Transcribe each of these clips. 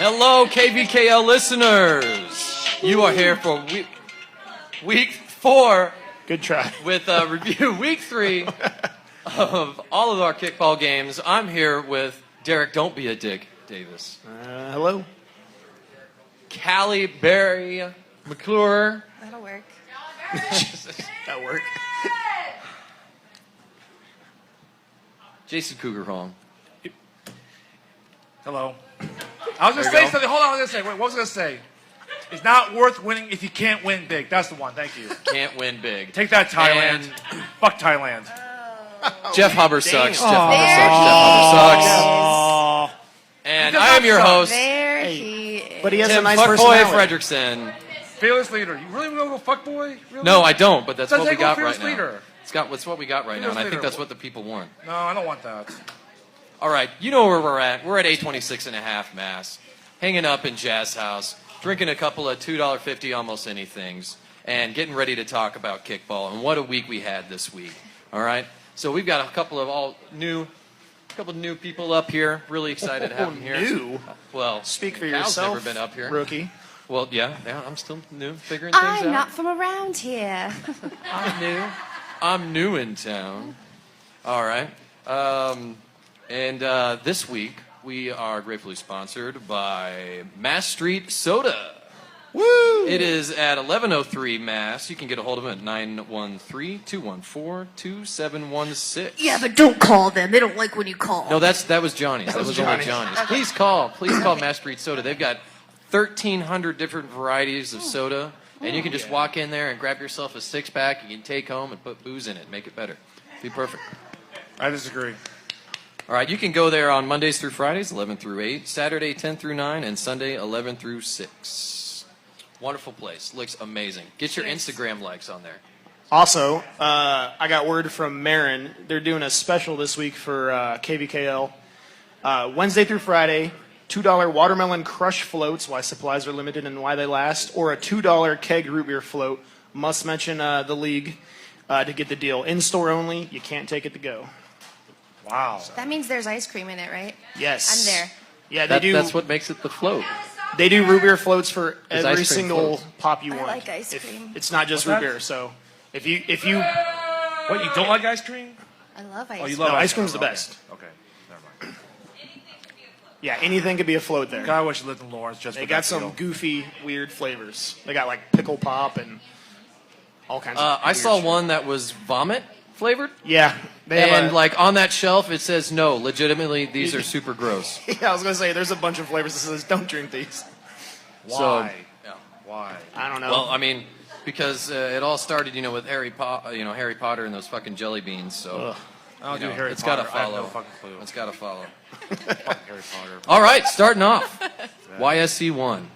Hello, KVKL listeners. You are here for week 4. Good try. With review week 3 of all of our kickball games. I'm here with Derek, don't be a dick, Davis. Hello. Callie Barry McClure. That'll work. That'll work. Jason Cougar Hong. Hello. I was going to say something. Hold on. I was going to say. Wait, what was I going to say? It's not worth winning if you can't win big. That's the one. Thank you. Can't win big. Take that, Thailand. Fuck Thailand. Jeff Huber sucks. Damn. Jeff Huber sucks. And I am your host, There he is. But he has a Tim nice Fuckboy personality. Fredrickson. Fearless leader. You really want to go fuckboy? Really? No, I don't, but that's what we got right fearless now. leader. It's what we got right now, and I think leader. that's what the people want. No, I don't want that. All right, you know where we're at. We're at 826.5 Mass, hanging up in Jazz House, drinking a couple of $2.50 almost anythings, and getting ready to talk about kickball. And what a week we had this week. All right, so we've got a couple of new people up here. Really excited to have them here. New? Well, Speak for Cal's yourself. never been up here. Rookie. Well, yeah, I'm still new, figuring things out. I'm not from around here. I'm new in town. All right. And this week, we are gratefully sponsored by Mass Street Soda. Woo! It is at 1103 Mass. You can get a hold of them at 913-214-2716. Yeah, but don't call them. They don't like when you call. No, that was Johnny's. That was only Johnny's. Please call Mass Street Soda. They've got 1,300 different varieties of soda, and you can just walk in there and grab yourself a 6-pack. You can take home and put booze in it, make it better. Be perfect. I disagree. All right, you can go there on Mondays through Fridays, 11 through 8, Saturday 10 through 9, and Sunday 11 through 6. Wonderful place. Looks amazing. Get your Instagram likes on there. Also, I got word from Marin. They're doing a special this week for KVKL. Wednesday through Friday, $2 watermelon crush floats, why supplies are limited and why they last, or a $2 keg root beer float. Must mention the league to get the deal. In-store only. You can't take it to go. Wow. That means there's ice cream in it, right? Yes. I'm there. Yeah, they do. That's what makes it the float. They do root beer floats for There's every ice cream single floats. pop you I want. like ice cream. It's not just What's root that? beer. So if you What, you don't like ice cream? I love ice Oh, you cream. love ice cream's the Okay. best. Okay. Never mind. Yeah, anything could be a float there. God, I wish I lived in Lawrence just They for got that some deal. goofy, weird flavors. They got like pickle pop and all kinds of I weird saw shit. one that was vomit flavored, Yeah. They have and like on that shelf it says no. Legitimately, these are super gross. yeah, I was going to say, there's a bunch of flavors that says don't drink these. Why? So, yeah. Why? I don't know. Well, I mean, because it all started, with Harry Potter and those fucking jelly beans. So I don't do Harry it's Potter. got to I have follow. no fucking clue. It's got to follow. Fuck Harry Potter. All right, starting off. YSC 1,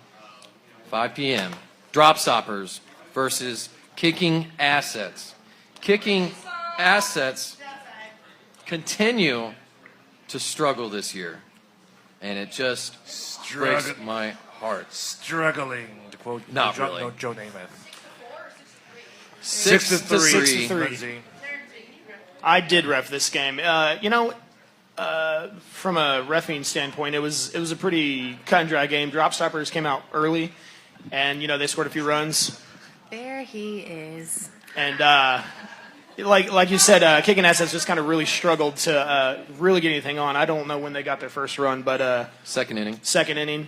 5 p.m. Drop Stoppers versus Kicking Assets. Kicking Assets continue to struggle this year, and it just breaks my heart. Struggling, to quote Not Joe, really. no, Joe Namath. 6 to 3. 6 to 3. Lindsay. I did ref this game. From a reffing standpoint, it was a pretty cut and dry game. Drop Stoppers came out early, and they scored a few runs. There he is. And like you said, Kicking Assets just kind of really struggled to really get anything on. I don't know when they got their first run, but Second inning. second inning.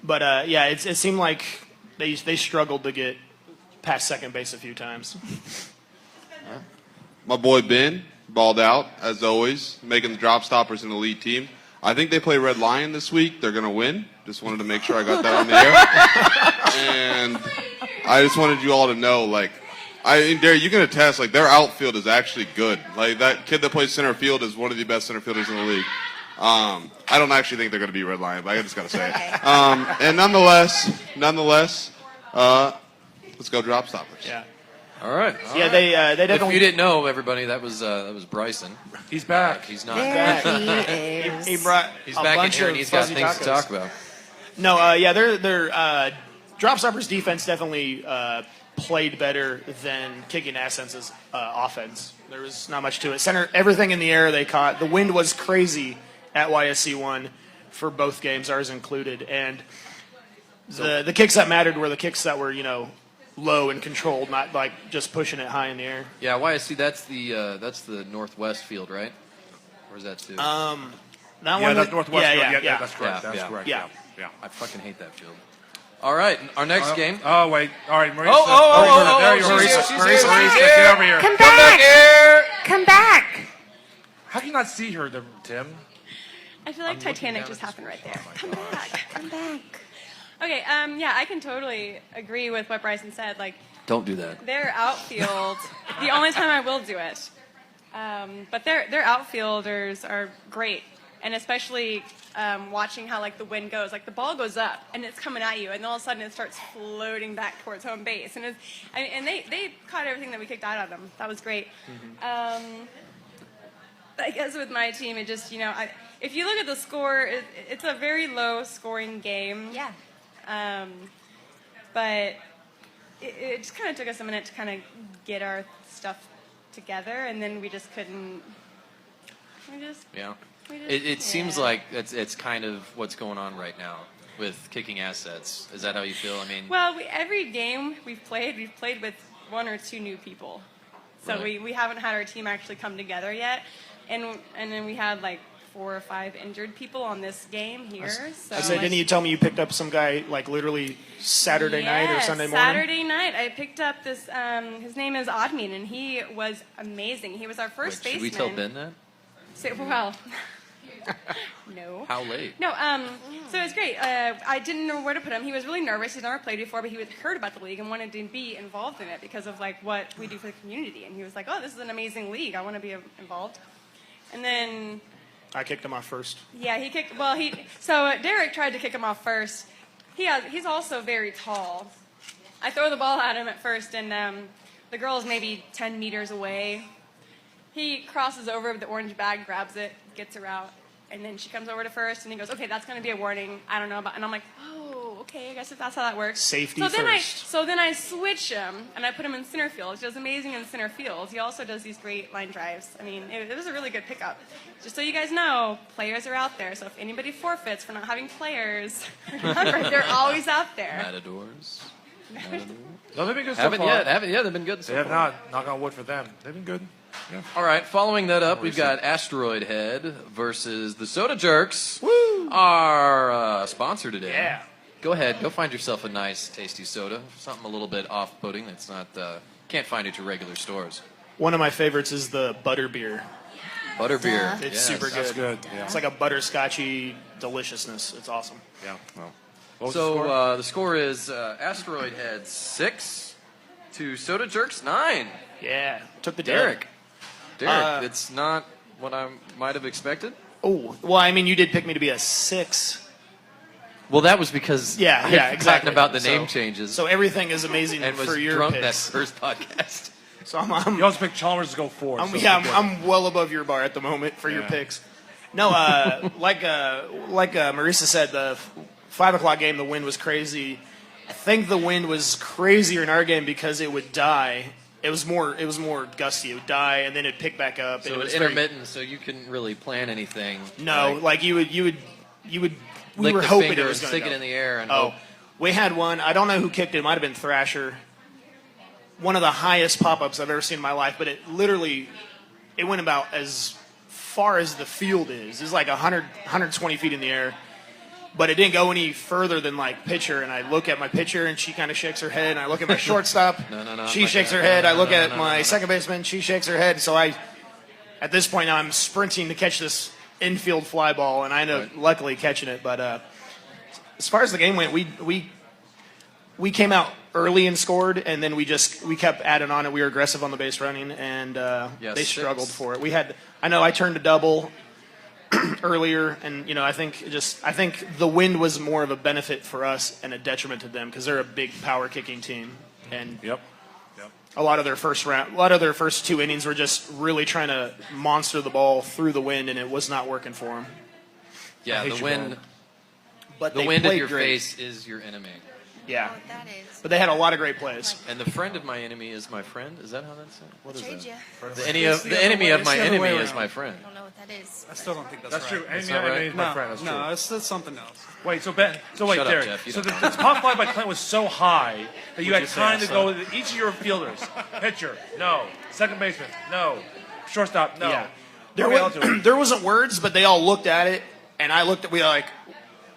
But it seemed like they struggled to get past second base a few times. My boy Ben balled out, as always, making the Drop Stoppers an elite team. I think they play Red Lion this week. They're going to win. Just wanted to make sure I got that on the air. And I just wanted you all to know, Derek, you can attest, their outfield is actually good. That kid that plays center field is one of the best center fielders in the league. I don't actually think they're going to be Red Lion, but I just got to say it. And nonetheless, let's go Drop Stoppers. Yeah. All right. Yeah, they If definitely. you didn't know, everybody, that was Bryson. He's back. He's not. There he is. He brought He's a back in bunch here of and he's got fuzzy things to tacos. talk about. No, their Drop Stoppers defense definitely played better than Kicking Assets' offense. There was not much to it. Center everything in the air they caught. The wind was crazy at YSC1 for both games, ours included. And the kicks that mattered were the kicks that were, low and controlled, not like just pushing it high in the air. Yeah, YSC, that's the Northwest field, right? Or is that too? That Yeah, one. that's Northwest. Yeah, Yeah, that's correct. Yeah, That's yeah. correct. Yeah. Yeah. I fucking hate that field. All right, our next game. Oh, wait. All right, Marisa. Oh, there you are. she's here, Marisa, she's Marisa, here. get over here. Come back. Here. Come back. How can you not see her, Tim? I feel like I'm looking Titanic down just at happened right there. Oh my gosh. Come back. Okay, yeah, I can totally agree with what Bryson said. Like, Don't do that. their outfield, the only time I will do it. But their outfielders are great. And especially watching how, like, the wind goes. Like, the ball goes up, and it's coming at you, and then all of a sudden it starts floating back towards home base. And they caught everything that we kicked out of them. That was great. I guess with my team, it just, if you look at the score, it's a very low-scoring game. Yeah. But it just kind of took us a minute to kind of get our stuff together, and then we just couldn't. Yeah. We It just- seems yeah. like it's kind of what's going on right now with kicking assets. Is that how you feel? I mean, Well, every game we've played with one or two new people. So Really? we haven't had our team actually come together yet. And then we had like 4 or 5 injured people on this game here. So I said, didn't you tell me you picked up some guy like literally Saturday night or Yes, Sunday morning? Saturday night. I picked up this. His name is Oddmean, and he was amazing. He was our wait, first should baseman. we tell Ben that? Well, no. How late? No, so it was great. I didn't know where to put him. He was really nervous. He's never played before, but he had heard about the league and wanted to be involved in it because of like what we do for the community. And he was like, "Oh, this is an amazing league. I want to be involved." And then, I kicked him off first. yeah, he kicked. Well, so Derek tried to kick him off first. He's also very tall. I throw the ball at him at first, and the girl's maybe 10 meters away. He crosses over with the orange bag, grabs it, gets her out, and then she comes over to first, and he goes, "Okay, that's going to be a warning. I don't know about." And I'm like, "Oh, okay, I guess if that's how that works." Safety so first. Then I switch him, and I put him in center field. He does amazing in center field. He also does these great line drives. I mean, it was a really good pickup. Just so you guys know, players are out there. So if anybody forfeits for not having players, remember, they're always out there. Matadors. No, they've been good so Haven't far. yet. Haven't yet. They've been good so They have far. not. Knock on wood for them. They've been good. Yeah. All right, following that up, we've got Asteroid Head versus the Soda Jerks. Woo! Our sponsor today. Yeah. Go ahead, go find yourself a nice, tasty soda. Something a little bit off-putting that's not can't find at your regular stores. One of my favorites is the butterbeer. Butterbeer. It's yes. super good. That's good. Yeah. It's like a butterscotchy deliciousness. It's awesome. Yeah. Well, what was the So score? the score is Asteroid Head 6 to Soda Jerks 9. Yeah. Took the Derek. Derek, Uh, it's not what I might have expected. Oh, well, I mean, you did pick me to be a 6. Well, that was because Yeah, I'd yeah, forgotten exactly. about the So- name changes So everything is amazing and was for your drunk picks. that first podcast. So I'm You also picked Chalmers to go forward. so yeah, it's good. I'm well above your bar at the moment for your Yeah. picks. No, like Marisa said, the 5 o'clock game, the wind was crazy. I think the wind was crazier in our game because it would die. It was more gusty. It would die and then it'd pick back up. So and it it was was very- intermittent, so you couldn't really plan anything. No, like you would. We lick were the hoping finger it was and going stick to it in the air and Oh, hope. we had one. I don't know who kicked it. It might have been Thrasher. One of the highest pop-ups I've ever seen in my life, but it went about as far as the field is. It's like 120 feet in the air. But it didn't go any further than like pitcher. And I look at my pitcher and she kind of shakes her head. And I look at my shortstop. No, She like shakes that. her head. No, I look no, at no, my no. second baseman. She shakes her head. So at this point now, I'm sprinting to catch this infield fly ball. And I end up luckily catching it. But as far as the game went, we came out early and scored, and then we kept adding on it. We were aggressive on the base running, and they 6. struggled for it. I turned a double earlier, and I think the wind was more of a benefit for us and a detriment to them because they're a big power kicking team, and Yep. a lot of their first 2 innings were just really trying to monster the ball through the wind, and it was not working for them. Yeah, hate the your wind. ball. But The they wind at played your great. face is your enemy. Yeah. Oh, that is. But they had a lot of great plays. And the friend of my enemy is my friend. Is that how that's said? What is Trade that? you. The enemy of my It's the other enemy way is around. my friend. I don't know what that is. I still don't think that's That's right. true. Enemy not of right? enemy is my No, friend. That's true. no, it's something else. Wait, so Ben, wait, Shut up, Derek. Jeff, you So don't the know. top fly by Clint was so high that you Would had you say time to so? go with each of your fielders. Pitcher, no. Second baseman, no. Shortstop, no. Yeah. There There wasn't words, but they all looked at it, and I looked at,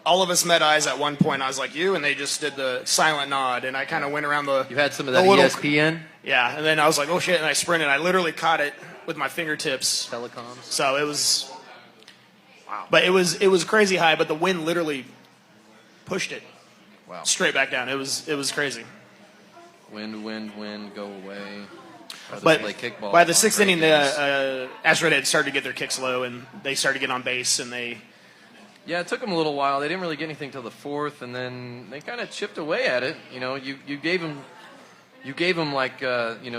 all of us met eyes at one point. I was like, you, and they just did the silent nod, and I kind of went around the. You had some of the that little- ESPN Yeah, and then I was like, oh shit, and I sprinted. I literally caught it with my fingertips. telecoms. So it was. Wow. But it was crazy high, but the wind literally pushed it Wow. straight back down. It was crazy. Wind, go away. Rather But play kickball by the on sixth great inning, days. the Astros had started to get their kicks low, and they started to get on base, and they. Yeah, it took them a little while. They didn't really get anything till the fourth, and then they kind of chipped away at it. You know, you gave them like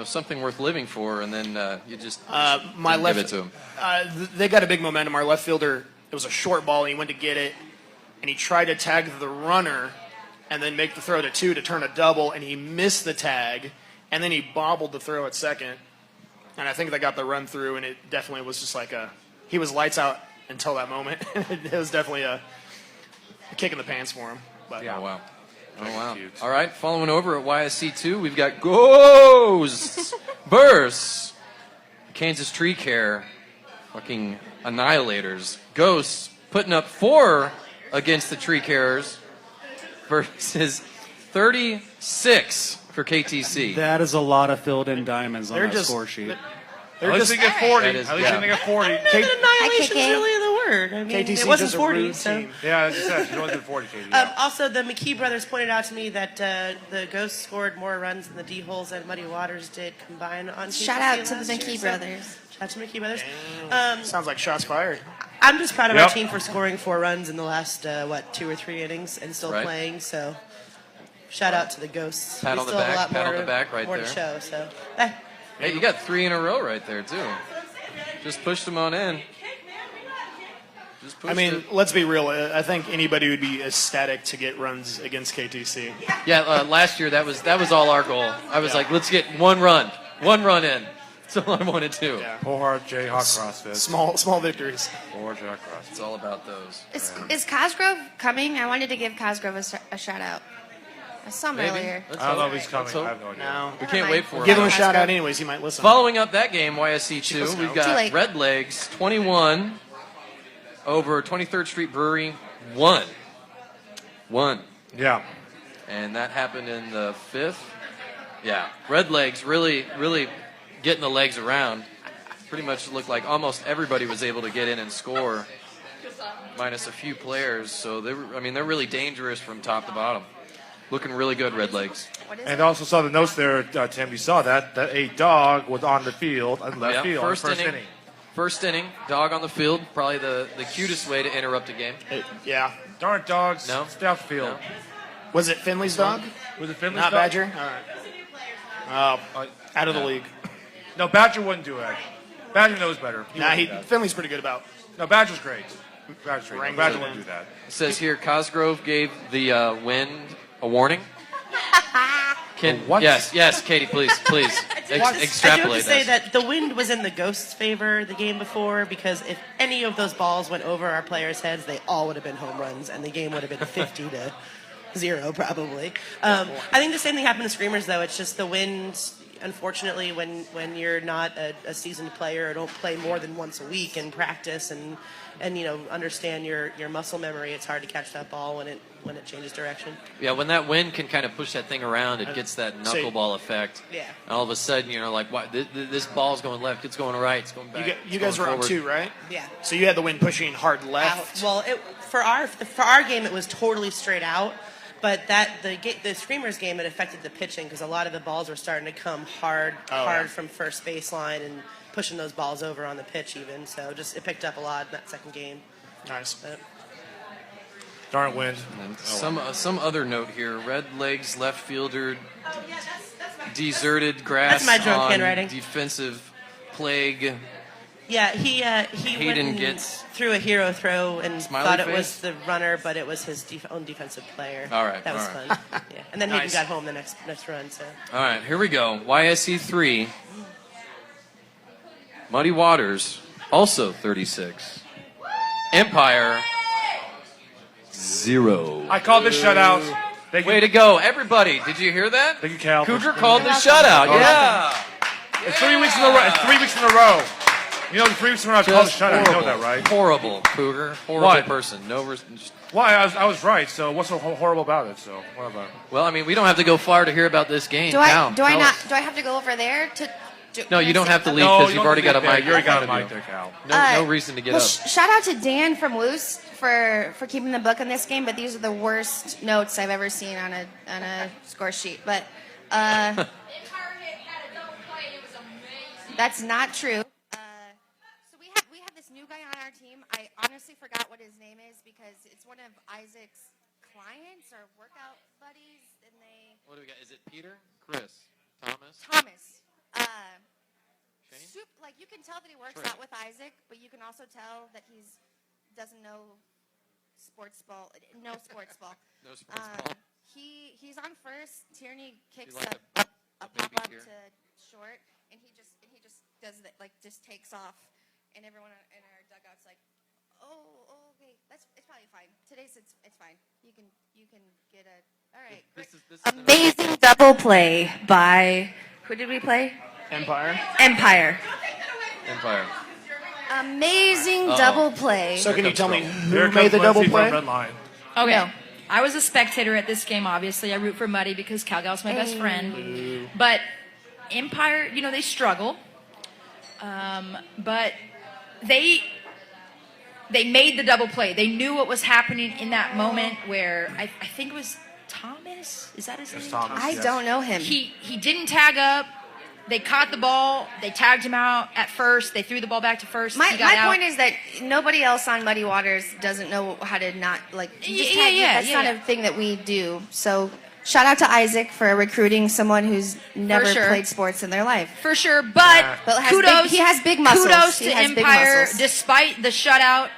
something worth living for, and then you just My didn't left, give it to them. They got a big momentum. Our left fielder, it was a short ball, and he went to get it, and he tried to tag the runner, and then make the throw to two to turn a double, and he missed the tag, and then he bobbled the throw at second, and I think they got the run through, and it definitely was just like he was lights out until that moment. It was definitely a kick in the pants for him. But Oh wow. Oh wow. Cute. All right, following over at YSC2, we've got Ghosts Bursts, Kansas Tree Care, fucking annihilators. Ghosts putting up 4 against the Tree Carers versus 36 for KTC. That is a lot of filled-in diamonds on They're that just score sheet. they're At least just they get 40. That is- At least yeah. they get 40. Annihilation's KK. really the word. I mean, KTC it wasn't just a 40. rude So. team. Yeah, as you said, she's only did 40, Katie. Yeah. Also, the McKee brothers pointed out to me that the Ghosts scored more runs than the D-Holes and Muddy Waters did combined on KTC Shout out to the last year, McKee so- brothers. Shout out to McKee brothers. Sounds like shots fired. I'm just proud of Yep. our team for scoring 4 runs in the last 2 or 3 innings and still Right. playing. So, shout out to the Ghosts. Pat We on the still have a back, lot pat on more the back right more there. to show. So, Hey, you got 3 in a row right there too. Just pushed them on in. Just pushed I mean, it. let's be real. I think anybody would be ecstatic to get runs against KTC. Yeah, last year that was all our goal. I was like, let's get one run in. That's all I wanted to. Yeah. Poor Hard Jayhawk CrossFit. Small victories. Poor Jayhawk CrossFit. It's all about those. Is Cosgrove coming? I wanted to give Cosgrove a shout out. I saw him Maybe. earlier. Let's I don't know hope. if he's coming. Let's hope. I have no idea. No. We can't wait for him. Give him a Cosgrove. shout out anyways. He might listen. Following up that game, YSC2, Listen, we've Too got late. Red Legs 21 over 23rd Street Brewery 1. Yeah. And that happened in the 5th. Yeah, Red Legs really getting the legs around. Pretty much looked like almost everybody was able to get in and score, minus a few players. So they're really dangerous from top to bottom. Looking really good, Red Legs. What is And it? also saw the notes there, Tim. You saw that a dog was on the field, on the left Yeah, field, first first inning. inning. First inning, dog on the field. Probably the cutest way to interrupt a game. Yeah. Darn it, dogs! No. Stay off the field. No. Was it Finley's dog? Was it Finley's Not dog? Badger? All right. Out of the league. No, Badger wouldn't do it. Badger knows better. Nah, wouldn't do that. Finley's pretty good about. No, Badger's great. Badger's great. No, Wrangler Badger them wouldn't in. do that. It says here Cosgrove gave the wind a warning. What? Yes, Katie, please I do have extrapolate to say that. that the wind was in the Ghosts' favor the game before because if any of those balls went over our players' heads, they all would have been home runs, and the game would have been 50-0 probably. I think the same thing happened to Screamers, though. It's just the wind. Unfortunately, when you're not a seasoned player or don't play more than once a week and practice and understand your muscle memory, it's hard to catch that ball when it changes direction. Yeah, when that wind can kind of push that thing around, it gets that knuckleball effect. Yeah. And all of a sudden, like, what? This ball's going left, it's going right, it's going back. You it's guys were going on forward. 2, right? Yeah. So you had the wind pushing hard left. Well, for our game, it was totally straight out. But the Screamers game, it affected the pitching because a lot of the balls were starting to come hard from first baseline and pushing those balls over on the pitch even. So it picked up a lot in that second game. Nice. But, Darn wind. And some other note here: Red Legs left fielder deserted grass That's my drunk on handwriting. defensive plague Yeah, he went Hayden and gets threw a hero throw and smiley thought it face? was the runner, but it was his own defensive player. All right, that was all right. fun. Yeah, and then Hayden Nice. got home the next run. So All right, here we go. YSC 3. Muddy Waters, also 36. Empire, 0. I called this shutout. Thank you. Way to go, everybody. Did you hear that? Thank you, Cal. Cougar called the shutout. Yeah. It's 3 weeks in a row. It's 3 weeks in a row. You know, 3 weeks in a row I called the Just shutout. You know horrible. that, right? Horrible, Cougar. Horrible What? person. No. Why? I was right. So what's so horrible about it? So what about it? Well, I mean, we don't have to go far to hear about this game. Do I Cal, do I tell not us. do I have to go over there to? No, you don't have to leave No, because you you've don't already got a there. mic. You already in got a front mic of there, Cal. No reason to get Well, up. shout out to Dan from Woos for keeping the book on this game, but these are the worst notes I've ever seen on a score sheet. But that's not true. So we have this new guy on our team. I honestly forgot what his name is because it's one of Isaac's clients or workout buddies, and they What do we got? Is it Peter? Chris? Thomas? Thomas. Shane? Like you can tell that he works Trey. out with Isaac, but you can also tell that doesn't know sports ball. No sports ball. No sports ball. He's on first. Tierney kicks like a a pop baby up Tier? to short, and he just does that, like just takes off, and everyone in our dugout's like, oh, okay, it's probably fine. Today's it's fine. You can get a all right. This is Amazing double play by who did we play? Empire. Empire. Empire. Amazing Uh-oh. double play. So can you tell me Here who comes made the double Lindsay from play? Red Line. Okay. No. I was a spectator at this game, obviously. I root for Muddy because Calgal's my best friend. But Empire, they struggle. But they made the double play. They knew what was happening in that moment where I think it was Thomas. Is that his name? Thomas. I Yes. don't know him. He didn't tag up. They caught the ball. They tagged him out at first. They threw the ball back to first. My he got out. point is that nobody else on Muddy Waters doesn't know how to not like. Just Yeah, tag you. yeah, That's yeah, not yeah. a thing that we do. So shout out to Isaac for recruiting someone who's never sure. played sports in their life. For sure, but But has kudos. big- he has big muscles. Kudos He to has big Empire, muscles. despite the shutout.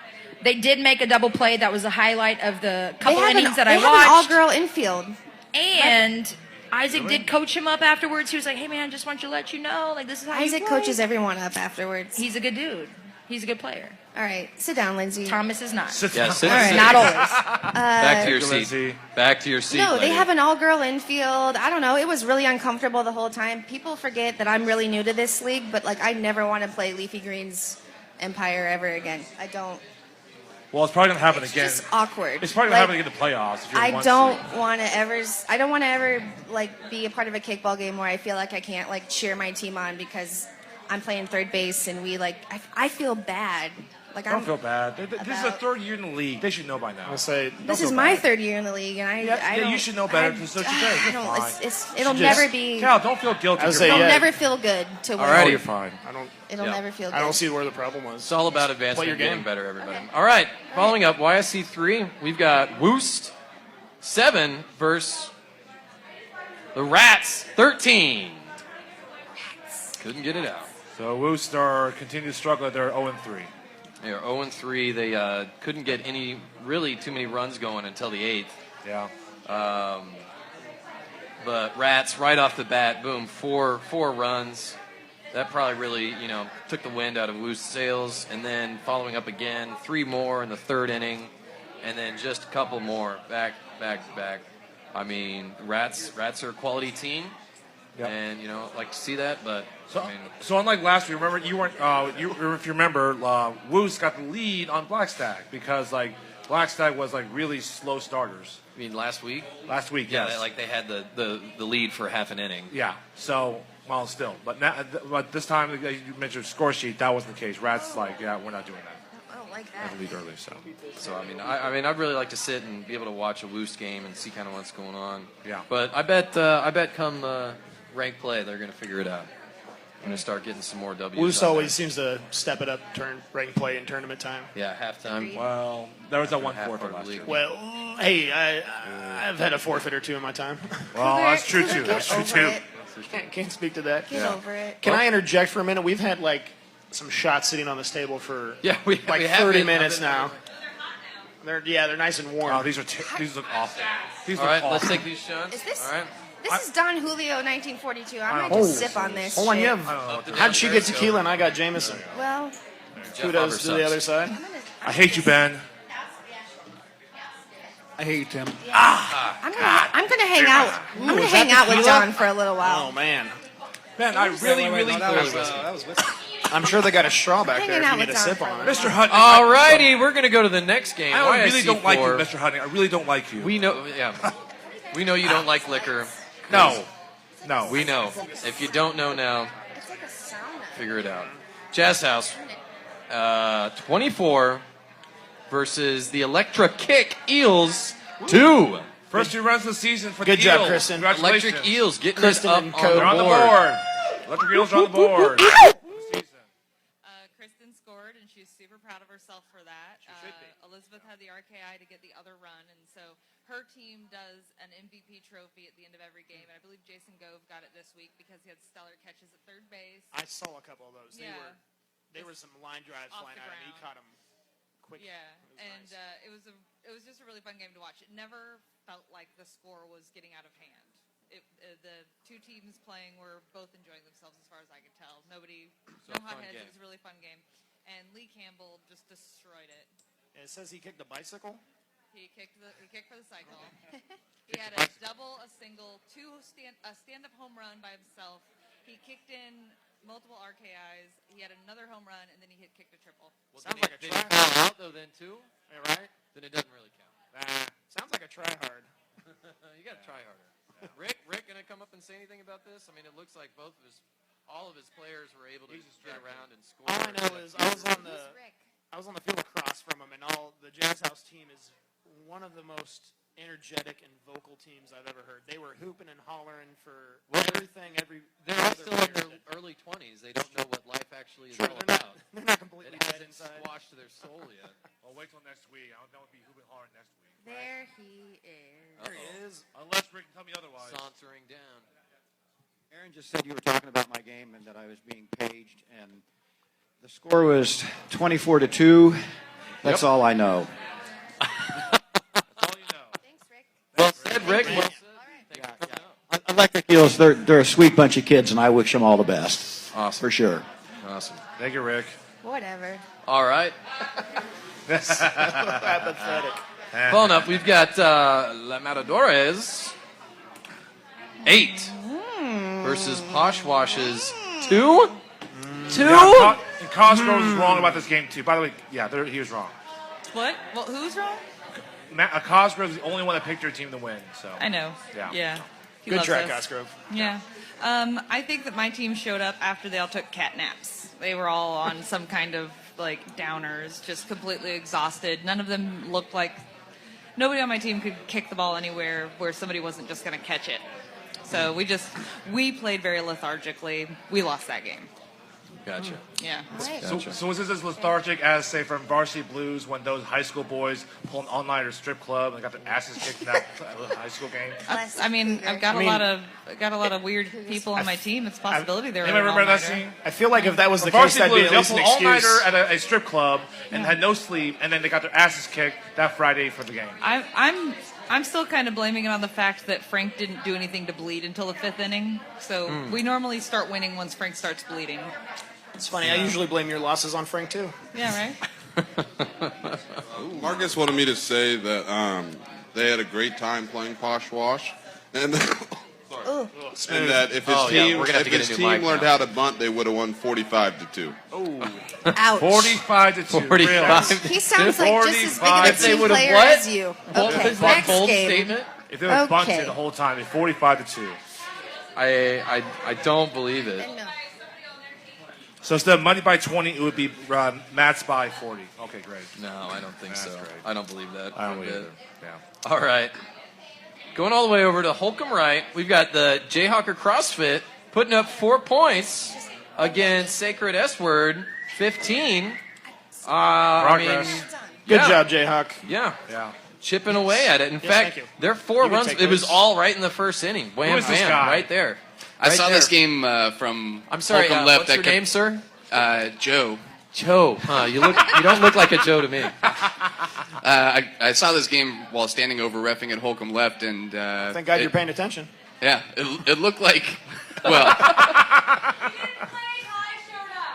They did make a double play. That was the highlight of the They couple have innings that they I have an watched. all-girl infield. And Isaac did coach him up afterwards. He was like, "Hey man, just want to let you know, like this is how Isaac you play." coaches everyone up afterwards. He's a good dude. He's a good player. All right, sit down, Lindsay. Thomas is not. Yeah, sit, All right. sit- Not always. Back to your Lindsay. seat. Back to your seat. No, they lady. have an all-girl infield. I don't know. It was really uncomfortable the whole time. People forget that I'm really new to this league, but like I never want to play Leafy Green's Empire ever again. I don't. Well, it's probably gonna happen It's again. just awkward. It's probably gonna Like, happen again in the playoffs. If you're I one don't seed. want to ever. I don't want to ever like be a part of a kickball game where I feel like I can't like cheer my team on because I'm playing third base and we like. I feel bad. Like Don't I'm. feel bad. This is the about- third year in the league. They should know by now. I'll say This don't is feel my bad. third year in the league, and I Yeah, don't. you should know better, so should they. I You're don't. fine. It'll Just- never be. Cal, don't feel guilty. I would You're say, It'll yeah. never feel good to win. Alrighty. you're fine. It'll Yeah. never feel good. I don't see where the problem was. It's all about advancement, Play your getting game. better, everybody. All right, following up, YSC 3, we've got Woost 7 versus the Rats 13. Couldn't get it out. So Woostar continue to struggle. They're 0-3. They are 0-3. They couldn't get really too many runs going until the 8th. Yeah. But Rats, right off the bat, boom, four runs. That probably really, took the wind out of Woo's sails. And then following up again, 3 more in the 3rd inning. And then just a couple more back to back. I mean, Rats are a quality team. Yep. And, like to see that. But, So, I mean, so unlike last week, remember you weren't. If you remember, Woos got the lead on Blackstack because Blackstack was really slow starters I mean last week? last week. Yeah, yes. they had the lead for half an inning. Yeah. So still, but now, but this time you mentioned score sheet. That wasn't the case. Rats we're not doing that. I don't like Had that. the lead early. So I'd really like to sit and be able to watch a Woost game and see kind of what's going on. Yeah. But I bet come ranked play, they're going to figure it out. I'm going to start getting some more W's. Woos on always seems to step it up, rank play in tournament time. there. Yeah, halftime. well, there was that one Half forfeit part of last the year. league. Well, hey, I've had a forfeit or two in my time. Well, that's true too. Get That's true over too. it. Can't speak to that. Get over it. Can I interject for a minute? We've had some shots sitting on this table for Yeah, we like have 30 been- minutes I've been- now. They're nice and warm. Oh, these look awful. These All look right, awful. let's take these shots. Is this? All right. This is Don Julio 1942. I might Oh. just sip on this. Hold on, shit. you have. How'd she get tequila and I got Jameson? Well, Kudos to the other side. I hate you, Ben. I hate you, Tim. I'm gonna hang out. I'm gonna hang out with Don for a little while. Oh man, Ben, I really that was whiskey. I'm sure they got a straw back there Hanging if out you need with a Don sip for a on it. little Mr. Hutton. All righty, we're going to go to the next game. I really don't like you, YSC4. Mr. Hutton. I really don't like you. We know, yeah. We know you don't like liquor. No. We know. If you don't know now, It's like a sauna. figure it out. Jazz House, 24 versus the Electra Kick Eels, 2. First 2 runs of the season for Good the job, Eels. Kristen. Congratulations. Electric Eels getting Kristen us up and on Co. the They're on the board. board. Electric Eels are on the board. Kristen scored, and she's super proud of herself for that. Elizabeth had the RKI to get the other run, and so her team does an MVP trophy at the end of every game. And I believe Jason Gove got it this week because he had stellar catches at third base. I saw a couple of those. Yeah. They were some line drives Off flying the out, and he ground. caught them quick. Yeah, It was and nice. it was just a really fun game to watch. It never felt like the score was getting out of hand. The two teams playing were both enjoying themselves as far as I could tell. No fun hotheads. game. It was a really fun game. And Lee Campbell just destroyed it. And it says he kicked a bicycle. He kicked for the cycle. He had a double, a single, a stand-up home run by himself. He kicked in multiple RKIs. He had another home run, and then he had kicked a triple. Well, Sounds did like a he try count hard. out though then too? Yeah, right? Then it doesn't really count. Sounds like a try hard. You got to try harder. Rick gonna come up and say anything about this? I mean, it looks like all of his players were able to get around and score. All I know is I was on Who's Rick? the field across from him, and the Jazz House team is one of the most energetic and vocal teams I've ever heard. They were hooping and hollering for everything. They're all other still in players their did. early 20s. They don't know what life actually is True, all they're about. not. They're not completely It dead hasn't inside. squashed their soul yet. Well, wait till next week. I don't know if he'll be hooping hard next week. There he is. There he is. Unless Rick can tell me otherwise. Sauntering down. Aaron just said you were talking about my game and that I was being paged, and the score was 24-2. That's all I know. That's all you know. Thanks, Rick. Well said, Rick. Well said. All right. Thanks for coming out. Electric Eels, they're a sweet bunch of kids, and I wish them all the best. Awesome. For sure. Awesome. Thank you, Rick. Whatever. All right. Apathetic. Following up, we've got La Matadores 8 versus Poshwash's 2. 2? Yeah, and Cosgrove was wrong about this game, too. By the way, he was wrong. What? Well, who's wrong? Cosgrove's the only one that picked your team to win. So I know. Yeah. He Good loves try, us. Cosgrove. Yeah. I think that my team showed up after they all took cat naps. They were all on some kind of like downers, just completely exhausted. None of them looked like nobody on my team could kick the ball anywhere where somebody wasn't just going to catch it. So we played very lethargically. We lost that game. Gotcha. Yeah. Right. So was this as lethargic as, say, from Varsity Blues when those high school boys pulled an all-nighter strip club and got their asses kicked in that high school game? I mean, I've got a lot of weird people on my team. It's a possibility they were. Anybody an remember that all-nighter. scene? I feel like if that was the case, Varsity that'd be Blues, at they least an pulled excuse. all-nighter at a strip club and had no sleep, and then they got their asses kicked that Friday for the game. I'm still kind of blaming it on the fact that Frank didn't do anything to bleed until the 5th inning. So we normally start winning once Frank starts bleeding. It's funny. I usually blame your losses on Frank too. Yeah, right? Marcus wanted me to say that they had a great time playing Posh Wash, and and that if his team, we're gonna have to get a new mic learned now. how to bunt, they would have won 45-2. Ouch. 45-2. 45. He sounds like just as big of a 45. They team would've player what? as you. What Okay, was that next bold game. statement? If they would have bunted Okay. the whole time, it'd be 45-2. I don't believe it. No. So instead of money by 20, it would be Matt's by 40. Okay, great. No, I don't think That's so. great. I don't believe that. I don't one believe bit. either. Yeah. All right. Going all the way over to Holcomb Wright, we've got the Jayhawker CrossFit putting up 4 points against Sacred S-Word, 15. Progress. Good yeah. job, Jayhawk. Yeah. Yeah. Chipping away at it. In Yes, fact, thank you. their 4 You can runs, take it was those. all right in the first inning. Wham, is this bam, guy? right there. I Right saw there. this game from I'm sorry, Holcomb left. what's your name, sir? Joe. Joe, huh? You don't look like a Joe to me. I saw this game while standing over reffing at Holcomb Left, and Thank God you're paying attention. Yeah, it looked like, well,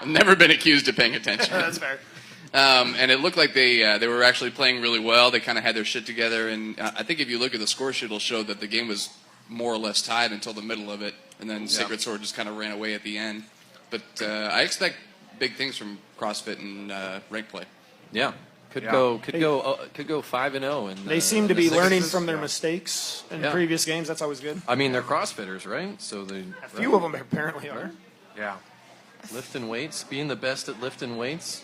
I've never been accused of paying attention. That's fair. And it looked like they were actually playing really well. They kind of had their shit together, and I think if you look at the score sheet, it'll show that the game was more or less tied until the middle of it, and then Sacred Sword just kind of ran away at the end. But I expect big things from CrossFit and rank play. Yeah. Could go 5-0, and They seem to be learning from their mistakes in previous games. That's always good. I mean, they're CrossFitters, right? So A few of them apparently are. Yeah. Lifting weights, being the best at lifting weights.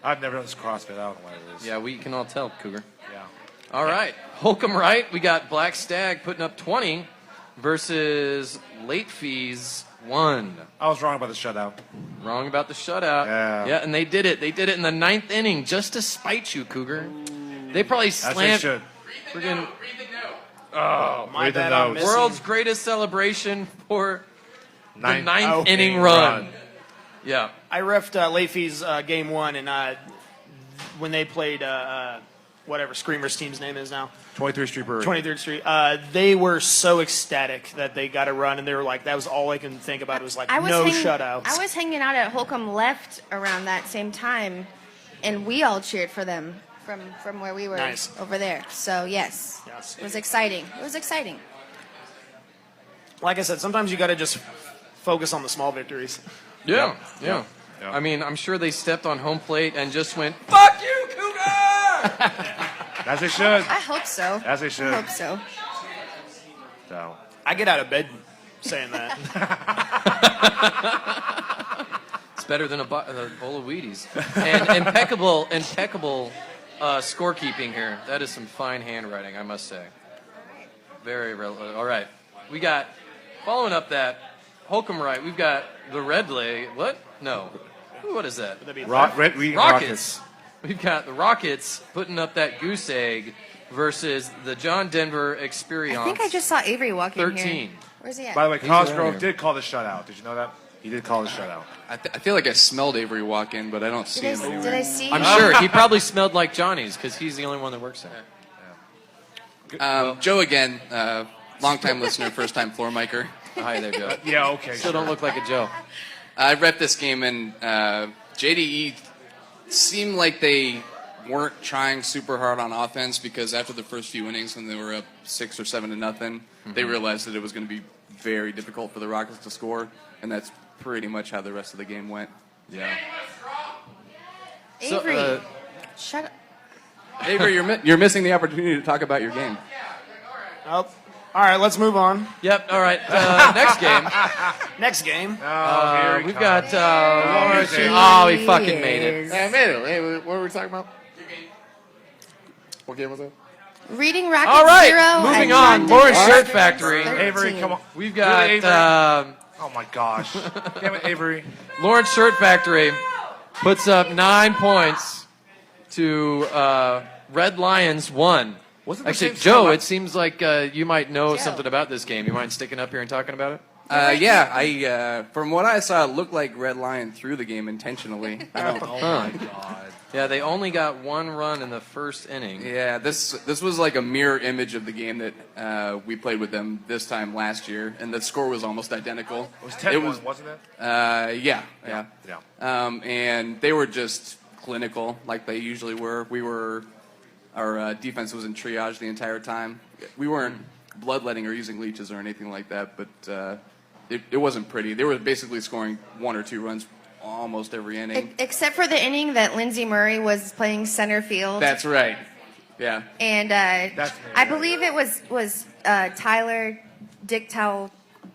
I've never done this CrossFit. I don't know what it is. Yeah, we can all tell, Cougar. Yeah. All right, Holcomb right. We got Black Stag putting up 20 versus Late Fees 1. I was wrong about the shutout. Wrong about the shutout. Yeah. And they did it. They did it in the 9th inning just to spite you, Cougar. They probably slammed. As they should. Friggin' Oh, my read the bad. I'm notes. missing. world's greatest celebration for the Ninth ninth inning run. Yeah. I reffed Late Fees game 1, and when they played whatever Screamer's team's name is now, 23rd Street Brewery. 23rd Street, they were so ecstatic that they got a run, and they were like, that was all I can think about. It was like, no shutouts. I was hanging out at Holcomb Left around that same time, and we all cheered for them from where we were over there. So, yes, it was exciting. It was exciting. Like I said, sometimes you got to just focus on the small victories. Yeah. I mean, I'm sure they stepped on home plate and just went, "Fuck you, Cougar!" As they should. I hope so. As they should. I hope so. So. I get out of bed saying that. It's better than a bowl of Wheaties. And impeccable scorekeeping here. That is some fine handwriting, I must say. Very relevant. All right. We got, following up that, Holcomb right, we've got the Red Leg. What? No. What is that? Rockets. We've got the Rockets putting up that goose egg versus the John Denver Experience. I think I just saw Avery walk in 13. here. Where's he at? By the way, Cosgrove did call the shutout. Did you know that? He did call the shutout. I feel like I smelled Avery walk in, but I don't see him anywhere. Did I see him? I'm sure he probably smelled like Johnny's because he's the only one that works there. Joe again, long-time listener, first-time floor micer. Hi there, Joe. Yeah, okay. Still don't look like a Joe. I repped this game, and JDE seemed like they weren't trying super hard on offense because after the first few innings, when they were up 6 or 7-0, they realized that it was going to be very difficult for the Rockets to score, and that's pretty much how the rest of the game went. Yeah. Avery, shut up. Avery, you're missing the opportunity to talk about your game. Oh, all right, let's move on. Yep. All right. Next game. Next game. We've got Lawrence. Oh, he fucking made it. I made it. Hey, what were we talking about? What game was that? Reading Rocket All right. Zero. Moving and on. John Lawrence Denver Shirt Factory. 13. Avery, come on. We've got Really, oh my gosh. Damn it, Avery. Lawrence Shirt Factory puts up 9 points to Red Lions 1. Wasn't the Actually, same Joe, score- it seems like you might know something about this game. You mind sticking up here and talking about it? Yeah, from what I saw, it looked like Red Lion threw the game intentionally. I don't. Oh my god. Yeah, they only got 1 run in the first inning. Yeah, this was like a mirror image of the game that we played with them this time last year, and the score was almost identical. It was 10-1, wasn't it? Yeah. Yeah. And they were just clinical, like they usually were. Our defense was in triage the entire time. We weren't bloodletting or using leeches or anything like that, but it wasn't pretty. They were basically scoring 1 or 2 runs almost every inning. Except for the inning that Lindsey Murray was playing center field. That's right. Yeah. And I believe it was Tyler Dicktow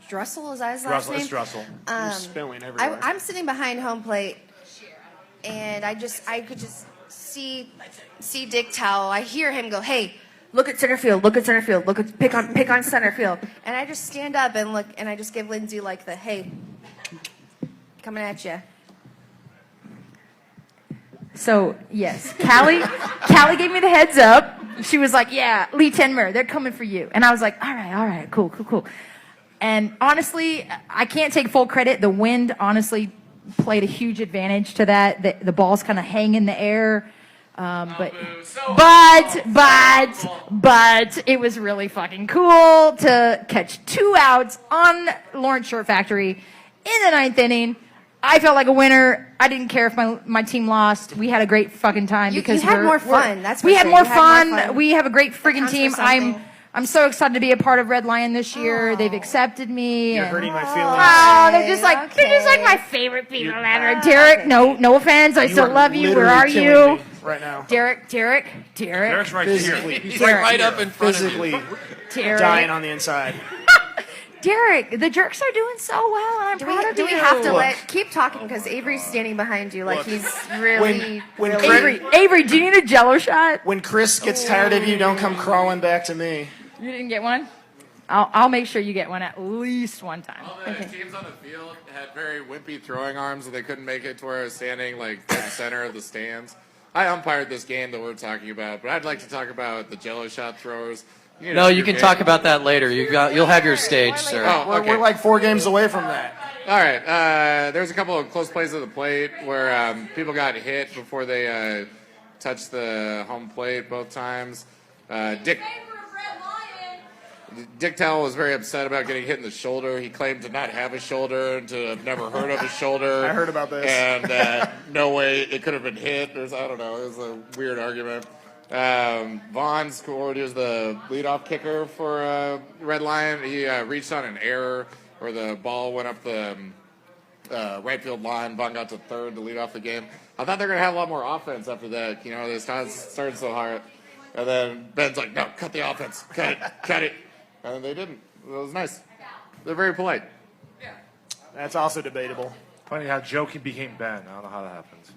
Drussel. Is that his last name? It's Drussel. Spilling everywhere. I'm sitting behind home plate, and I could just see Dick Towel. I hear him go, "Hey, look at center field. Look at center field. Pick on center field." And I just stand up and look, and I just give Lindsay like the, "Hey, coming at you." So, yes, Callie gave me the heads up. She was like, "Yeah, Lee Tenmer, they're coming for you." And I was like, all right, cool. And honestly, I can't take full credit. The wind honestly played a huge advantage to that. The balls kind of hang in the air. But it was really fucking cool to catch 2 outs on Lawrence Short Factory in the 9th inning. I felt like a winner. I didn't care if my team lost. We had a great fucking time because you had more fun. That's we for had sure. more You had more fun. fun. We have a great freaking counts for team. something. I'm so excited to be a part of Red Lion this year. They've accepted me. You're and- hurting my feelings. Oh, they're just like my favorite people ever. Derek, no offense. I You still are love you. Where literally are killing you? me right now. Derek. Derek's right Physically. here. He's like right up in front Physically of you. Derek. dying on the inside. Derek, the jerks are doing so well, and I'm proud of Do you. we have to Look. keep talking because Avery's standing behind you like Look. he's really, When really. Avery, do you need a Jello shot? When Chris gets tired of you, don't come crawling back to me. You didn't get one? I'll make sure you get one at least one time. All the teams on the field had very wimpy throwing arms, and they couldn't make it to where I was standing like in the center of the stands. I umpired this game that we're talking about, but I'd like to talk about the Jello shot throwers. No, you can talk about that later. You'll have your stage, sir. Oh, okay. We're like 4 games away from that. All right. There's a couple of close plays at the plate where people got hit before they touched the home plate both times. Dick Towell was very upset about getting hit in the shoulder. He claimed to not have a shoulder and to have never heard of a shoulder. I heard about this. And no way it could have been hit. I don't know. It was a weird argument. Vaughn scored. He was the leadoff kicker for Red Lion. He reached on an error where the ball went up the right field line. Vaughn got to third to lead off the game. I thought they were going to have a lot more offense after that. You know, they started so hard. And then Ben's like, no, cut the offense. Cut it. And they didn't. It was nice. They're very polite. That's also debatable. Funny how Joe became Ben. I don't know how that happens.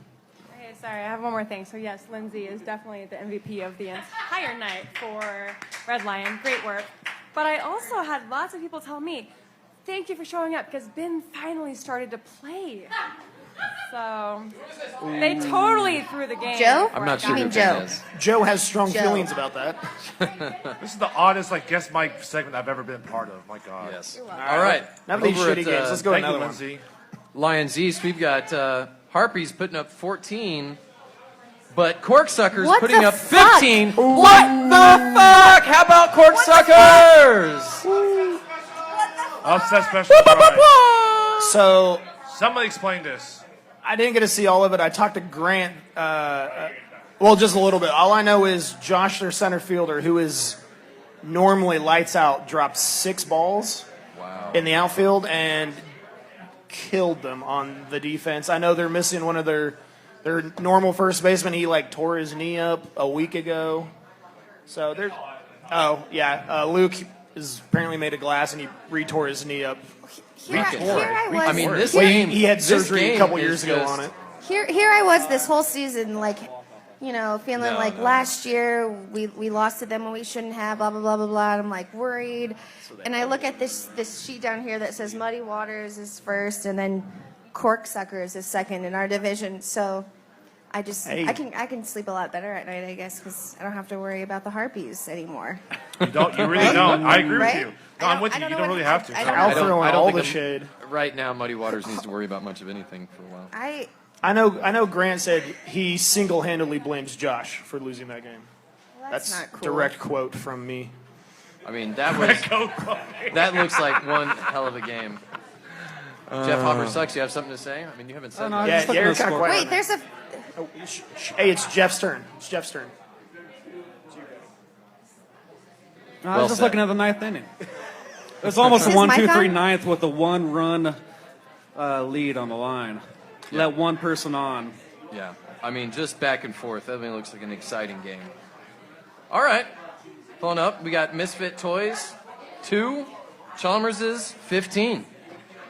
Hey, sorry, I have one more thing. So yes, Lindsay is definitely the MVP of the entire night for Red Lion. Great work. But I also had lots of people tell me, thank you for showing up because Ben finally started to play. So they totally threw the game. Joe? I'm not sure You who mean Ben Joe? is. Joe has strong Joe. feelings about that. This is the oddest, guest mic segment I've ever been part of. My God. Yes. All right. None of these Over shitty at, games. Let's go Thank you, another one. Lindsay. Lions East, we've got Harpies putting up 14, but Corksuckers What putting the up fuck? 15. What the fuck? How about Corksuckers? Upset special prize. So Somebody explain this. I didn't get to see all of it. I talked to Grant, well, just a little bit. All I know is Josh, their center fielder, who is normally lights out, dropped 6 balls in the outfield and killed them on the defense. I know they're missing one of their normal first baseman. He tore his knee up a week ago. So they're Luke is apparently made of glass and he retore his knee up. Here I was. I mean, this Well, game. he had this surgery a game couple is years ago just- on it. Here I was this whole season, feeling like no. last year we lost to them when we shouldn't have, blah, blah, blah, blah, blah. And I'm worried. And I look at this sheet down here that says Muddy Waters is first and then Corksuckers is second in our division. So I can sleep a lot better at night, I guess, because I don't have to worry about the Harpies anymore. You really don't. I agree Right? with you. No, I'm with you. You don't really have to. I don't I'll know. throw in I don't all think the I'm- shade. Right now, Muddy Waters needs to worry about much of anything for a while. I know Grant said he single-handedly blames Josh for losing that game. That's That's not cool. direct quote from me. I mean, that looks like one hell of a game. Jeff Hopper sucks. You have something to say? I mean, you haven't said. no, I Yeah, just looking Eric at the got score. quiet. Wait, there's a. Hey, it's Jeff's turn. It's Jeff's turn. No, I Well was just said. looking at the 9th inning. It's almost a Is 1, his 2, mic 3 on? 9th with a 1-run lead on the line. Let one person on. Yeah. I mean, just back and forth. That looks like an exciting game. All right. Pulling up. We got Misfit Toys 2, Chalmers's 15.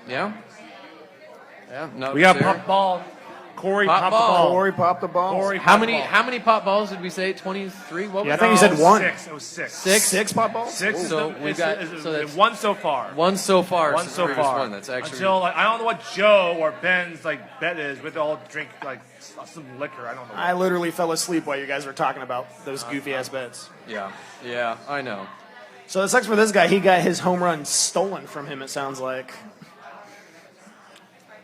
Yeah? Yeah. No, We got Sarah? pop ball. Corey Pop popped ball. the ball. Corey popped the ball. Corey How popped the many ball. how many pop balls did we say? 23? What was Yeah, I it? think you said one. 6. It was 6. Six pop balls? 6. So we've got- so that's- one so far. One so far. One since so the previous far. One. That's actually Until I don't know what Joe or Ben's bet is. We'd all drink some liquor. I don't know. I literally fell asleep while you guys were talking about those goofy-ass bets. Yeah. Yeah, I know. So it sucks for this guy. He got his home run stolen from him, it sounds like.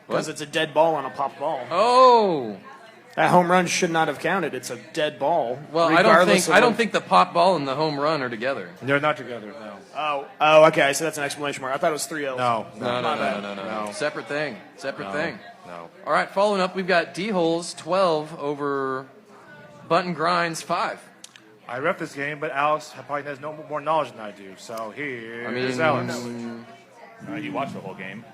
Because it's a dead ball on a popped ball. Oh. That home run should not have counted. It's a dead ball. Well, I don't think the pop ball and the home run are together. They're not together, no. Oh, okay. So that's an exclamation mark. I thought it was 3-0. No. Separate thing. Thing. No. All right, following up, we've got D-Holes 12 over Button Grinds 5. I ref this game, but Alex probably has no more knowledge than I do. So here's Alex. You watched the whole game.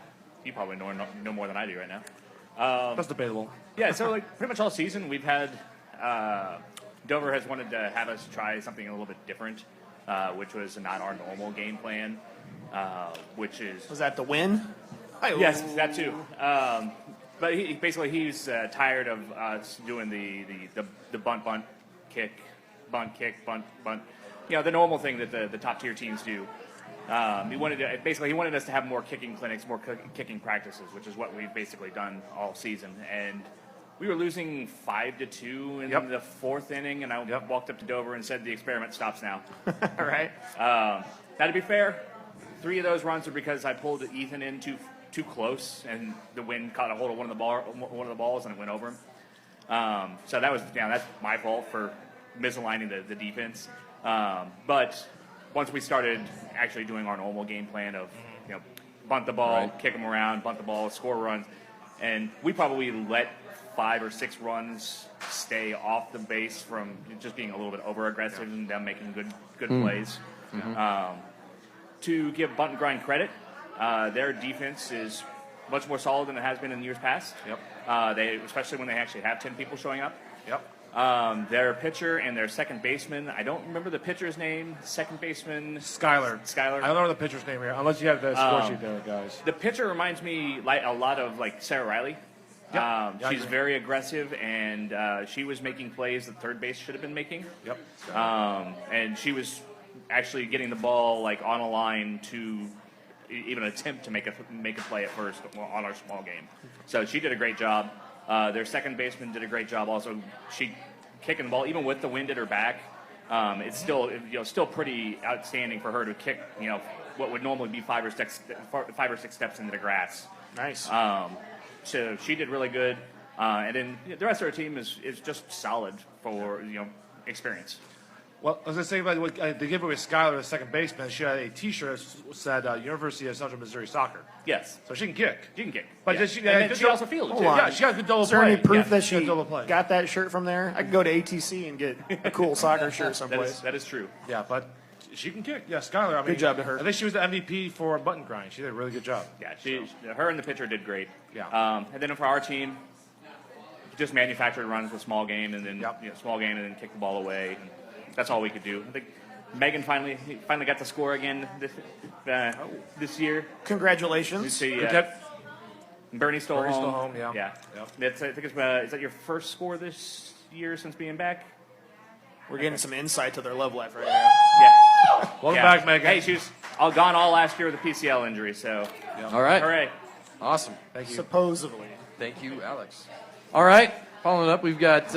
You probably know more than I do right now. That's debatable. Yeah, so like pretty much all season we've had Dover has wanted to have us try something a little bit different, which was not our normal game plan, which is Was that the win? yes, that too. But he's tired of us doing the bunt kick, bunt. You know, the normal thing that the top tier teams do. He wanted us to have more kicking clinics, more kicking practices, which is what we've basically done all season. And we were losing 5-2 in the fourth inning, and I walked up to Dover and said, "The experiment stops now." All right. Now, to be fair, 3 of those runs are because I pulled Ethan in too close, and the wind caught a hold of one of the balls, and it went over him. So that's my fault for misaligning the defense. But once we started actually doing our normal game plan of, bunt the ball, kick them around, bunt the ball, score runs, and we probably let 5 or 6 runs stay off the base from just being a little bit over aggressive and them making good plays. To give Bunt and Grind credit, their defense is much more solid than it has been in years past. Especially when they actually have 10 people showing up. Their pitcher and their second baseman, I don't remember the pitcher's name. Second baseman, Skyler. I don't know the pitcher's name here, unless you have the score sheet there, guys. The pitcher reminds me a lot of Sarah Riley. She's very aggressive, and she was making plays that third base should have been making. And she was actually getting the ball on a line to even attempt to make a play at first on our small game. So she did a great job. Their second baseman did a great job. Also, she kicking the ball even with the wind at her back. It's still pretty outstanding for her to kick what would normally be 5 or 6 steps into the grass. Nice. So she did really good, and then the rest of our team is just solid for experience. Well, I was going to say about what they gave away Skyler, the second baseman. She had a T-shirt that said University of Central Missouri Soccer. Yes. So she can kick. But Yeah. she also fielded too. Yeah, she got good double Is there play. any proof that she she got that shirt from there? I could go to ATC and get a cool soccer shirt someplace. That is true. Yeah, but she can kick. Yeah, Skyler. I mean, Good job to her. I think she was the MVP for Button Grind. She did a really good job. Yeah, her and the pitcher did great. Yeah. And then for our team, just manufactured runs with small game, and then small game, and then kick the ball away. And that's all we could do. I think Megan finally got to score again this year. Congratulations. You see, Bernie stole home. Yeah. I think is that your first score this year since being back? We're getting some insight to their love life right now. Yeah. Welcome back, Megan. Hey, she was gone all last year with a PCL injury. So, All right. hooray! Awesome. Thank you. Supposedly. Thank you, Alex. All right, following up, we've got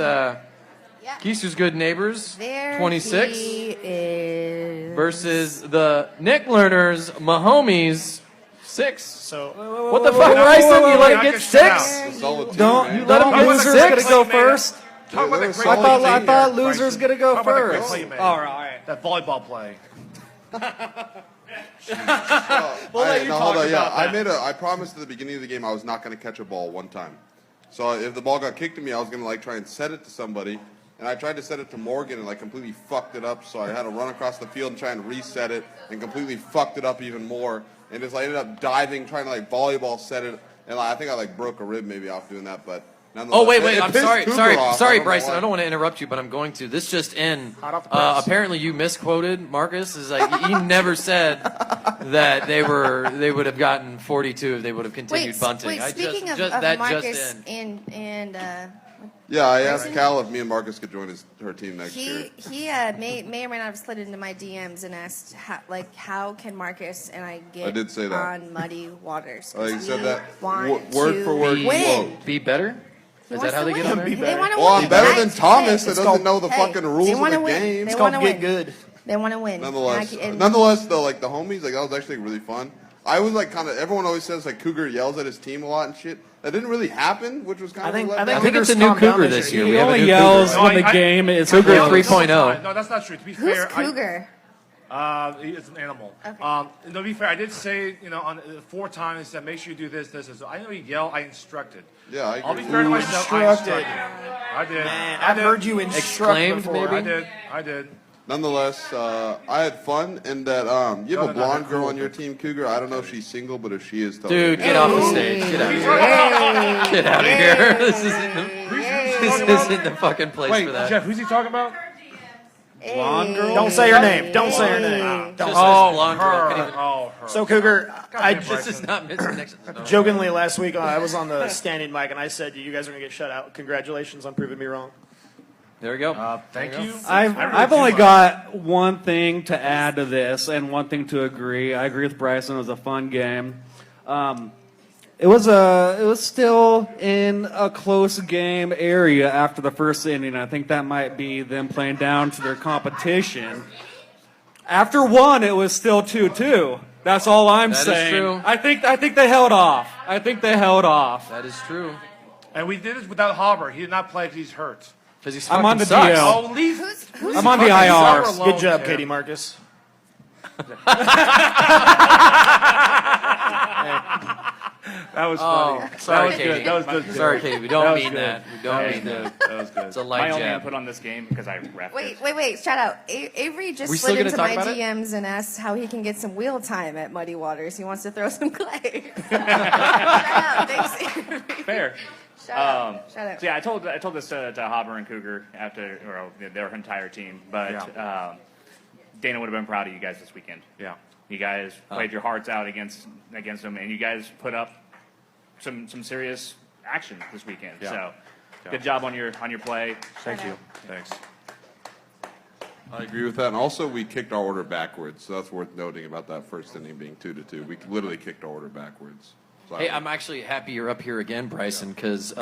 Kisu's Good Neighbors, There 26, he is. versus the Nick Learners, Mahomies, 6. So What the fuck, Bryson? You let it get 6? It's a solid team, Don't man. you let him Talk about losers the gonna great go play you made. first? Talk about the they're great solid play you team. made I thought there, losers Bryson. gonna go Talk about the great first. play you made. All right. That volleyball play. Hold on. Yeah, I promised at the beginning of the game I was not going to catch a ball one time. So if the ball got kicked to me, I was going to try and set it to somebody. And I tried to set it to Morgan and completely fucked it up. So I had to run across the field and try and reset it and completely fucked it up even more. And just ended up diving, trying to volleyball set it. And I think I broke a rib maybe off doing that, but. Oh, wait, it I'm pissed sorry, Cooper sorry, off. sorry, I don't know Bryson. why. I don't want to interrupt you, but I'm going to. This just in. Hot off the press. Apparently, you misquoted Marcus. He never said that they would have gotten 42 if they would have continued bunting. Wait, I speaking just, of that Marcus just in. and Yeah, I asked Cal if me and Marcus could join her team next year. he may or may not have slid into my DMs and asked how can Marcus and I get I did say that. on muddy waters? Oh, you said that? Want Word to for word win. quote. Be better? He Is wants that how to they get win. on there? They want to Well, win. I'm better than Hey, Thomas that it's doesn't called- know the fucking rules they of wanna the win. game. They It's called wanna get win. good. They want to win. Nonetheless, And nonetheless, though, the homies, that was actually really fun. I was like kind of. Everyone always says like Cougar yells at his team a lot and shit. That didn't really happen, which was kind of. I think it's a new Cougar this year. He We have a only new yells Cougar. when the game is Cougar close. 3.0. No, that's not true. To be Who's fair, Cougar? It's an animal. Okay. To be fair, I did say, on 4 times, I said, make sure you do this, this, this. I know you yell, I instructed. Yeah, I I'll be agree. fair to Ooh, myself, I instructed. instructed. I did. Man, I I've did. heard you instruct Exclaimed, before. maybe? I did. Nonetheless, I had fun, and that you have a blonde girl on your team, Cougar. I don't know if she's single, but if she is, tell Dude, me. get off the stage. Get out of here. Get out of here. This isn't the fucking place Wait, for that. Jeff, who's he talking about? Blonde girl? Don't say her name. Don't say her name. Just Don't this say blonde girl. Can't Her. even- Oh, her. So Cougar, This is not misconnection. jokingly last week I was on the standing mic and I said you guys are gonna get shut out. Congratulations on proving me wrong. There we go. Thank you. I've only got one thing to add to this and one thing to agree. I agree with Bryson. It was a fun game. It was still in a close game area after the first inning. I think that might be them playing down to their competition. After one, it was still 2-2. That's all I'm That is saying. true. I think they held off. That is true. And we did it without Hauber. He did not play because he's hurt. Because he's I'm fucking on the sucks. DL. Oh, leave. Who's I'm on the Hauber IR. alone, Good job, Tim. Katie Marcus. That was Oh, funny. sorry, that was Katie. good. That was good. Sorry, Katie. We don't mean that. We don't That was mean good. that. That was good. It's a light My only jab. input on this game, because I wrapped Wait, shout out. Avery just We still slid gonna into talk my about it? DMs and asked how he can get some wheel time at Muddy Waters. He wants to throw some clay. Shout out. Thanks, Avery. Fair. Shout out. Shout out. So yeah, I told this to Hauber and Cougar after, or their entire team, but Dana would have been proud of you guys this weekend. Yeah. You guys played your hearts out against them, and you guys put up some serious action this weekend. Yeah. So Yeah. good job on your play. Thank you. Thanks. I agree with that. And also, we kicked our order backwards, so that's worth noting about that first inning being 2-2. We literally kicked our order backwards. So Hey, I'm actually happy you're up here again, Bryson, because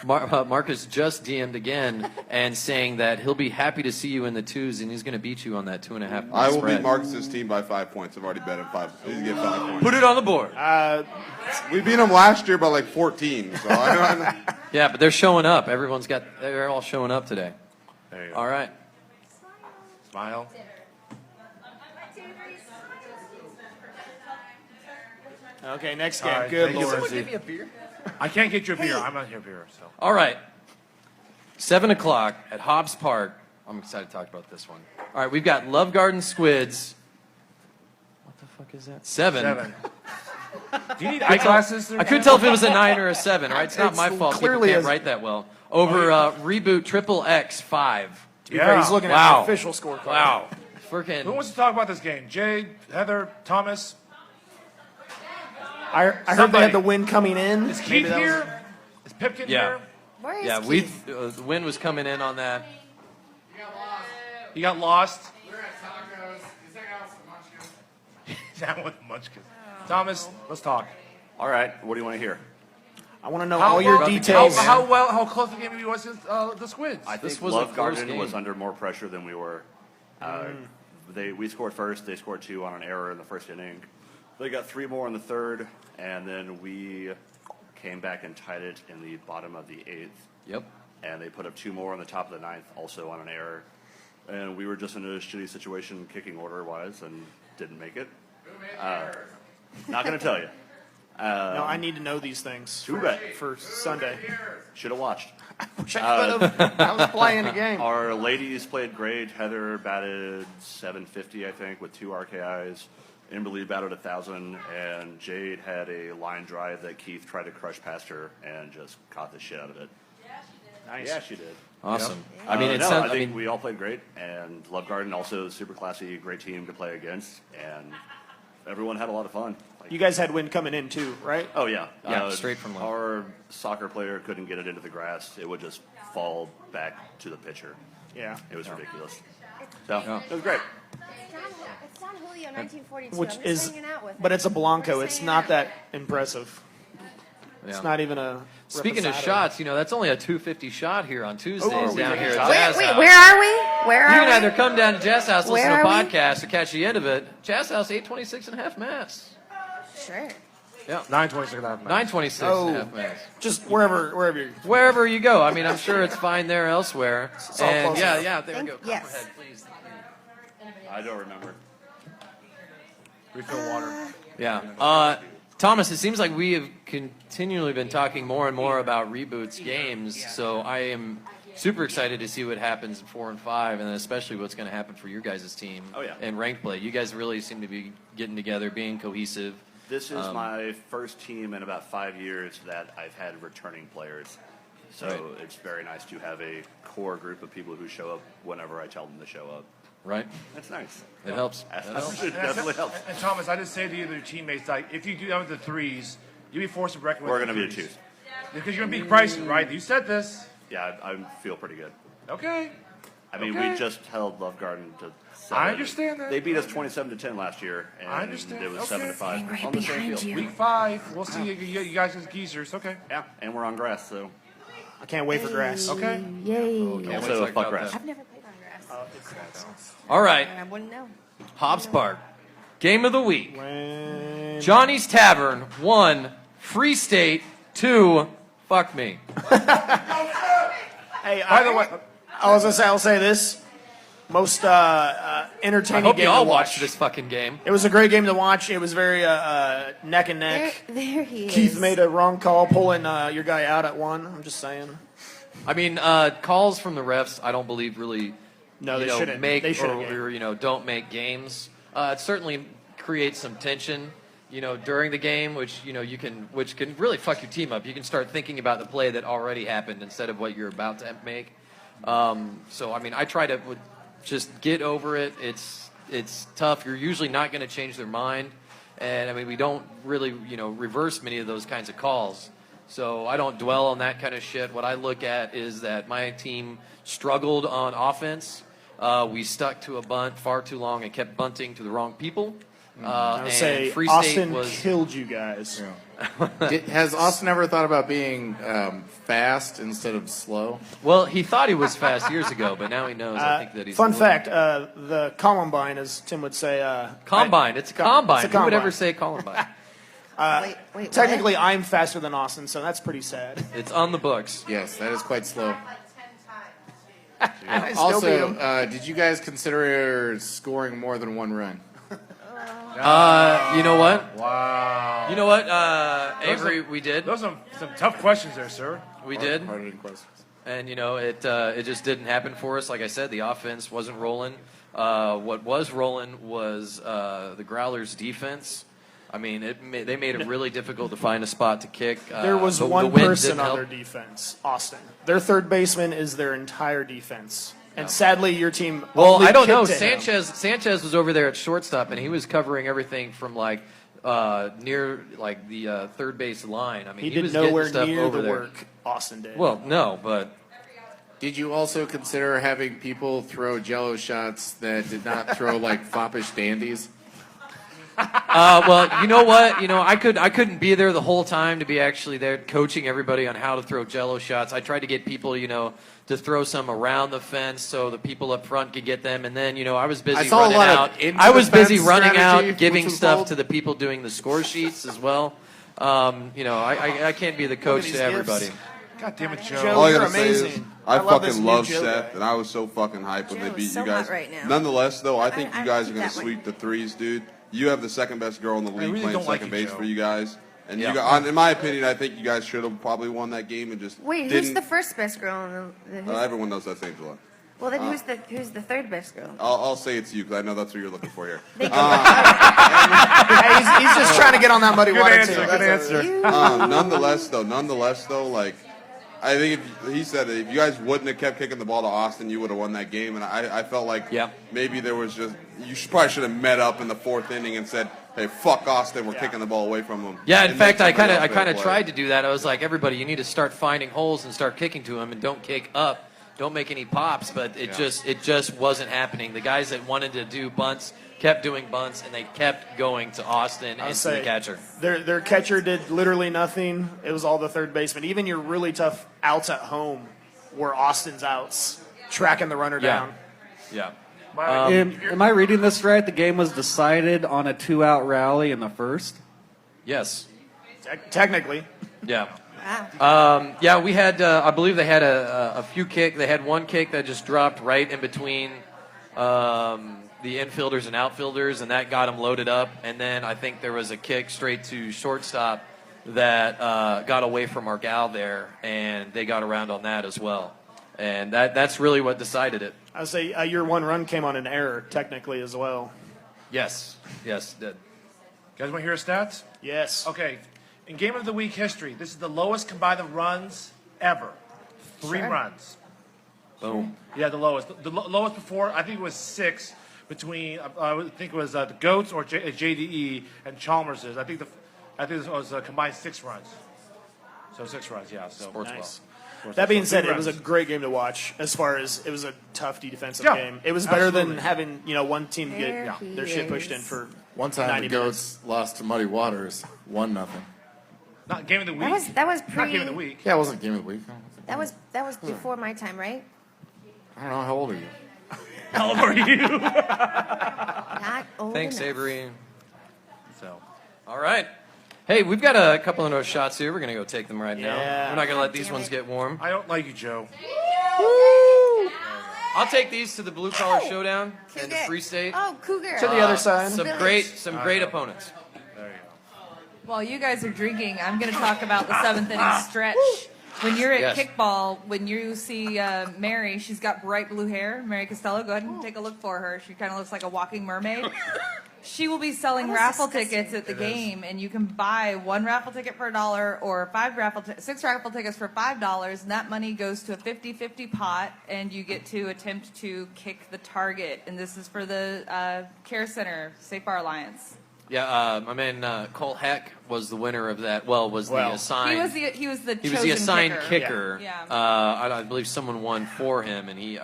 Marcus just DM'd again and saying that he'll be happy to see you in the twos, and he's going to beat you on that 2.5 I will spread. beat Marcus's team by 5 points. I've already bet him 5. He's getting 5 points. Put it on the board. We beat him last year by like 14. So I know. Yeah, but they're showing up. They're all showing up today. There you go. All right. Smile. Okay, next All game. right, Good thank you, lord. Lindsay. I can't get you a beer. I'm not here beer. So. All right. 7 o'clock at Hobbs Park. I'm excited to talk about this one. All right, we've got Love Garden Squids. What the fuck is that? 7. Do you need eyeglasses? I couldn't tell if it was a 9 or a 7, right? It's not my fault. People clearly can't is- write that well. Over Reboot Triple X 5. Yeah. He's looking at Wow. the official scorecard. Wow. Who Freaking. wants to talk about this game? Jade, Heather, Thomas. I heard they Somebody. had the win coming in. Is Keith Maybe that was- here? Is Pipkin Yeah. here? Where is Yeah, Keith? the wind was coming in on that. You got lost. We're at tacos. He's hanging out with the Munchkins. He's hanging with the Munchkins. Thomas, let's talk. All right, what do you want to hear? I want to know all your about the details. game, How close the game was with the Squids? I This think was a Love close Garden game. was under more pressure than we were. We scored first. They scored 2 on an error in the first inning. They got 3 more in the third, and then we came back and tied it in the bottom of the 8th. Yep. And they put up 2 more in the top of the 9th, also on an error. And we were just in a shitty situation kicking order-wise and didn't make it. Not going to tell you. No, I need to know these things. Too bad. For Sunday. Should have watched. Wish I could have. I was playing the game. Our ladies played great. Heather batted 750, I think, with 2 RKIs. Imberly batted 1,000, and Jade had a line drive that Keith tried to crush past her and just caught the shit out of it. Nice. Yeah, she did. Awesome. Yep. I mean, it no, sounds. I think we all played great, and Love Garden also super classy, great team to play against, and everyone had a lot of fun. Like, You guys had wind coming in too, right? oh yeah, Yeah, straight from Love. Our soccer player couldn't get it into the grass; it would just fall back to the pitcher. Yeah. It was ridiculous. So Yeah. it was great. It's Don Julio 1942. Which I'm just is, hanging out with but him. it's a Blanco. Just It's hanging not out. that impressive. Yeah. It's not even a. Speaking of reposado. shots, that's only a 250 shot here on Tuesdays we down making here at shots? Jazz Wait, House. where are we? Where You are can we? either come down to Jazz House, listen Where to a are we? podcast, or catch the end of it. Jazz House, 826 and a half mass. Sure. Yeah. 9:26 and a half mass. 9:26 Oh. and a half mass. Just wherever you. Wherever you go. I mean, I'm sure it's fine there elsewhere. all And close yeah, enough. there we go. Yes. Copperhead, please. I don't remember. Refill water. Yeah. Thomas, it seems like we have continually been talking more and more about reboots games, so I am super excited to see what happens in 4 and 5, and especially what's going to happen for your guys' team in ranked play. You guys really seem to be getting together, being cohesive. This is my first team in about 5 years that I've had returning players. So it's very nice to have a core group of people who show up whenever I tell them to show up. Right? That's nice. It helps. It definitely helps. And Thomas, I just say to you, your teammates, like, if you do that with the threes, you'll be forced to reckon with We're the going to be the threes. twos. Because you're going to beat Bryson, right? You said this. Yeah, I feel pretty good. Okay. I mean, Okay. we just held Love Garden to 7. I understand that. They beat us 27-10 last year, and I understand. it was Okay. 7-5 on the same field. Week 5, we'll see you guys as geezers. Okay. Yeah, and we're on grass, so. I can't wait for grass. Okay. Yay. Also, fuck grass. I've never played on grass. All right. I wouldn't know. Hobbs Park. Game of the week. Johnny's Tavern. 1. Free State. 2. Fuck me. Hey, By the way, I'll say this. Most I entertaining hope game you all to watch. watched this fucking game. It was a great game to watch. It was very neck and neck. There he is. Keith made a wrong call pulling your guy out at 1. I'm just saying. I mean, calls from the refs, I don't believe really No, they shouldn't. make They shouldn't. or don't make games. It certainly creates some tension, during the game, which can really fuck your team up. You can start thinking about the play that already happened instead of what you're about to make. So I mean, I try to just get over it. It's tough. You're usually not going to change their mind, and I mean, we don't really reverse many of those kinds of calls. So I don't dwell on that kind of shit. What I look at is that my team struggled on offense. We stuck to a bunt far too long and kept bunting to the wrong people. I would And say Free Austin State was killed you guys. Has Austin ever thought about being fast instead of slow? Well, he thought he was fast years ago, but now he knows. I think that he's Fun more- fact: the Columbine, as Tim would say, Combine. It's a combine. It's a Who would combine. ever say Columbine? Wait, Technically, I'm faster than Austin, so that's pretty sad. It's on the books. Yes, that is quite slow. I still beat him. Also, did you guys consider scoring more than 1 run? You know what? Wow. You know what, Avery? We did. Those are some tough questions there, sir. We did. Hard-hitting questions. And it just didn't happen for us. Like I said, the offense wasn't rolling. What was rolling was the Growlers' defense. I mean, they made it really difficult to find a spot to kick. There was the one wind person didn't on help. their defense, Austin. Their third baseman is their entire defense. And sadly, your team. Well, only I don't know. kicked to him. Sanchez was over there at shortstop, and he was covering everything from near the third base line. I mean, He he did was getting nowhere stuff near over the there. work Austin did. Well, no, but Did you also consider having people throw jello shots that did not throw like foppish dandies? well, you know what? I couldn't be there the whole time to be actually there coaching everybody on how to throw jello shots. I tried to get people, to throw some around the fence so the people up front could get them. And then, I was busy I saw a running lot of out. into I was the busy fence running strategy, out, giving which was stuff bold. to the people doing the score sheets as well. I can't be the coach to everybody. God damn it, Joe. Joe, All I you're gotta say is, amazing. I love this fucking new love Joe Seth, guy. and I was so fucking hyped when Joe they is beat so you guys. hot right now. Nonetheless, though, I think I you guys are think gonna that one. sweep the threes, dude. You have the second best girl in the league really playing don't like second you, base Joe. for you guys. And Yeah. you got, in my opinion, I think you guys should have probably won that game and just Wait, didn't. who's the first best girl? Everyone knows that's Angela. Well, then who's the third best girl? I'll say it's you because I know that's what you're looking for here. Hey, he's just trying to get on that muddy water answer, too. good That's answer. Nonetheless, though, like, I think he said if you guys wouldn't have kept kicking the ball to Austin, you would have won that game. And I felt like maybe there was just probably should have met up in the 4th inning and said, "Hey, fuck Austin, we're kicking the ball away from him." Yeah, in And fact, make I kind somebody else of play. tried to do that. I was like, everybody, you need to start finding holes and start kicking to them, and don't kick up, don't make any pops. But it just wasn't happening. The guys that wanted to do bunts kept doing bunts, and they kept going to Austin and to the catcher. Their catcher did literally nothing. It was all the third baseman. Even your really tough outs at home were Austin's outs, tracking the runner down. Yeah. Am I reading this right? The game was decided on a 2-out rally in the first. Yes. Technically. Yeah. Wow. Yeah, we had. I believe they had a few kick. They had one kick that just dropped right in between the infielders and outfielders, and that got them loaded up. And then I think there was a kick straight to shortstop that got away from our gal there, and they got around on that as well. And that's really what decided it. I would say your one run came on an error, technically, as well. Yes. Yes, it did. You guys want to hear stats? Yes. Okay. In Game of the Week history, this is the lowest combined runs ever. 3 runs. Boom. Yeah, the lowest. The lowest before, I think it was 6 between, I think it was the Goats or JDE and Chalmers's. I think this was combined 6 runs. So 6 runs, yeah. So Sports nice. well. That being said, 3 it was a runs. great game to watch. As far as it was a tough defensive Yeah, game, it was better absolutely. than having one team There get he their shit pushed in is. for One time 90 the minutes. Goats lost to Muddy Waters, 1-0. Not Game of the Week. That was Not Game of the pre. Week. Yeah, it wasn't Game of the Week. That was before my time, right? I don't know, how old are you? How old are you? Not old Thanks, enough. Avery. So, all right. Hey, we've got a couple of those shots here. We're going to go take them right now. Yeah. We're not going to let these Damn ones it. get warm. I don't like you, Joe. I'll take these to the Blue Collar Showdown in the Cougar. Free State. Oh, Cougar. To the other side. Some great opponents. There you go. While you guys are drinking, I'm going to talk about the 7th inning stretch. When you're at Yes. Kickball, when you see Mary, she's got bright blue hair. Mary Costello, go ahead and take a look for her. She kind of looks like a walking mermaid. She will be selling raffle tickets at the game, and you can buy 1 raffle ticket for $1 or 6 raffle tickets for $5, and that money goes to a 50-50 pot, and you get to attempt to kick the target. And this is for the Care Center Safe Bar Alliance. Yeah, my man Cole Heck was the winner of that. Well, was the assigned. He was the He was chosen the assigned kicker. kicker. Yeah. I believe someone won for him, and he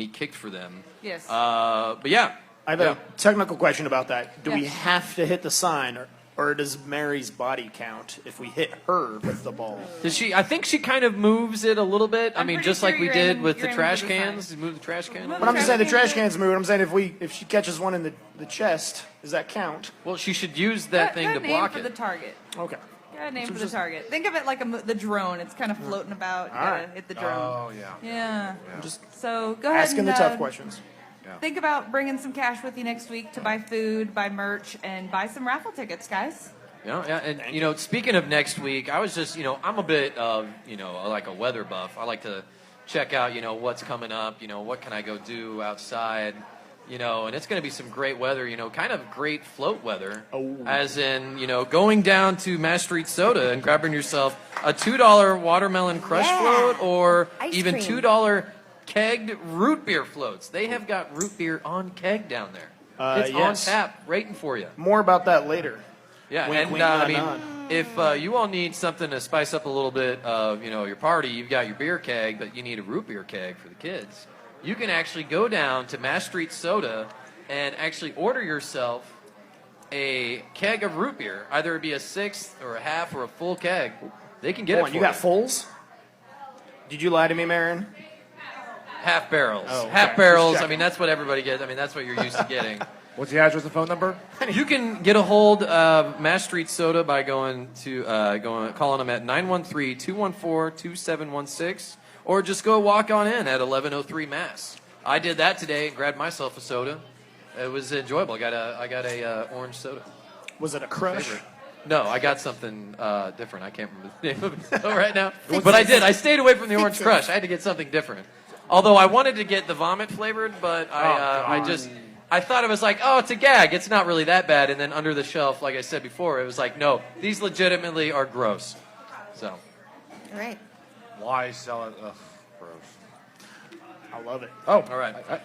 kicked for them. Yes. But yeah. I have a technical question about that. Do we have to hit the sign, or does Mary's body count if we hit her with the ball? Does she? I think she kind of moves it a little bit. I mean, pretty just sure like we you're did aiming- with you're the aiming trash for the sign. cans. Move the trash can. But I'm just saying the trash can's moved. I'm saying if she catches one in the chest, does that count? Well, she should use that thing to block for it. the target. Okay. Got a name for the target. Think of it like the drone. It's kind of floating about. You gotta hit the drone. Oh, yeah. Yeah. I'm just So go ahead asking and the tough questions. think about bringing some cash with you next week to buy food, buy merch, and buy some raffle tickets, guys. Yeah, and speaking of next week, I was just, I'm a bit of, like a weather buff. I like to check out, what's coming up, what can I go do outside, and it's going to be some great weather, kind of great float weather. Oh. As in, going down to Mass Street Soda and grabbing yourself a $2 watermelon crush float or Ice even cream. $2 kegged root beer floats. They have got root beer on keg down there. It's yes. on tap, waiting for you. More about that later. Yeah, Wink, and wink, I nod, mean, nod. if you all need something to spice up a little bit of, your party, you've got your beer keg, but you need a root beer keg for the kids. You can actually go down to Mass Street Soda and actually order yourself a keg of root beer. Either it be a 1/6 or a half or a full keg. They can get Hold it on, for you got fulls? Did you lie to me, Marin? half barrels. Oh, okay. Half barrels. Just I mean, that's what everybody gets. I mean, that's what you're used to getting. What's the address and phone number? You can get a hold of Mass Street Soda by calling them at 913-214-2716, or just go walk on in at 1103 Mass. I did that today and grabbed myself a soda. It was enjoyable. I got a orange soda. Was it a crush? Favorite. No, I got something different. I can't remember the name of it right now, but I did. I stayed away from the orange crush. I had to get something different. Although I wanted to get the vomit flavored, but I thought it was like, oh, it's a gag. It's not really that bad. And then under the shelf, like I said before, it was like, no, these legitimately are gross. So. All right. Why sell it? Ugh, gross. I love it. Oh, all right. I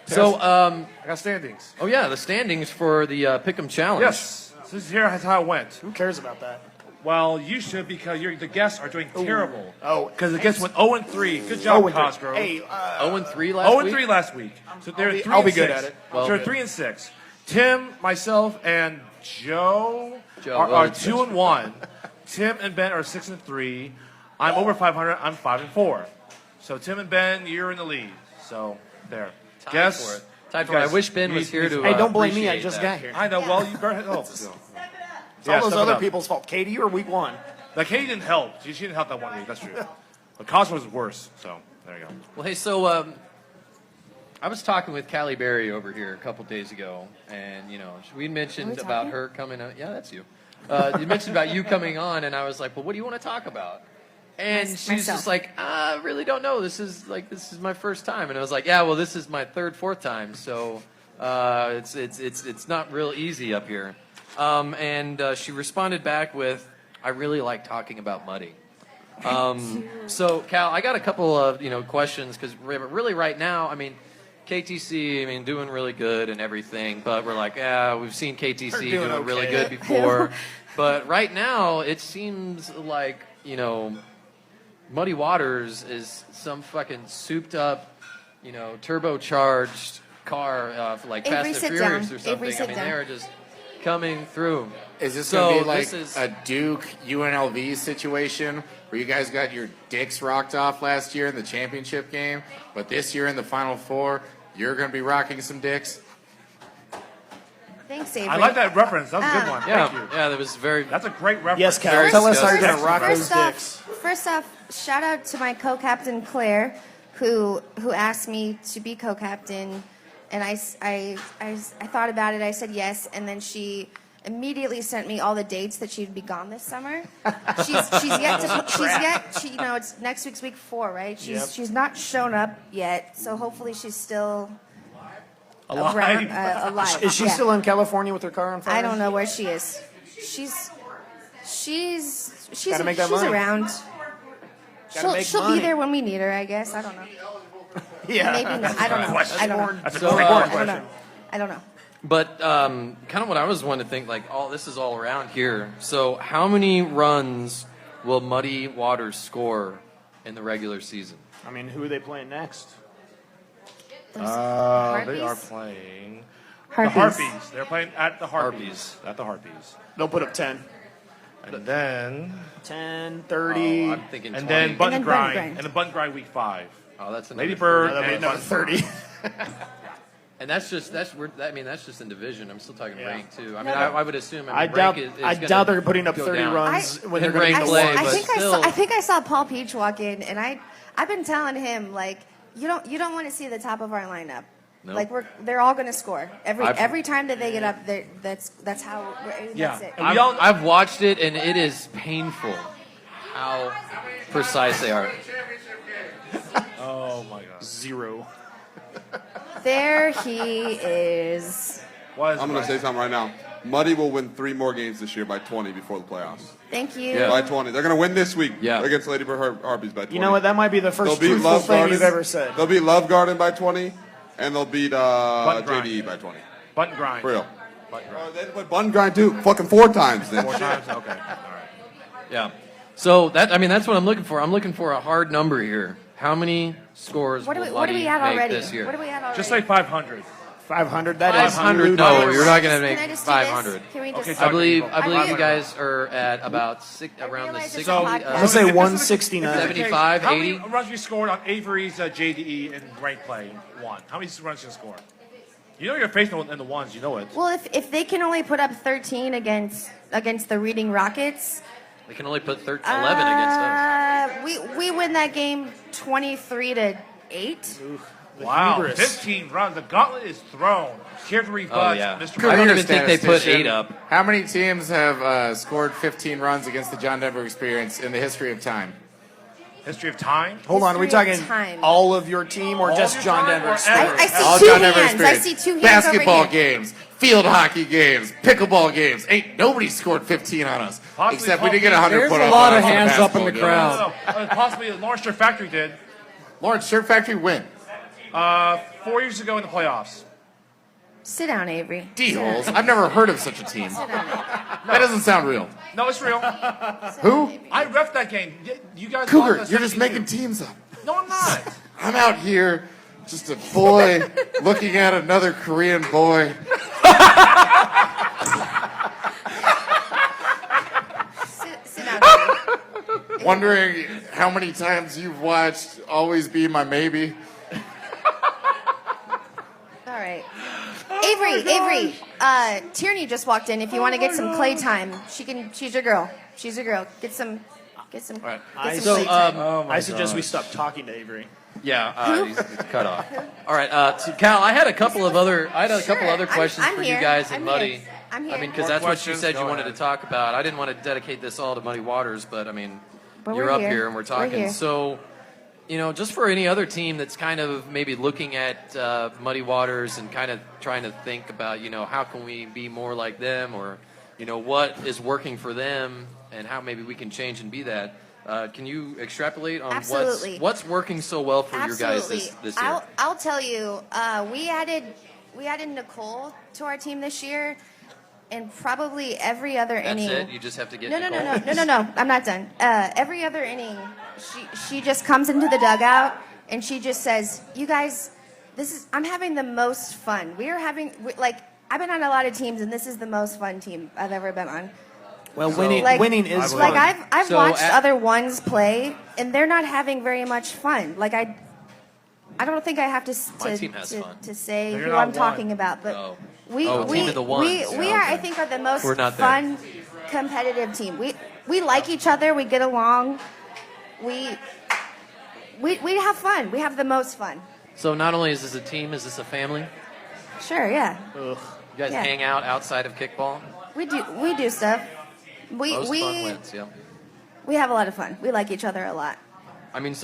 got standings. Oh yeah, the standings for the Pick'em Challenge. Yes. So this is how it went. Who cares about that? Well, you should because the guests are doing terrible. Oh, because the guests went 0-3. Good job, 0-3. Cosgrove. Hey, 0-3 last week. 0-3 last week. So they're 3 I'll and be 6. good at it. Well, so they're good. 3 and 6. Tim, myself, and Joe are Williams. 2 and 1. Tim and Ben are 6 and 3. I'm over 500. I'm 5 and 4. So Tim and Ben, you're in the lead. So there. Tied for it. Tied for it. I wish Ben was here to. Hey, don't blame me. I appreciate just that. got here. I know. Well, you better. Oh. It's all those step it other up. people's fault. Katie, you were week 1. Like, Katie didn't help. She didn't help that one week. That's true. But Cosmo was worse. So there you go. Well, hey, so I was talking with Callie Berry over here a couple days ago, and we mentioned about her coming on. Yeah, that's you. You mentioned about you coming on, and I was like, "Well, what do you want to talk about?" And she's just like, "I really don't know. This is my first time." And I was like, "Yeah, well, this is my third, fourth time, so it's not real easy up here." And she responded back with, "I really like talking about Muddy." So Cal, I got a couple of questions because really right now, I mean, KTC, doing really good and everything, but we're like, yeah, we've seen KTC doing really good before, but right now it seems like Muddy Waters is some fucking souped up, turbocharged car like Avery, Fast and sit Furious down. or something. Avery, sit down. They're just coming through. Is this So going to be like this is- a Duke UNLV situation where you guys got your dicks rocked off last year in the championship game, but this year in the Final Four, you're going to be rocking some dicks? Thanks, Avery. I like that reference. That was a good one. Yeah, Thank you. yeah, that was very. That's a great reference. Yes, Cal. Tell us how you're going to rock those First off, dicks. first off, shout out to my co-captain Claire, who asked me to be co-captain, and I thought about it. I said yes, and then she immediately sent me all the dates that she'd be gone this summer. It's next week's week 4, right? She's not shown up yet, so hopefully she's still Alive. alive. Is she Yeah. still in California with her car on fire? I don't know where she is. She's Gotta make that money. around. Gotta make She'll money. be there when we need her, I guess. I don't know. Yeah. Maybe not. I don't know. I don't know. That's a So, great I I don't question. know. I don't know. But kind of what I was wanting to think, like, this is all around here. So how many runs will Muddy Waters score in the regular season? I mean, who are they playing next? They are playing the Harpies. They're playing at the Harpies. At the Harpies. They'll put up 10. And then 10, 30. I'm thinking 20. and then Button then Grind. Button Grind. And the Button Grind week 5. Oh, that's Lady another Bird That'll be and another Button 30. And that's just that's just in division. I'm still talking Yeah. rank too. I mean, I would assume. I rank doubt. is I gonna doubt they're putting up go 30 down. runs when they're In going to rank be play, the but still. I think I saw Paul Peach walk in, and I've been telling him, like, you don't want to see the top of our lineup. Nope. Like they're all going to score every I've- time that they get up. That's how. Yeah. That's it. And we all- I've watched it, and it is painful how precise they are. Oh my God. 0. There he is. What is I'm it, going to Bryce? say something right now. Muddy will win 3 more games this year by 20 before the playoffs. Thank you. Yeah. By 20. They're going to win this week Yeah. against Lady Bird Harpies by 20. You know what? That might be the They'll first beat truthful Love thing Garden. you've ever said. They'll beat Love Garden by 20, and they'll beat Button Grind. JDE by 20. Button Grind. For real. Button Grind. They put Bun Grind too. Fucking 4 times then. 4 times? Okay. All right. Yeah. So that's what I'm looking for. I'm looking for a hard number here. How many scores What do will we Muddy at make already? this year? What do we at already? Just say 500. 500. That is 500. No, ludicrous. you're not going to Can I make just do this? 500. Can we just? Okay, I believe I you realize- guys are at about around the realize it's 60, a podcast. I'm going to say 169. 75, How 80. many runs you scored on Avery's JDE in rank play? 1. How many runs you score? You know your face in the ones. You know it. Well, if they can only put up 13 against the Reading Rockets, They can only put 11 against us. we win that game 23-8. Wow. hubris. 15 runs. The gauntlet is thrown. Here to rebut Oh, yeah. Mr. I don't Career even think they put statistician, 8 up. How many teams have scored 15 runs against the John Denver experience in the history of time? History of time. Hold on. Are we History talking of time. all of your team or All just of your John time Denver? or Spurs? I see All two John Denver hands. I experience. see 2 hands Basketball over here. games, field hockey games, pickleball games. Ain't nobody scored 15 on us. Possibly Except we did get Paul 100 There's put a up lot on of us in hands up in basketball the game. crowd. No. Possibly the Lawrence Shirt Factory did. Lawrence Shirt Factory win. 4 years ago in the playoffs. Sit down, Avery. D-holes. I've never heard of such a team. Sit down, Avery. That doesn't sound real. No, it's real. Who? I ref that game. You guys. Cougar, lost you're just 17-2. making teams up. No, I'm not. I'm out here, just a boy looking at another Korean boy. Sit down, Avery. Wondering how many times you've watched Always Be My Maybe. All right. Avery, Avery. Tierney just walked in. If you want to get some clay time, she's your girl. She's your girl. Get some. All right. Get some clay time. I suggest we stop talking to Avery. Yeah, he's cut off. All right, so Cal, I had a couple of other questions I'm for here. you guys in I'm Muddy. here. I'm here. I mean, because that's what you said you wanted to talk about. I didn't want to dedicate this all to Muddy Waters, but I mean, But you're we're up here. here and we're talking. here. So, just for any other team that's kind of maybe looking at Muddy Waters and kind of trying to think about, how can we be more like them, or, what is working for them and how maybe we can change and be that. Can you extrapolate on Absolutely. what's working so well for you guys this year? I'll tell you. We added Nicole to our team this year, and probably every other inning. That's it? You just have to get No. Nicole? I'm not done. Every other inning, she just comes into the dugout and she just says, "You guys, I'm having the most fun. I've been on a lot of teams, and this is the most fun team I've ever been on." Well, winning is fun. I've watched other ones play, and they're not having very much fun. I don't think I have to My team has fun. to say You're who not I'm one. talking about, but Oh. we Team of the ones. we are I think are the most We're not there. fun competitive team. We like each other. We get along. We have fun. We have the most fun. So not only is this a team, is this a family? Sure, yeah. You guys Yeah. hang out outside of kickball? We do stuff. Most fun wins, yeah. We have a lot of fun. We like each other a lot. You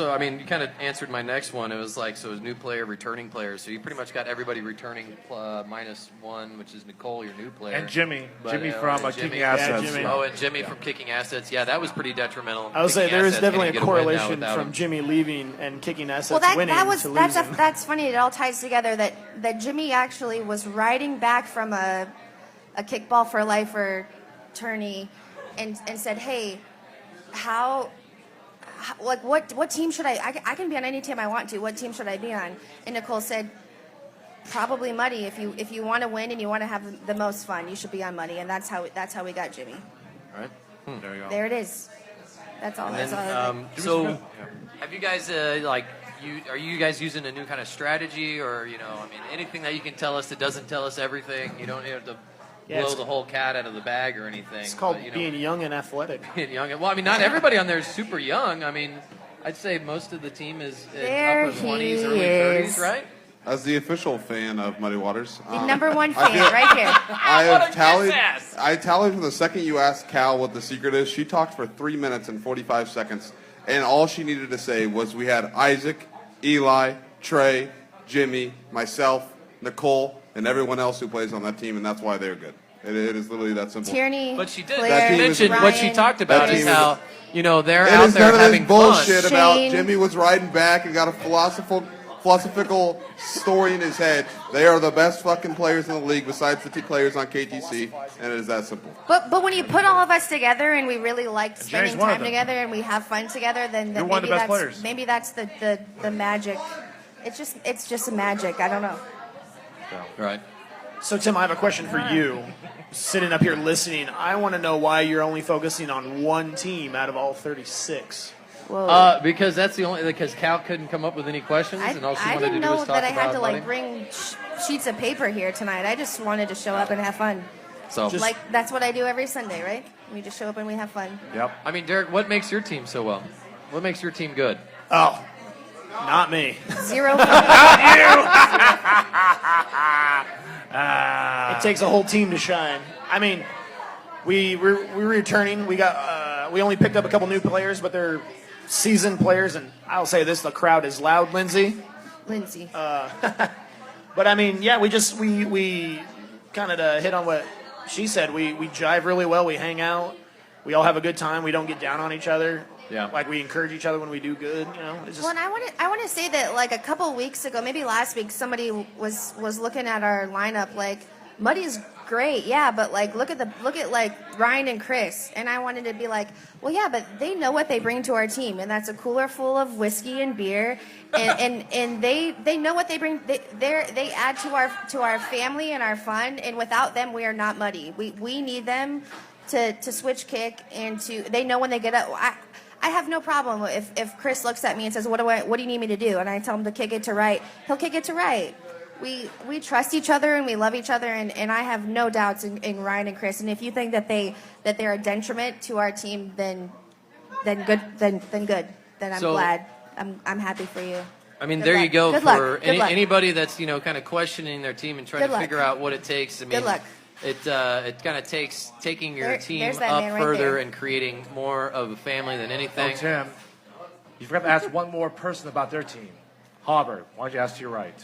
kind of answered my next one. It was new player, returning player. So you pretty much got everybody returning -1, which is Nicole, your new player. And Jimmy. But, Jimmy from and Kicking Assets. Jimmy. Oh, and Jimmy from Kicking Assets. Yeah, that was pretty detrimental. I would say Kicking there is Assets definitely can't a get win now correlation without from him. Jimmy leaving and Kicking Assets Well, winning to losing. that's funny. It all ties together. That Jimmy actually was riding back from a kickball for lifer tourney, and said, "Hey, what team should I can be on any team I want to. What team should I be on?" And Nicole said, "Probably Muddy. If you want to win and you want to have the most fun, you should be on Muddy." And that's how we got Jimmy. All right. There you go. There it is. That's all. And That's then, all. so, have you guys are you guys using a new kind of strategy, or anything that you can tell us that doesn't tell us everything? You don't have to Yeah, blow it's- the whole cat out of the bag or anything. It's called but, being young and athletic. being young. Well, not everybody on there is super young. I'd say most of the team is in There upper 20s, he early is. 30s, right? As the official fan of Muddy Waters, The number one fan right here. I What have a tallied. kiss-ass. I tallied from the second you asked Cal what the secret is. She talked for 3 minutes and 45 seconds, and all she needed to say was we had Isaac, Eli, Trey, Jimmy, myself, Nicole, and everyone else who plays on that team, and that's why they're good. It is literally that simple. Tierney, But she did Claire, mention what she Ryan. talked about That is team is- how they're It out is there none of this having bullshit fun. about Shane. Jimmy was riding back and got a philosophical story in his head. They are the best fucking players in the league besides the two players on KTC, and it is that simple. But when you put all of us together and we really like Jay's spending one of time them. together and we have fun together, then You're one of the best players. maybe that's the magic. It's just a magic. I don't know. Right. So, Tim, I have a question for you. Sitting up here listening, I want to know why you're only focusing on one team out of all 36. Whoa. Because because Cal couldn't come up with any questions, and all she I wanted to didn't do know was talk that I had about to money. bring sheets of paper here tonight. I just wanted to show up and have fun. So, That's what I do every Sunday, right? We just show up and we have fun. Yep. Derek, what makes your team so well? What makes your team good? Oh, not me. 0 It takes a whole team to shine. We're returning. We only picked up a couple new players, but they're seasoned players. And I'll say this: the crowd is loud, Lindsay. Lindsay. But we kind of hit on what she said. We jive really well. We hang out. We all have a good time. We don't get down on each other. Yeah. We encourage each other when we do good. It's just. Well, and I want to say that a couple weeks ago, maybe last week, somebody was looking at our lineup Muddy's great, yeah, but look at Ryan and Chris, and I wanted to be well, yeah, but they know what they bring to our team, and that's a cooler full of whiskey and beer, and they know what they bring. They add to our family and our fun, and without them, we are not Muddy. We need them to switch kick and they know when they get up. I have no problem if Chris looks at me and says, what do you need me to do? And I tell him to kick it to right. He'll kick it to right. we trust each other and we love each other, and I have no doubts in Ryan and Chris. And if you think that they're a detriment to our team, then good. Then I'm So- glad. I'm happy for you. I mean, Good there luck. you go Good for luck. Good luck. anybody that's kind of questioning their team and trying Good to luck. figure out what it takes. I mean, Good luck. It kind of takes taking your team there's that up man right further there. and creating more of a family than anything. Oh, Tim, you forgot to ask one more person about their team. Hauber, why don't you ask to your right?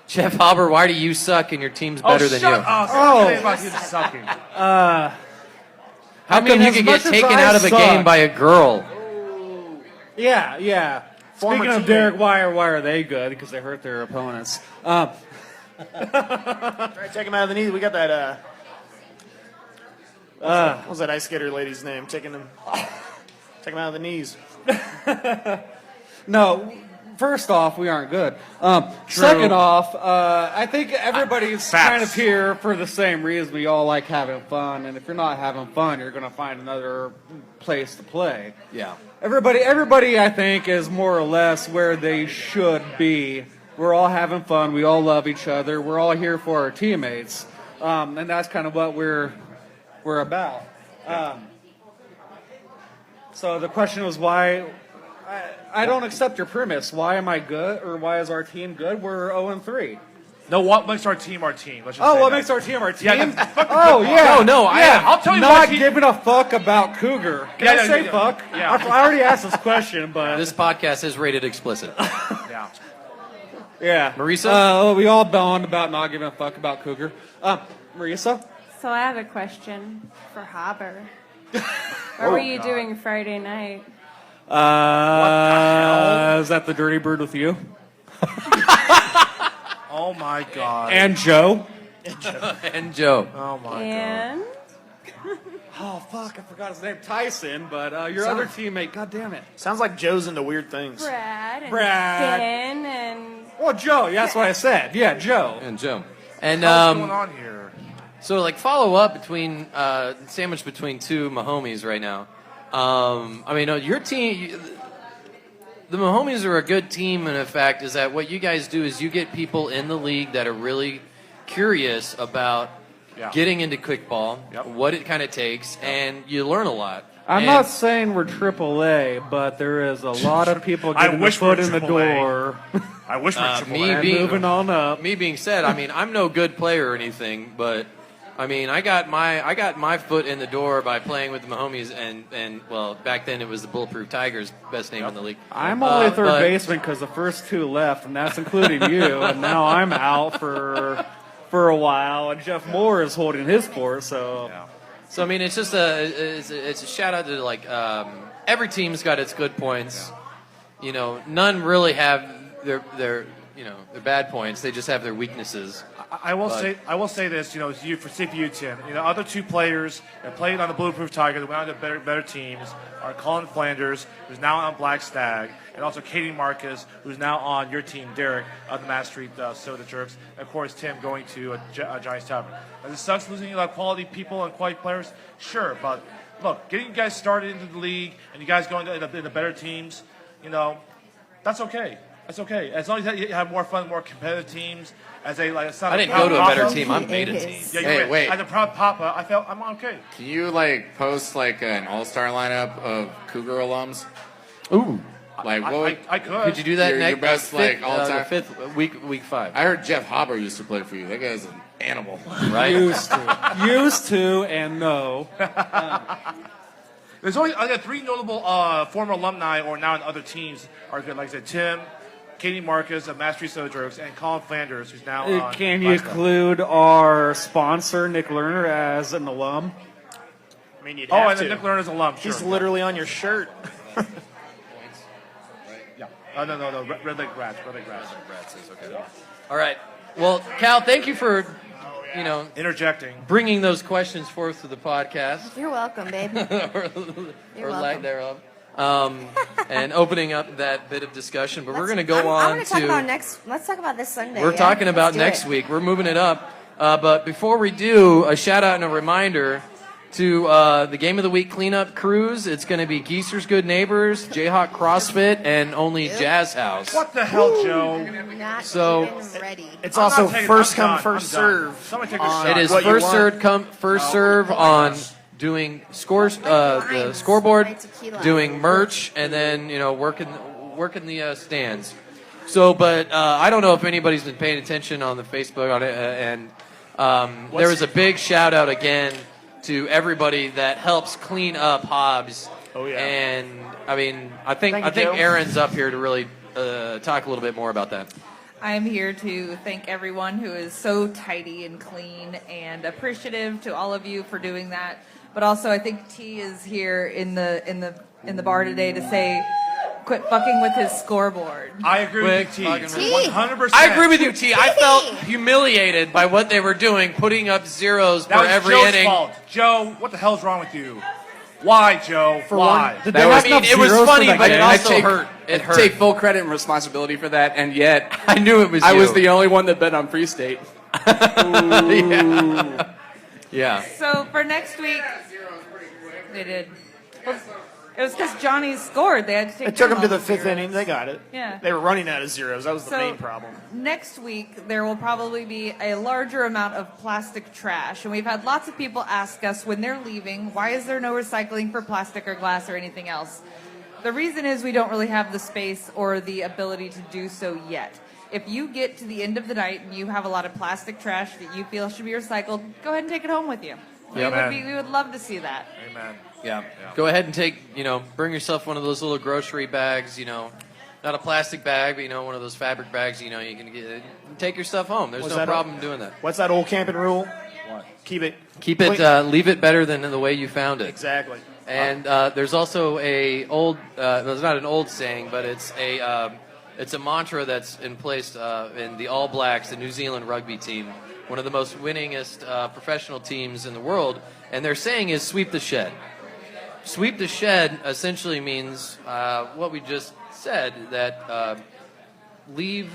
Jeff Hauber, why do you suck and your team's better than you? Oh, about you sucking. How come you as can much get as taken I out of a suck- game by a girl? Yeah. Former Speaking of teammate. Derek, why are they good? Because they hurt their opponents. All right, take him out of the knee. We got that. What was that ice skater lady's name? Take him out of the knees. No, first off, we aren't good. Second off, I think everybody's kind of here for the same reason. We all like having fun, and if you're not having fun, you're going to find another place to play. Yeah. Everybody, I think, is more or less where they should be. We're all having fun. We all love each other. We're all here for our teammates, and that's kind of what we're about. So the question was why. I don't accept your premise. Why am I good, or why is our team good? We're 0-3. No, what makes our team our team? Let's just Oh, say what that. makes our team our team? Yeah, the fucking oh, good yeah. part. No, I'll tell you not what team- giving a fuck about Cougar. Can I say fuck? Yeah. I already asked this question, but This podcast is rated explicit. Yeah. yeah. Marisa? We all bond about not giving a fuck about Cougar. Marisa? So I have a question for Haber. What were you doing Friday night? Is that the Dirty Bird with you? Oh my God. And Joe? And Joe. Oh my And Oh, fuck, I forgot his name. Tyson, but your other teammate, god damn it. Sounds like Joe's into weird things. Brad and Brad. Ben and Well, Joe, that's what I said. Yeah, Joe. And Joe. And What's going on here? so follow up between sandwich between two Mahomies right now. I mean, your team, the Mahomies are a good team, and the fact is that what you guys do is you get people in the league that are really curious about getting into kickball, what it kind of takes, and you learn a lot. I'm And- not saying we're AAA, but there is a lot of people I getting a wish foot we in were the AAA. door. I wish we were triple me A. being- Moving on up. Me being said, I mean, I'm no good player or anything, but I mean, I got my foot in the door by playing with the Mahomies, and well, back then it was the Bulletproof Tigers, best name in the league. I'm only third but- baseman because the first two left, and that's including you. And now I'm out for a while, and Jeff Moore is holding his fort. So So I mean, it's just it's a shout out to every team's got its good points. You know, none really have their bad points. They just have their weaknesses. I will say this, for you, Tim. Other two players that played on the Bulletproof Tiger that went on to better teams are Colin Flanders, who's now on Black Stag, and also Katie Marcus, who's now on your team, Derek, of the Mass Street Soda Jerks, and of course Tim going to a Giants Tavern. Now, this sucks losing quality people and quality players, sure, but look, getting you guys started into the league and you guys going to the better teams, that's okay. That's okay. As long as you have more fun, more competitive teams. I didn't go to a better team. I made a team. Yeah, Hey, wait. As a proud papa, I felt I'm okay. Can you post an all-star lineup of Cougar alums? Ooh. What would, I could. Could you do that your next? best all-time? Fifth week 5. I heard Jeff Hauber used to play for you. That guy's an animal. Right? used to, and no. There's only I got 3 notable former alumni or now in other teams are good. Like I said, Tim, Katie Marcus of Mastery Soda Jerks, and Colin Flanders, who's now on Can you Black Stag. include our sponsor, Nick Lerner, as an alum? I mean, you'd Oh, have and to. then Nick Lerner's alum. He's sure. literally on your shirt. Yeah. No. Red Lake Rats. Red Lake Rats. Okay. All right. Well, Cal, thank you for Interjecting. bringing those questions forth to the podcast. You're welcome, babe. or lack welcome. thereof. And opening up that bit of discussion. But we're going to go I'm on going to talk about let's talk about this Sunday. We're yeah? talking about Let's do next it. week. We're moving it up. But before we do, a shout out and a reminder to the Game of the Week cleanup cruise. It's going to be Geeser's Good Neighbors, Jayhawk CrossFit, and only Jazz House. What the hell, Joe? Not So- even ready. It's also first I'm come, done. first I'm done. serve. Somebody take a on shot. It is what you first want. serve come first serve on doing scores, the scoreboard, doing merch, and then working the stands. So, but I don't know if anybody's been paying attention on the Facebook on it, and there was a big shout out again to everybody that helps clean up Hobbs. Oh, yeah. And I mean, I think Thank you, Joe. Aaron's up here to really talk a little bit more about that. I'm here to thank everyone who is so tidy and clean, and appreciative to all of you for doing that. But also, I think T is here in the bar today to say, quit fucking with his scoreboard. I agree with you, T. T. 100%. I agree with you, T. I felt humiliated by what they were doing, putting up zeros That for was every Joe's inning. fault. Joe, what the hell's wrong with you? Why, Joe? Why? Did I they have mean, enough it was zeros for funny, that but game? it also take- hurt. It hurt. Take full credit and responsibility for that, and yet I knew it was I you. was the only one that bet on Free State. yeah. Yeah. So for next week, they did. It was because Johnny scored. They had to take. It took them to all the fifth zeros. inning. They got it. Yeah. They were running out of zeros. That was the So- main problem. Next week, there will probably be a larger amount of plastic trash. And we've had lots of people ask us when they're leaving, why is there no recycling for plastic or glass or anything else? The reason is we don't really have the space or the ability to do so yet. If you get to the end of the night and you have a lot of plastic trash that you feel should be recycled, go ahead and take it home with you. Yep. We would love to see that. Amen. Yeah. Go ahead and bring yourself one of those little grocery bags, not a plastic bag, but, one of those fabric bags, you can take your stuff home. There's What's no that problem doing that. What's that old camping rule? What? Keep it. Leave it better than the way you found it. Exactly. And there's also it's not an old saying, but it's a mantra that's in place in the All Blacks, the New Zealand rugby team, one of the most winningest professional teams in the world. And their saying is sweep the shed. Sweep the shed essentially means what we just said, that leave,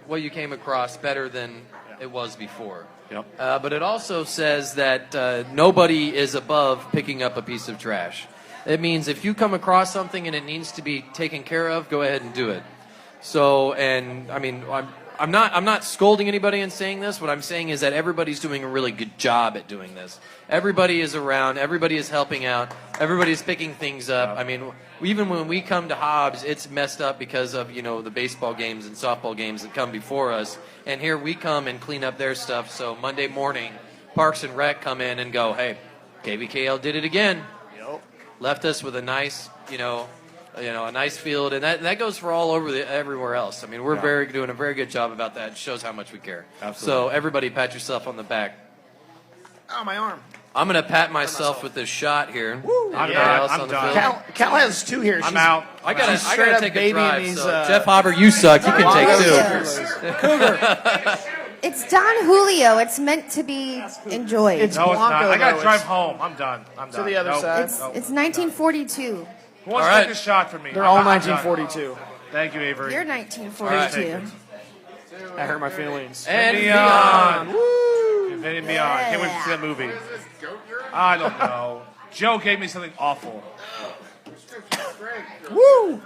what you came across better than it was before. Yep. But it also says that nobody is above picking up a piece of trash. It means if you come across something and it needs to be taken care of, go ahead and do it. So, and I mean, I'm not scolding anybody in saying this. What I'm saying is that everybody's doing a really good job at doing this. Everybody is around. Everybody is helping out. Everybody's picking things up. I mean, even when we come to Hobbs, it's messed up because of the baseball games and softball games that come before us. And here we come and clean up their stuff. So Monday morning, Parks and Rec come in and go, hey, KBKL did it again. Yep. Left us with a nice, a nice field, and that goes for all over everywhere else. I mean, we're doing a very good job about that. It shows how much we care. Absolutely. So everybody, pat yourself on the back. Oh, my arm. I'm gonna pat myself with this shot here. I'm Anybody done. else I'm on the done. field? Cal has two here. I'm out. I gotta straight up take a babying drive. these, So Jeff Hobber, you suck. You can take two. Cougar. It's Don Julio. It's meant to be enjoyed. It's No, it's not. Blanco, I gotta though. drive It's home. I'm done. I'm done. the other Nope. side. it's 1942. Who wants All to right. take a shot for me? They're all I'm done. 1942. Thank you, Avery. You're 1942. That hurt my feelings. And Beyond. Woo! Infinity and Beyond. Can't wait to see that movie. I don't know. Joe gave me something awful. Woo!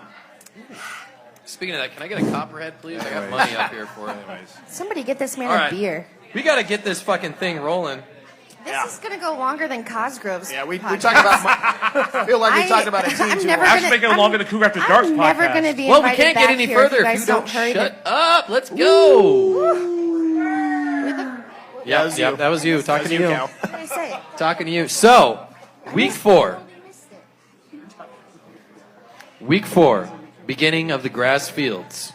Speaking of that, can I get a copperhead, please? I got money up here for it. Somebody get this man All a right. beer. We gotta get this fucking thing rolling. This is going to go longer than Cosgrove's. Yeah, we podcast. talked about. I feel like we talked about a team I'm too never long. Actually, make it longer than Cougar After Dark's I'm podcast. never going to be Well, we invited can't get back any here further if you if guys you don't don't hurry shut to- up. Let's go. That Yep, that was you. Talking to you. Cal. What did I say? Talking to you. So, week 4. Week 4. Beginning of the grass fields.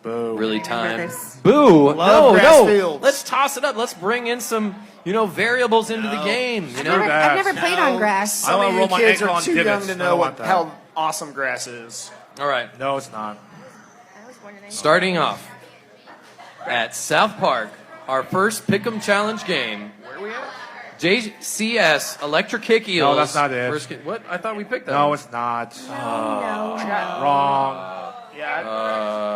Boo. Really time. Nervous. Boo. Love grass No. fields. Let's toss it up. Let's bring in some, variables into the game. I've never played on grass. Some I wanna of you roll my kids ankle are on too young divots. to I know don't want that. how awesome grass is. All right. No, it's not. Starting off at South Park, our first Pick'em Challenge game. Where are we at? JCS Electric Kick Eels. No, that's not it. What? I thought we picked that. No, one. it's not. No. Wrong. Yeah.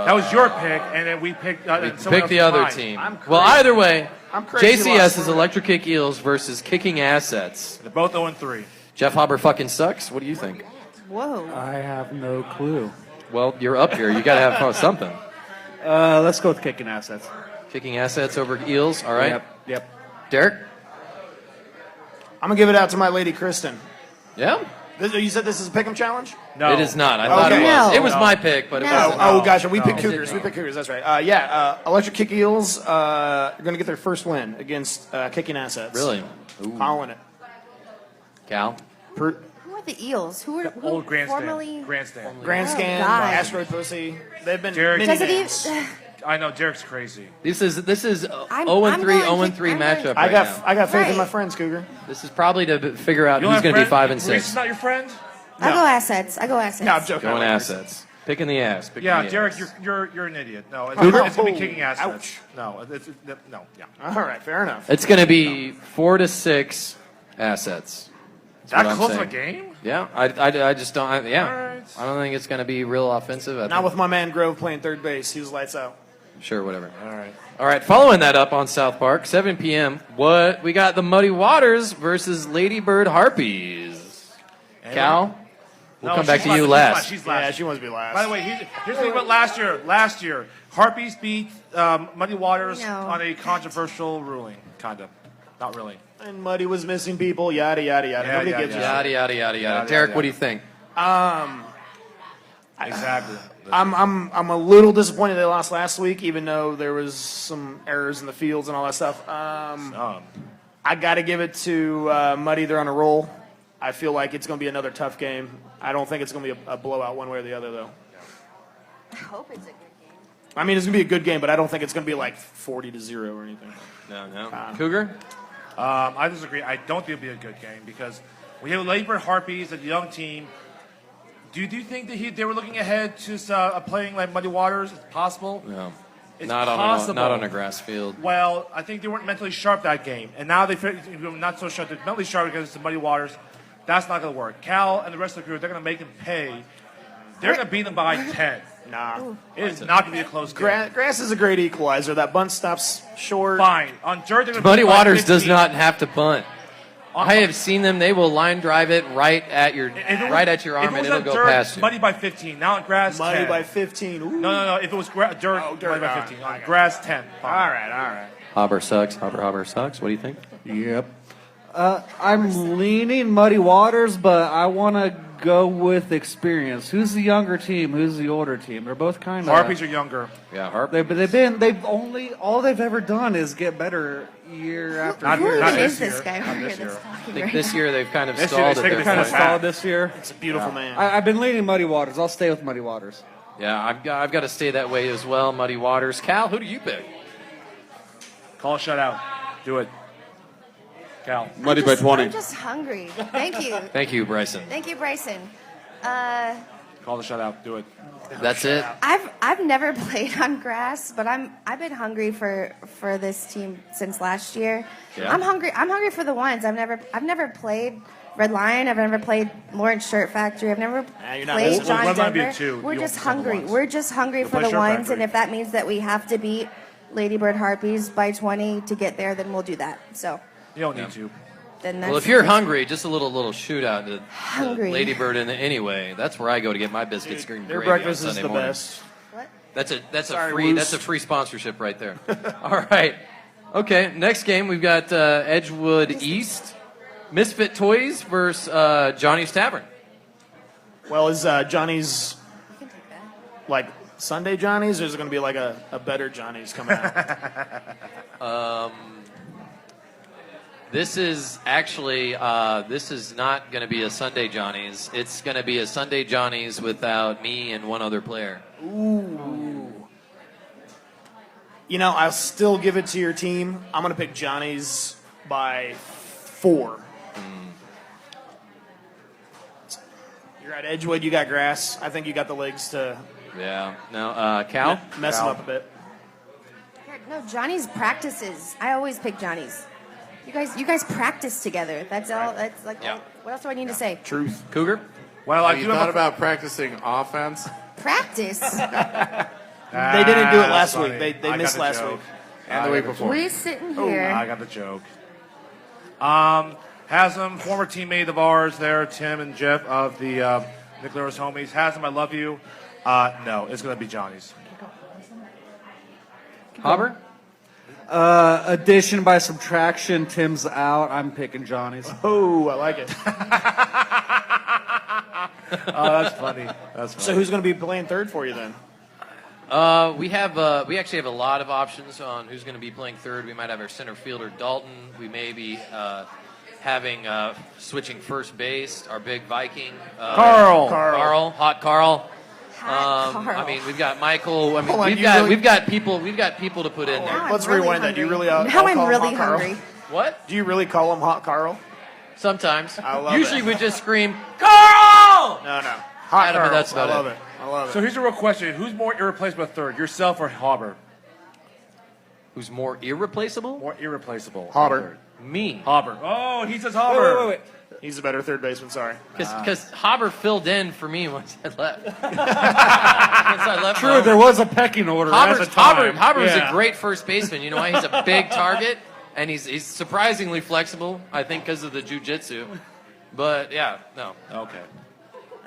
That was your pick, and then we picked. We someone picked the else's other mine. team. I'm Well, crazy. either way, I'm crazy. JCS is Electric Kick Eels versus Kicking Assets. They're both 0-3. Jeff Hopper fucking sucks. What do you think? Whoa. I have no clue. Well, you're up here. You got to have something. Let's go with kicking assets. Kicking Assets over Eels. All right. Yep. Derek? I'm going to give it out to my lady, Kristen. Yeah? You said this is a pick'em challenge? No. It is not. I thought it was. No. It was my pick, but it wasn't. Oh, gotcha. We picked No. Cougars. We picked Cougars. That's right. Electric Kick Eels are going to get their first win against Kicking Assets. Really? Calling it. Cal? Who are the Eels? Who Old grandstand. formerly? Grandstand. Grandstand, Oh, God. Asteroid Pussy. They've been Derek- mini Does it names. even? I know, Derek's crazy. This is 0-3, I'm 0-3 going matchup I right got now. I got faith in Right. my friends, Cougar. This is probably to figure out You don't who's have going to be friends? 5 and Reese 6. is not your friend? I go assets. I go assets. No, I'm joking. Going assets. Picking the ass. Picking Yeah, the Derek, ass. you're an idiot. No, it's, Cougar? it's going to be kicking assets. Ouch. No, no, yeah. All right, fair enough. It's going to be 4-6 assets. That's That what I'm close of a saying. game? Yeah, I just don't. All right. I don't think it's going to be real offensive. I Not think- with my man Grove playing third base. He was lights out. Sure, whatever. All All right, following that up on South Park, 7 p.m. What we got? The Muddy Waters versus Ladybird Harpies. Cal, we'll No, come back she's to you last. last. She's last. Yeah, she wants to be last. By the way, here's the thing about last year. Last year, Harpies beat Muddy Waters No. on a controversial ruling. Kind of. Not really. And Muddy was missing people. Yada yada yada. Yeah, Nobody yeah, gives a Yada shit. yada yada yada. Yada, Derek, yada. what do you think? Exactly. I'm a little disappointed they lost last week, even though there was some errors in the fields and all that stuff. I got to give it to Muddy. They're on a roll. I feel like it's going to be another tough game. I don't think it's going to be a blowout one way or the other, though. I hope it's a good game. I mean, it's going to be a good game, but I don't think it's going to be like 40-0 or anything. No. Cougar? I disagree. I don't think it'll be a good game because we have Ladybird Harpies, a young team. Do you think that they were looking ahead to playing like Muddy Waters? It's possible. No. It's Not possible. on a grass field. Well, I think they weren't mentally sharp that game, and now they're not so sharp. They're mentally sharp because it's the Muddy Waters. That's not going to work. Cal and the rest of the crew, they're going to make them pay. They're going to beat them by 10. Nah. It is not going to be a close game. Grass is a great equalizer. That bunt stops short. Fine. On dirt, they're going to Muddy beat by Waters 15. does not have to bunt. I have seen them. They will line drive it right at your If it was- right at your arm, if it and was it'll on go dirt, past you. Muddy by 15. Now on grass, Muddy 10. by 15. Ooh. No. If it was dirt, dirt, Muddy by all 15. right. On grass, 10. Fine. All right. Hopper sucks. Hopper sucks. What do you think? Yep. I'm leaning Muddy Waters, but I want to go with experience. Who's the younger team? Who's the older team? They're both kind of. Harpies are younger. Yeah, Harp. All they've ever done is get better year after Not- Who year. not even this is this year. guy Not over here this that's year. I talking think right this now? year they've kind of This year stalled they at take their the Kind of step point. solid this year. It's a beautiful man. I've been leaning Muddy Waters. I'll stay with Muddy Waters. Yeah, I've got to stay that way as well. Muddy Waters. Cal, who do you pick? Call a shutout. Do it. Cal. Muddy by 20. I'm just hungry. Thank you. Thank you, Bryson. Thank you, Bryson. Call the shutout. Do it. That's it. I've never played on grass, but I've been hungry for this team since last year. Yeah. I'm hungry for the ones. I've never played Red Lion. I've never played Lawrence Shirt Factory. I've never you're not played missing John Red Lion be a Denver. two. We're You just won't play the hungry. ones. We're just hungry You'll for play the Shirt ones, Factory. and if that means that we have to beat Ladybird Harpies by 20 to get there, then we'll do that. So You don't need to. then that's Well, if you're hungry, just a little shootout to Hungry. Ladybird in the anyway. That's where I go to get my biscuits green Their gravy on breakfast is Sunday the morning. best. What? That's Sorry, a free sponsorship right there. All right. Okay, next game we've got Edgewood East, Misfit Toys versus Johnny's Tavern. Well, is Johnny's like Sunday Johnny's, or is it going to be like a better Johnny's coming out? This is actually this is not going to be a Sunday Johnny's. It's going to be a Sunday Johnny's without me and one other player. Ooh. You know, I'll still give it to your team. I'm going to pick Johnny's by 4. You're at Edgewood. You got grass. I think you got the legs to Yeah. No, Cal. mess him up a bit. No, Johnny's practices. I always pick Johnny's. You guys practice together. That's all. That's like. Yeah. What else do I need to say? Truth. Cougar. Well, I Have do you have thought a, about practicing offense? Practice. They didn't do it last that's week. funny. They I got missed the last joke. week. And the week before. We sitting Oh, here. I got the joke. Haslam, former teammate of ours there, Tim and Jeff of the Nick Lewis homies. Haslam, I love you. No, it's going to be Johnny's. Hobber? Addition by subtraction. Tim's out. I'm picking Johnny's. Oh, I like it. Oh, that's funny. That's funny. So who's going to be playing third for you then? We actually have a lot of options on who's going to be playing third. We might have our center fielder Dalton. We may be having switching first base. Our big Viking Carl. Hot Carl. Carl. I mean, we've got Michael. I mean, Hold on, we've got people to put in there. Let's really rewind that. Do you really now call I'm him really Hot Carl? hungry. What? Do you really call him Hot Carl? Sometimes. I love Usually it. we just scream Carl. No. Hot Adam, Carl. that's about I love it. it. I love it. So here's a real question. Who's more irreplaceable at third, yourself or Hobber? Who's more irreplaceable? More irreplaceable. Hobber. Me. Hobber. Oh, he says Hobber. Wait. He's a better third baseman, sorry. Because Hobber filled in for me once I left. Once I left. True, there was a pecking order at the time. Hobber is a great first baseman. You know why? He's a big target, and he's surprisingly flexible, I think because of the jiu-jitsu. But, yeah, no. Okay.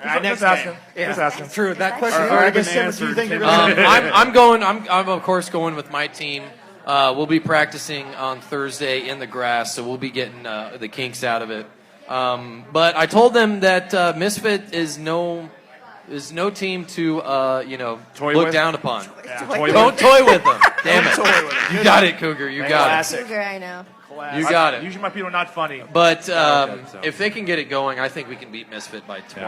Next Just game. asking. Just asking. True, that question All right, already I guess, been Tim, do you answered. think you're going to I'm of course going with my team. We'll be practicing on Thursday in the grass, so we'll be getting the kinks out of it. But I told them that Misfit is no team to Toy look with? down upon. Toy Don't toy with them. Damn it. Toy with them. You got it, Cougar. You got Classic. Cougar, I know. it. You got it. Usually my people are not funny. But Okay, so. if they can get it going, I think we can beat Misfit by 10.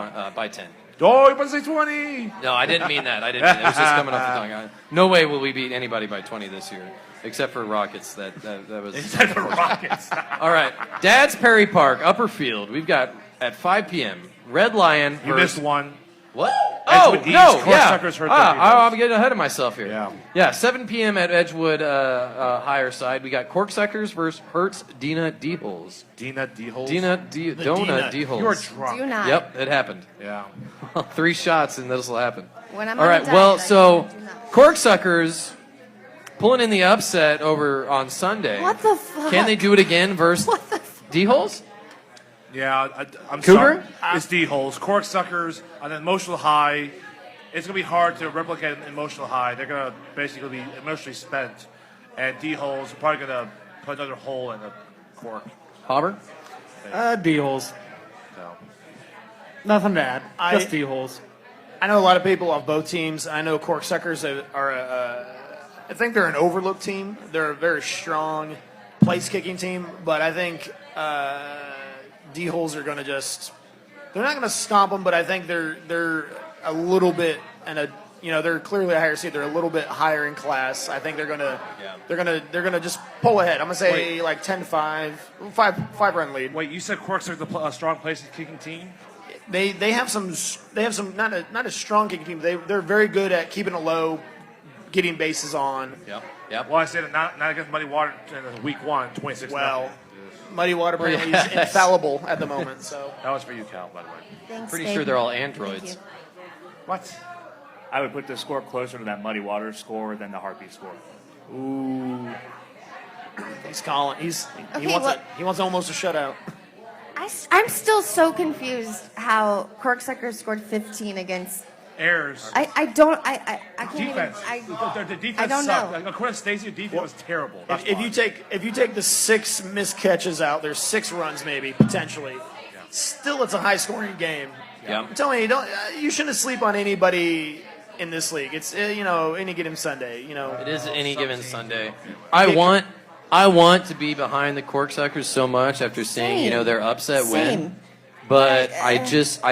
Oh, you're about to say 20. No, I didn't mean that. It was just coming off the tongue. No way will we beat anybody by 20 this year, except for Rockets. That was. Except for Rockets. All right, Dad's Perry Park, Upper Field. We've got at 5 p.m. Red Lion. You missed one. What? Edgewood Oh East, no! Corksuckers hurt their I'm getting ahead of myself here. Yeah. 7 p.m. at Edgewood higher side. We got Corksuckers versus Hertz Dina D-Holes. Dina D-Holes? Donut D-Holes. You are drunk. Do not. Yep, it happened. Yeah. 3 shots and this will happen. When I'm All on right. a Well, diet, I so do not. Corksuckers pulling in the upset over on Sunday. What the fuck? Can they do it again versus D-Holes? Yeah, I'm Cougar? sorry. It's D-Holes. Corksuckers on an emotional high. It's going to be hard to replicate an emotional high. They're going to basically be emotionally spent. And D-Holes are probably going to put another hole in the cork. Hobber? D-holes. So. Nothing to add. I- Just D-holes. I know a lot of people off both teams. I know Corksuckers are I think they're an overlooked team. They're a very strong place-kicking team, but I think D-Holes are going to they're not going to stomp them, but I think they're a little bit, they're clearly a higher seed. They're a little bit higher in class. I think they're going to just pull ahead. I'm going to say like 10-5, 5-run lead. Wait, you said Corksuckers are a strong place-kicking team? They have some not a strong kicking team. They're very good at keeping it low, getting bases on. Yep. Well, I said not against Muddy Water in week 1, 26. Well, Muddy Water apparently is infallible at the moment. So that was for you, Cal, by the way. Thanks, Pretty babe. sure they're all Thank androids. you. What? I would put the score closer to that Muddy Water score than the Harpy score. Ooh, he's calling. He Okay, wants well- he wants almost a shutout. I'm still so confused how Corksuckers scored 15 against. Errors. I can't Defense. even. The defense I don't sucked. know. Like, according to Stacey, the defense was terrible. That's If why. you take the 6 missed catches out, there's 6 runs maybe potentially. Still, it's a high scoring game. Yeah. I'm telling you, you shouldn't sleep on anybody in this league. It's any given Sunday. It is any given Sunday. I want to be behind the Corksuckers so much after seeing Same. their upset win. Same. But I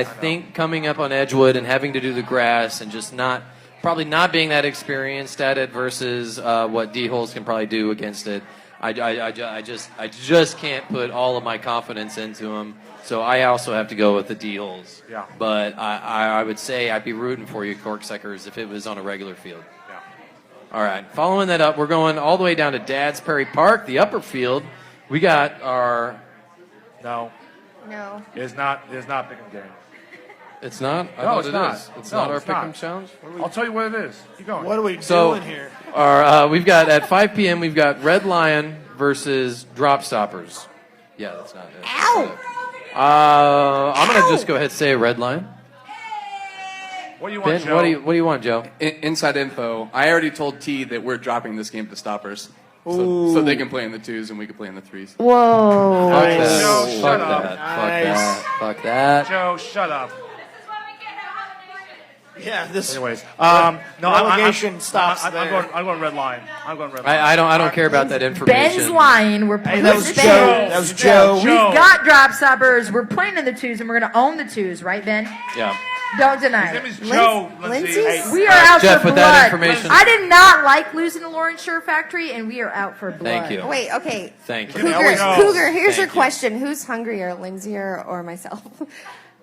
think coming up on Edgewood and having to do the grass and just probably not being that experienced at it versus what D-Holes can probably do against it. I just can't put all of my confidence into them. So I also have to go with the D-Holes. Yeah. But I would say I'd be rooting for you, Corksuckers, if it was on a regular field. Yeah. All right. Following that up, we're going all the way down to Dad's Perry Park, the upper field. We got our. No. No. It's not picking game. It's not? I No, thought it's it not. is. It's No, not our it's not. pick'em challenge? I'll tell you what it is. Keep going. What are we So, doing here? we've got at 5 p.m. we've got Red Lion versus Drop Stoppers. Yeah, that's not it. Ow! I'm gonna just go ahead and say Red Lion. What do you want, Ben, Joe? what do you want, Joe? Inside info. I already told T that we're dropping this game to Stoppers. So they can play in the 2s and we can play in the 3s. Whoa. Fuck Nice. that. Joe, Fuck shut that. up. Fuck Nice. that. Fuck that. Joe, shut up. Yeah, this Anyways, no, relegation stops I'm there. going Red Line. I'm going Red Line. I don't care about that information. Ben's lying. We're Hey, playing that was the Joe. twos. That was Joe. We've got drop stoppers. We're playing in the twos, and we're going to own the twos, right, Ben? Yeah. Don't deny His it. name is Joe. Lindsay? Hey, We are out Jeff, for with blood. that information. I did not like losing to Lawrence Sher Factory, and we are out for blood. Thank you. Wait, okay. Thank you. Cougar, here's your Thank you. question. Who's hungrier, Lindsay or myself?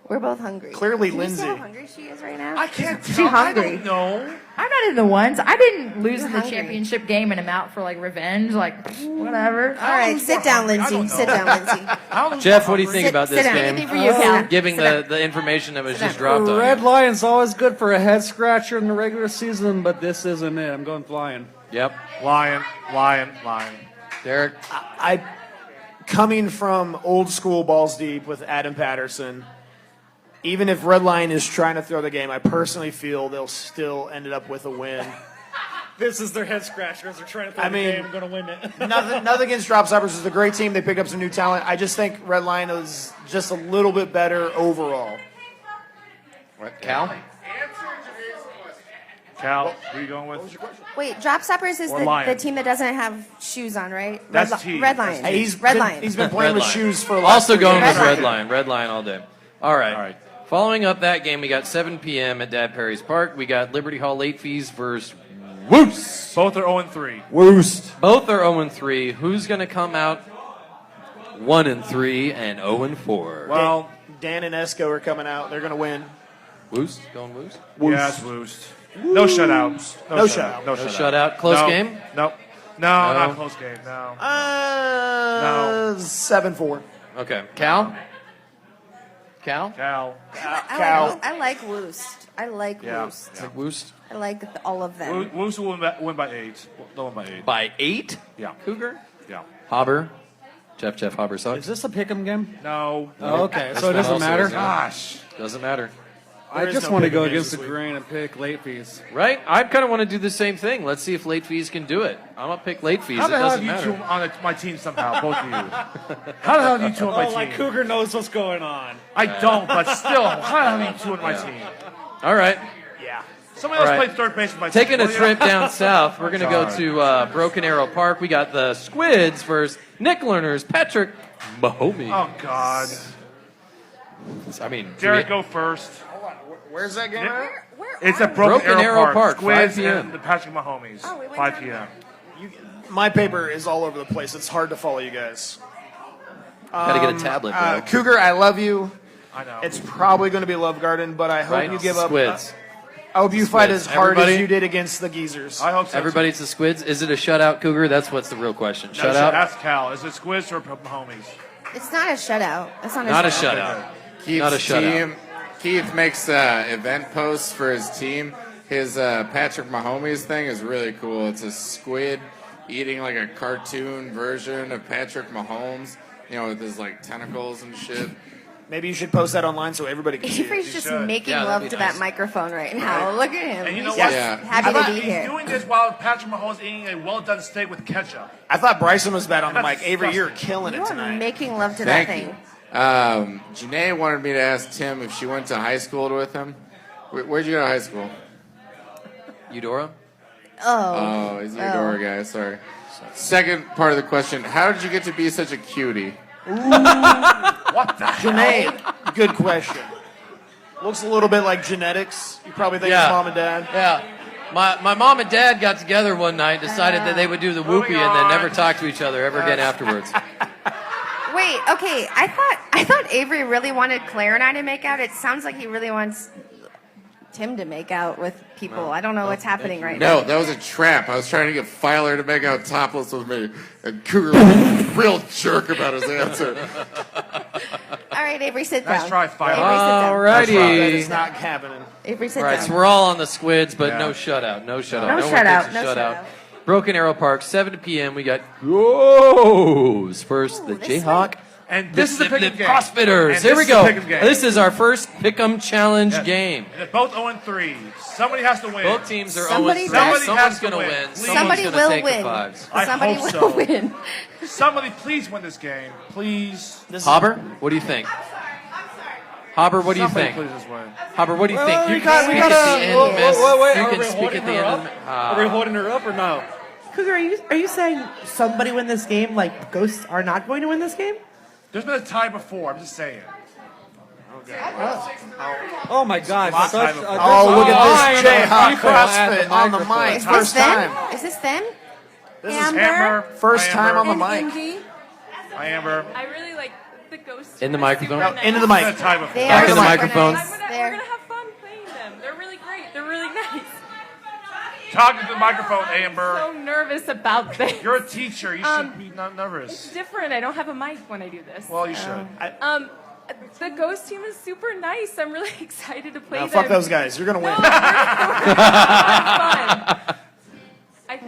We're both hungry. Clearly, Can you see Lindsay. how hungry she is right now? I can't She tell. hungry. I don't know. I'm not in the ones. I didn't lose You're in the hungry. championship game, and I'm out for like revenge. Like whatever. All right, sit down, Lindsay. Sit down, Lindsay. Jeff, what do you think Sit- about sit this down. game? Anything for you, Cal. Giving Sit the information that was Sit just down. dropped on Red you. Lion's always good for a head scratcher in the regular season, but this isn't it. I'm going Lion. Yep. Lion. Derek? I coming from old school balls deep with Adam Patterson. Even if Red Lion is trying to throw the game, I personally feel they'll still end up with a win. This is their head scratchers. They're trying to play I mean, the game. I'm going to win it. nothing against Drop Stoppers. It's a great team. They picked up some new talent. I just think Red Lion is just a little bit better overall. What, Cal? Cal, who are you going with? Wait, Drop Stoppers is Or the Lion. team that doesn't have shoes on, right? That's Red, T. Red Lion. Hey, Red Lion. He's been playing Red with Lion. shoes for the last Also 3 going years. with Red Lion. Red Lion all day. All right. All right. Following up that game, we got 7 p.m. at Dad Perry's Park. We got Liberty Hall late fees versus Woos. Both are 0-3. Woost. Both are 0-3. Who's going to come out 1-3 and 0-4? Well, Dan and Esco are coming out. They're going to win. Woos? Going Woos? yes, Woost. No shutouts. No shutout. No No shutout. shutout. Close No. game? Nope. No, not close game. No. 7-4. Okay. Cal? Cal? Cal. I like Woost. I like Yeah. Woost. Like Woost? I like all of them. Woost will win by 8. They'll win by 8. By 8? Yeah. Cougar? Yeah. Hobber? Jeff Hobber Is sucks. this a pick'em game? No. Oh, okay, This so it one doesn't also matter. isn't. Gosh. Doesn't matter. I There is just no want to pick'em go games against this the week. grain and pick late fees. Right? I kind of want to do the same thing. Let's see if late fees can do it. I'm going to pick late fees. How It the hell have doesn't you two matter. on my team somehow, both of you? How the hell are you two on my Oh, team? like Cougar knows what's going on. I don't, but still, how the hell are you two on my team? All right. Yeah. Somebody else All right. played third base with my Taking team. a trip down south, we're going to go to Broken Arrow Park. We got the Squids versus Nick Learner's Patrick Mahomey. Oh, God. I mean, Derek, go first. Where's that game at? It's at Broken Arrow Park. Squids 5 p.m. and the Patrick Mahomes. Oh, we went 5 down p.m. My paper is all over the place. It's hard to follow you guys. Got to get a tablet, bro. Cougar, I love you. I know. It's probably going to be Love Garden, but I hope Right? you give up. Squids. I hope you fight Squids. as hard Everybody? as you did against the Geezers. I hope so. Everybody, it's the Squids. Is it a shutout, Cougar? That's what's the real question. No, Shutout? ask Cal. Is it Squids or Mahomes? It's not a shutout. It's not, Not a shutout. shutout. Keith's Not a shutout. team. Keith makes event posts for his team. His Patrick Mahomes thing is really cool. It's a squid eating like a cartoon version of Patrick Mahomes, you know, with his like tentacles and shit. Maybe you should post that online so everybody can see it. Avery's just should. making Yeah, love that'd to be that nice. microphone right now. Look at him. And you know He's what? just Yeah. happy to be He's here. doing this while Patrick Mahomes eating a well-done steak with ketchup. I thought Bryson was bad on the mic. That's Avery, you're disgusting. killing You it are tonight. making love to Thank that you. thing. Janae wanted me to ask Tim if she went to high school with him. Where'd you go to high school? Eudora? Oh, he's a Eudora guy. Sorry. Second part of the question: how did you get to be such a cutie? What the Janae, good question. Looks a little bit like genetics. You probably think Yeah. it's mom and dad. Yeah. My mom and dad got together one night, decided that they would do the whoopee, and then never talk to each other ever again afterwards. Wait, okay. I thought Avery really wanted Claire and I to make out. It sounds like he really wants Tim to make out with people. I don't know what's happening right now. No, that was a trap. I was trying to get Filer to make out topless with me, and Cougar was a real jerk about his answer. right, Avery, sit down. Nice try, Fire. Avery, sit down. Alrighty. That is not happening. Avery, sit All right, down. so we're all on the squids, but Yeah. no shutout. No shutout. No one shutout, picks a no shutout. shutout. Broken Arrow Park, 7 p.m. We got Goes first, the this Jayhawk. And this is a pick'em game. CrossFitters. And Here this we is a go. pick'em game. This is our first Pick'em Challenge Yes. game. And they're both 0-3. Somebody has to win. Both teams are Somebody 0-3. does. Someone's has to going to win. win. Please. Somebody Someone's will going to take win. the fives. I Somebody hope will so. win. Somebody please win this game. Please. Hobber, what do you think? Hobber, what do you Somebody think? please just win. Hobber, what do you think? Well, You we can got- speak we at gotta- the end, whoa, miss. whoa, wait, You are can we speak holding at the her end. up? Are we holding her up or no? Cougar, are you saying somebody win this game like ghosts are not going to win this game? There's been a tie before. I'm just saying. Oh my God! Lot Such time a of- Oh, look at this Jayhawk people at CrossFit on the microphone. mic. Is First this time. them? Is this them? This is Amber. First Hi, time on Amber. the mic. Hi, Amber. I really like the ghosts. In the microphone. No, into the It's been mic. a tie before. They Back are in the super microphone. nice. We're They're- gonna have fun playing them. They're really great. They're really nice. Talk to the microphone, Amber. So nervous about this. You're a teacher. You should be not nervous. It's different. I don't have a mic when I do this. Well, you should. The ghost team is super nice. I'm really excited to play Now, them. fuck those guys. You're going to win. No, we're gonna have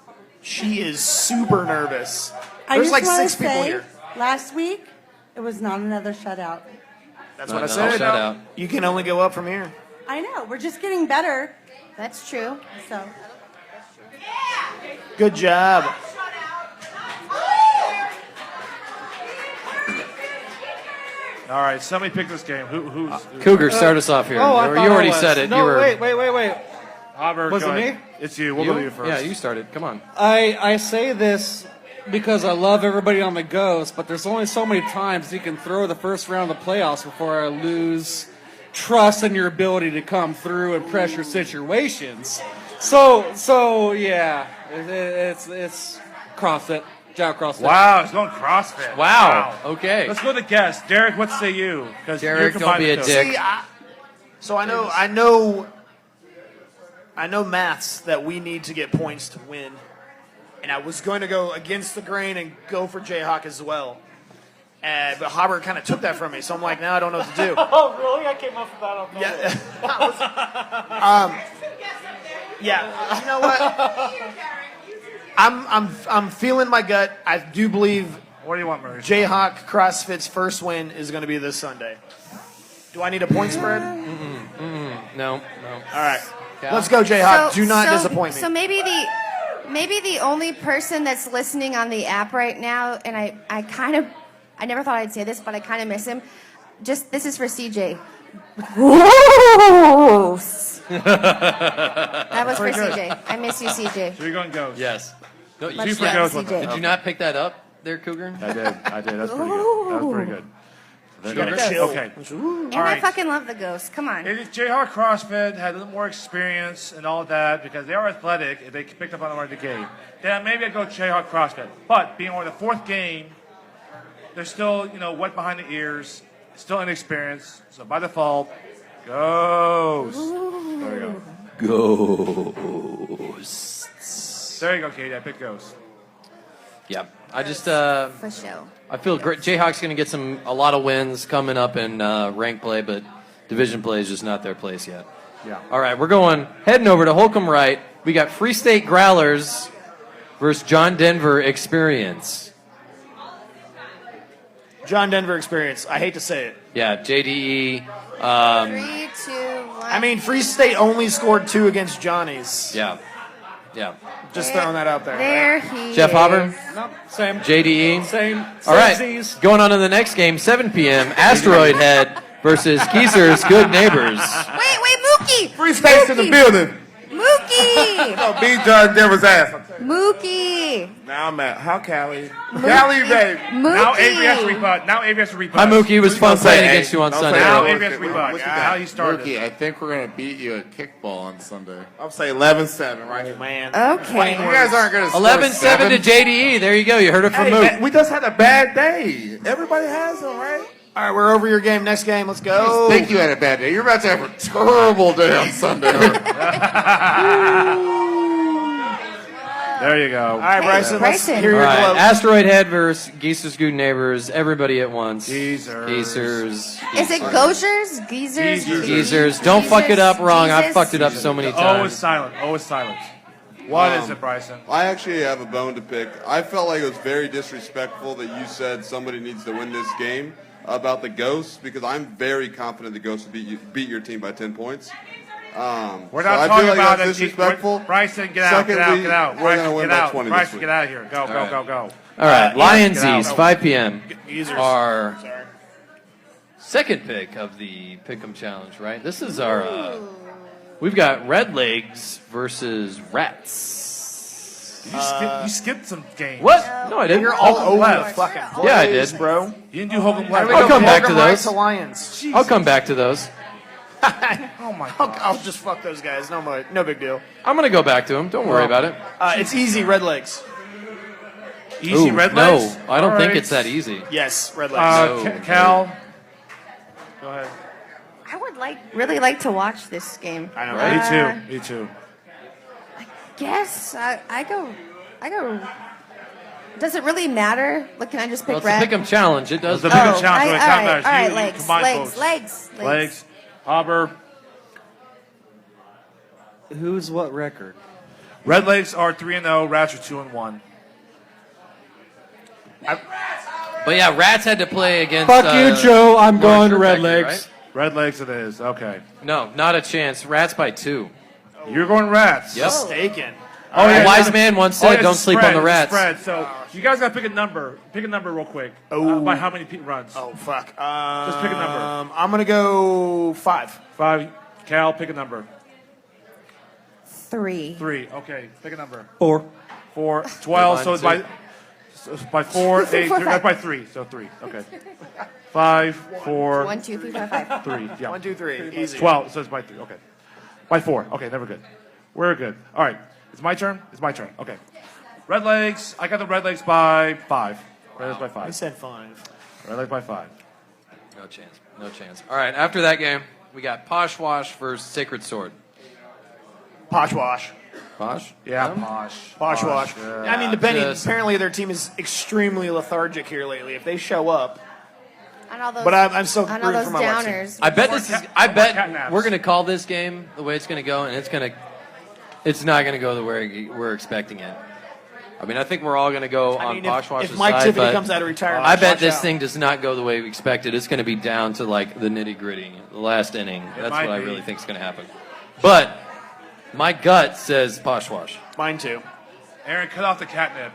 fun. She is super nervous. I There's just like wanna 6 people say, here. Last week, it was not another shutout. That's No, what I no, said. shutout. You can only go up from here. I know. We're just getting better. That's true. So Good job. All right, somebody pick this game. Who's Cougar, start us off here. Oh, I Or thought you I already was. said it. No, you were. wait. Hobber, Was go it ahead. me? It's you. We'll go to you first. Yeah, you started. Come on. I say this because I love everybody on the Ghost, but there's only so many times you can throw the first round of the playoffs before I lose trust in your ability to come through in pressure situations. So yeah, it's CrossFit, Jow CrossFit. Wow, it's going CrossFit. Wow. Okay. Let's go to guest. Derek, what say you? 'Cause Derek, you're don't combined be a with those. dick. See, so I know maths that we need to get points to win. And I was going to go against the grain and go for Jayhawk as well. But Hobber kind of took that from me, so I'm like, now I don't know what to do. Oh really? I came up with that on Yeah. Yeah. You know what? I'm feeling my gut. I do believe What do you want, Murray? Jayhawk CrossFit's first win is going to be this Sunday. Do I need a point spread? No. All right. Let's go, Jayhawk. Do not disappoint me. So maybe the only person that's listening on the app right now, and I never thought I'd say this, but I kind of miss him. Just this is for CJ. Gross. That was for CJ. I miss you, CJ. So you're going ghost. Yes. No, Much Super love, ghost. CJ. Did you not pick that up there, Cougar? I did. That's pretty good. That was pretty good. Okay. And All I right. fucking love the ghost. Come on. Jayhawk CrossFit had a little more experience and all that because they are athletic. If they picked up on the game, then maybe I'd go Jayhawk CrossFit. But being only the fourth game, they're still wet behind the ears, still inexperienced. So by default, ghost. There you go. Ghosts. There you go, Katie. I picked ghost. Yep. I just For show. I feel great. Jayhawk's going to get a lot of wins coming up in rank play, but division play is just not their place yet. Yeah. All right, we're heading over to Holcomb Wright. We got Free State Growlers versus John Denver Experience. John Denver experience. I hate to say it. Yeah, JDE. 3, 2, 1. I mean, Free State only scored 2 against Johnny's. Yeah. Just throwing that out there. There he Jeff Hobber. is. No, same. JDE. Same. All right, Samesies. going on to the next game, 7 p.m. Asteroid Head versus Keiser's Good Neighbors. Wait, Mookie! Free State's in the building. Mookie! No, beat John Denver's ass. Mookie! Now I'm at how Cali? Cali, baby. Now Avery has to Mookie! rebut. Now Avery has to rebut. Hi, Mookie. It was fun Don't say, playing hey, against you on don't Sunday. say Now that. Avery has to rebut. How you started. Mookie, I think we're gonna beat you at kickball on Sunday. I'll say 11-7 right here. Man. Okay. You guys aren't gonna score 11-7 to JDE. There you go. You heard it from Hey, Mook. man, we just had a bad day. Everybody has them, right? All right, we're over your game. Next game. Let's go. I think you had a bad day. You're about to have a terrible day on Sunday. There you go. All right, Hey, Bryson. Let's Bryson. hear All your right, gloat. Asteroid Head versus Geeser's Good Neighbors. Everybody at once. Geezers. Geezers. Is it Gozers? Geezers? Geezers. Don't fuck it up wrong. I've fucked it up so many O is times. silent. O is silent. What is it, Bryson? I actually have a bone to pick. I felt like it was very disrespectful that you said somebody needs to win this game about the Ghosts, because I'm very confident the Ghosts will beat your team by 10 points. We're so not I talking feel like about that's that. disrespectful. Bryson, get out, get out, Secondly, get out. we're going to Bryson, win get by out. 20 Bryson, this week. get out of here. Go, right. go, go. All right, Lions get out. East, 5 p.m. Geezers. Our Sorry. second pick of the Pick'em Challenge, right? This is our. We've got Red Legs versus Rats. You skipped some games. What? No, I didn't. You're all Hogan over left. the fucking place, Yeah, I did. bro. You didn't do Hogan left. I'll come back to those. To Lions. I'll come back to those. Oh my God. I'll just fuck those guys. No big deal. I'm gonna go back to them. Don't worry about it. It's easy. Red legs. Easy Ooh, red legs? No, I don't All think right. it's that easy. Yes, red legs. No. Cal. Go ahead. I would really like to watch this game. I know. Right? Me too. Guess I go. Does it really matter? Like, can I just pick Well, it's a red? Pick'em Challenge. It does. It's a Pick'em challenge. all So it right, matters. all right, You legs, combine legs, votes. legs. Legs. Hobber. Who's what record? Red legs are 3-0. Rats are 2-1. But yeah, Rats had to play against. Fuck you, Joe. I'm going North Red Factory, Legs. right? Red legs it is. Okay. No, not a chance. Rats by 2. You're going rats. Yep. Mistaken. Oh, A wise man once said, "Don't sleep on the rats." Spread. So you guys got to pick a number. Pick a number real quick. By how many runs? Oh fuck. Just pick a number. I'm gonna go 5. 5. Cal, pick a number. 3. 3. Okay. Pick a number. 4. 4. 12. So it's by 4. 8. 4, That's by 3. So 3. Okay. 5. 4. 1, 2, 3, 4, 5. 3. Yeah. 1, 2, 3. Easy. 12. So it's by 3. Okay. By 4. Okay. Never good. We're good. All right. It's my turn. It's my turn. Okay. Red legs. I got the red legs by 5. Red legs by 5. I said 5. Red legs by 5. No chance. No chance. All right. After that game, we got Posh Wash versus Sacred Sword. Posh wash. Posh? Yeah. Them? Posh wash. Yeah. I mean, depending. Just- Apparently, their team is extremely lethargic here lately. If they show up, On all those, but I'm still on all rooting those for my West team. downers. I bet this is. I cat bet naps. we're gonna call this game the way it's gonna go, and it's not gonna go the way we're expecting it. I mean, I think we're all gonna go on mean, Posh Wash's if Mike side, Tiffany but comes out of retirement, I bet watch this out. thing does not go the way we expected. It's gonna be down to like the nitty gritty, the last inning. That's might what I be. really think is gonna happen. But my gut says Posh Wash. Mine too. Aaron, cut off the catnip.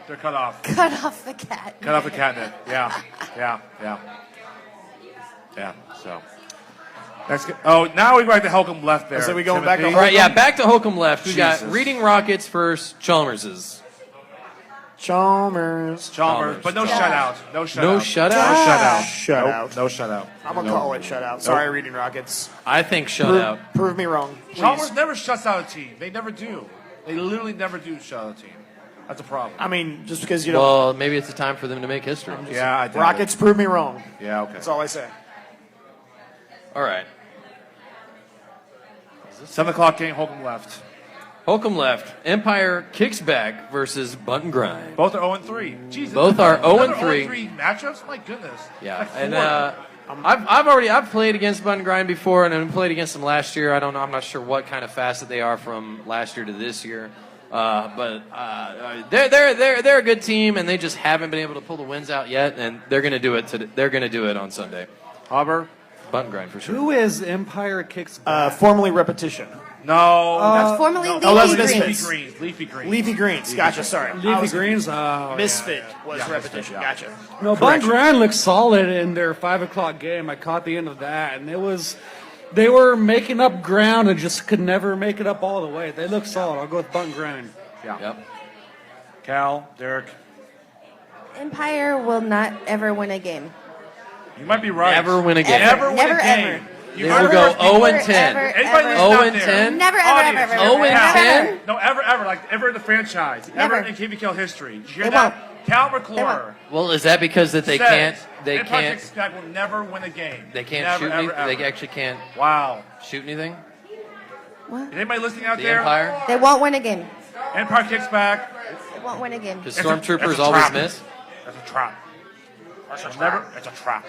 They're cut off. Cut off the cat. Cut off the catnip. Yeah. Yeah. Yeah. Yeah. So. That's good. Oh, now we got the Holcomb left there. So we going back to Timothy. All right, yeah, back to Holcomb left. We got Jesus. Reading Rockets versus Chalmers's. Chalmers. Chalmers, but no shutout. No shutout. No shutout? No shutout. Shutout. Nope, no shutout. I'm gonna Nope. call it shutout. Sorry, Reading Rockets. I think shutout. Prove me wrong. Please. Chalmers never shuts out a team. They never do. They literally never do shut out a team. That's a problem. I mean, just because you don't. Well, maybe it's a time for them to make history. Yeah, I doubt Rockets prove me wrong. it. Yeah, okay. That's all I say. All right. 7 o'clock game, Holcomb left. Holcomb left. Empire kicks back versus Bunt and Grind. Both are 0-3. Jesus. Both are another 0-3. 0-3 matchups? My goodness. Yeah, Like and four. I've played against Bunt and Grind before, and I played against them last year. I don't know. I'm not sure what kind of facet they are from last year to this year. But they're a good team, and they just haven't been able to pull the wins out yet. And they're going to do it. They're going to do it on Sunday. Hobber? Bunt and Grind for sure. Who is Empire Kicks Back? Formerly Repetition. No. That's formerly Oh, that's Leafy Misfits. Greens. Leafy Greens. Leafy Greens. Gotcha. Sorry. I Leafy was- Greens? Oh, Misfit was Yeah, Repetition. Misfit, yeah. Gotcha. No, Bunt Grind looked solid in their 5 o'clock game. I caught the end of that, and they were making up ground and just could never make it up all the way. They look solid. I'll go with Bunt Grind. Yeah. Yep. Cal, Derek. Empire will not ever win a game. You might be right. Never win a game. Never win Never, a game. ever. You They heard will it go first. 0 Never, and 10. ever, Anybody ever. listening 0 out and there? 10? Never, ever, Audience, ever, ever, 0 ever, and ever, 10? ever. No, ever, like ever in the franchise, Never. ever in KVKL history. Did you hear They that? won't. Cal They won't. McClure Well, is that because that they says can't Empire Kicks Back will never win a game. they can't never, shoot ever, anything? ever. They actually can't Wow. shoot anything? What? Is anybody listening out The there? Empire? They won't win a game. Empire kicks back. It won't win again. Because It's a stormtroopers always trap. miss. That's a trap. It's a trap.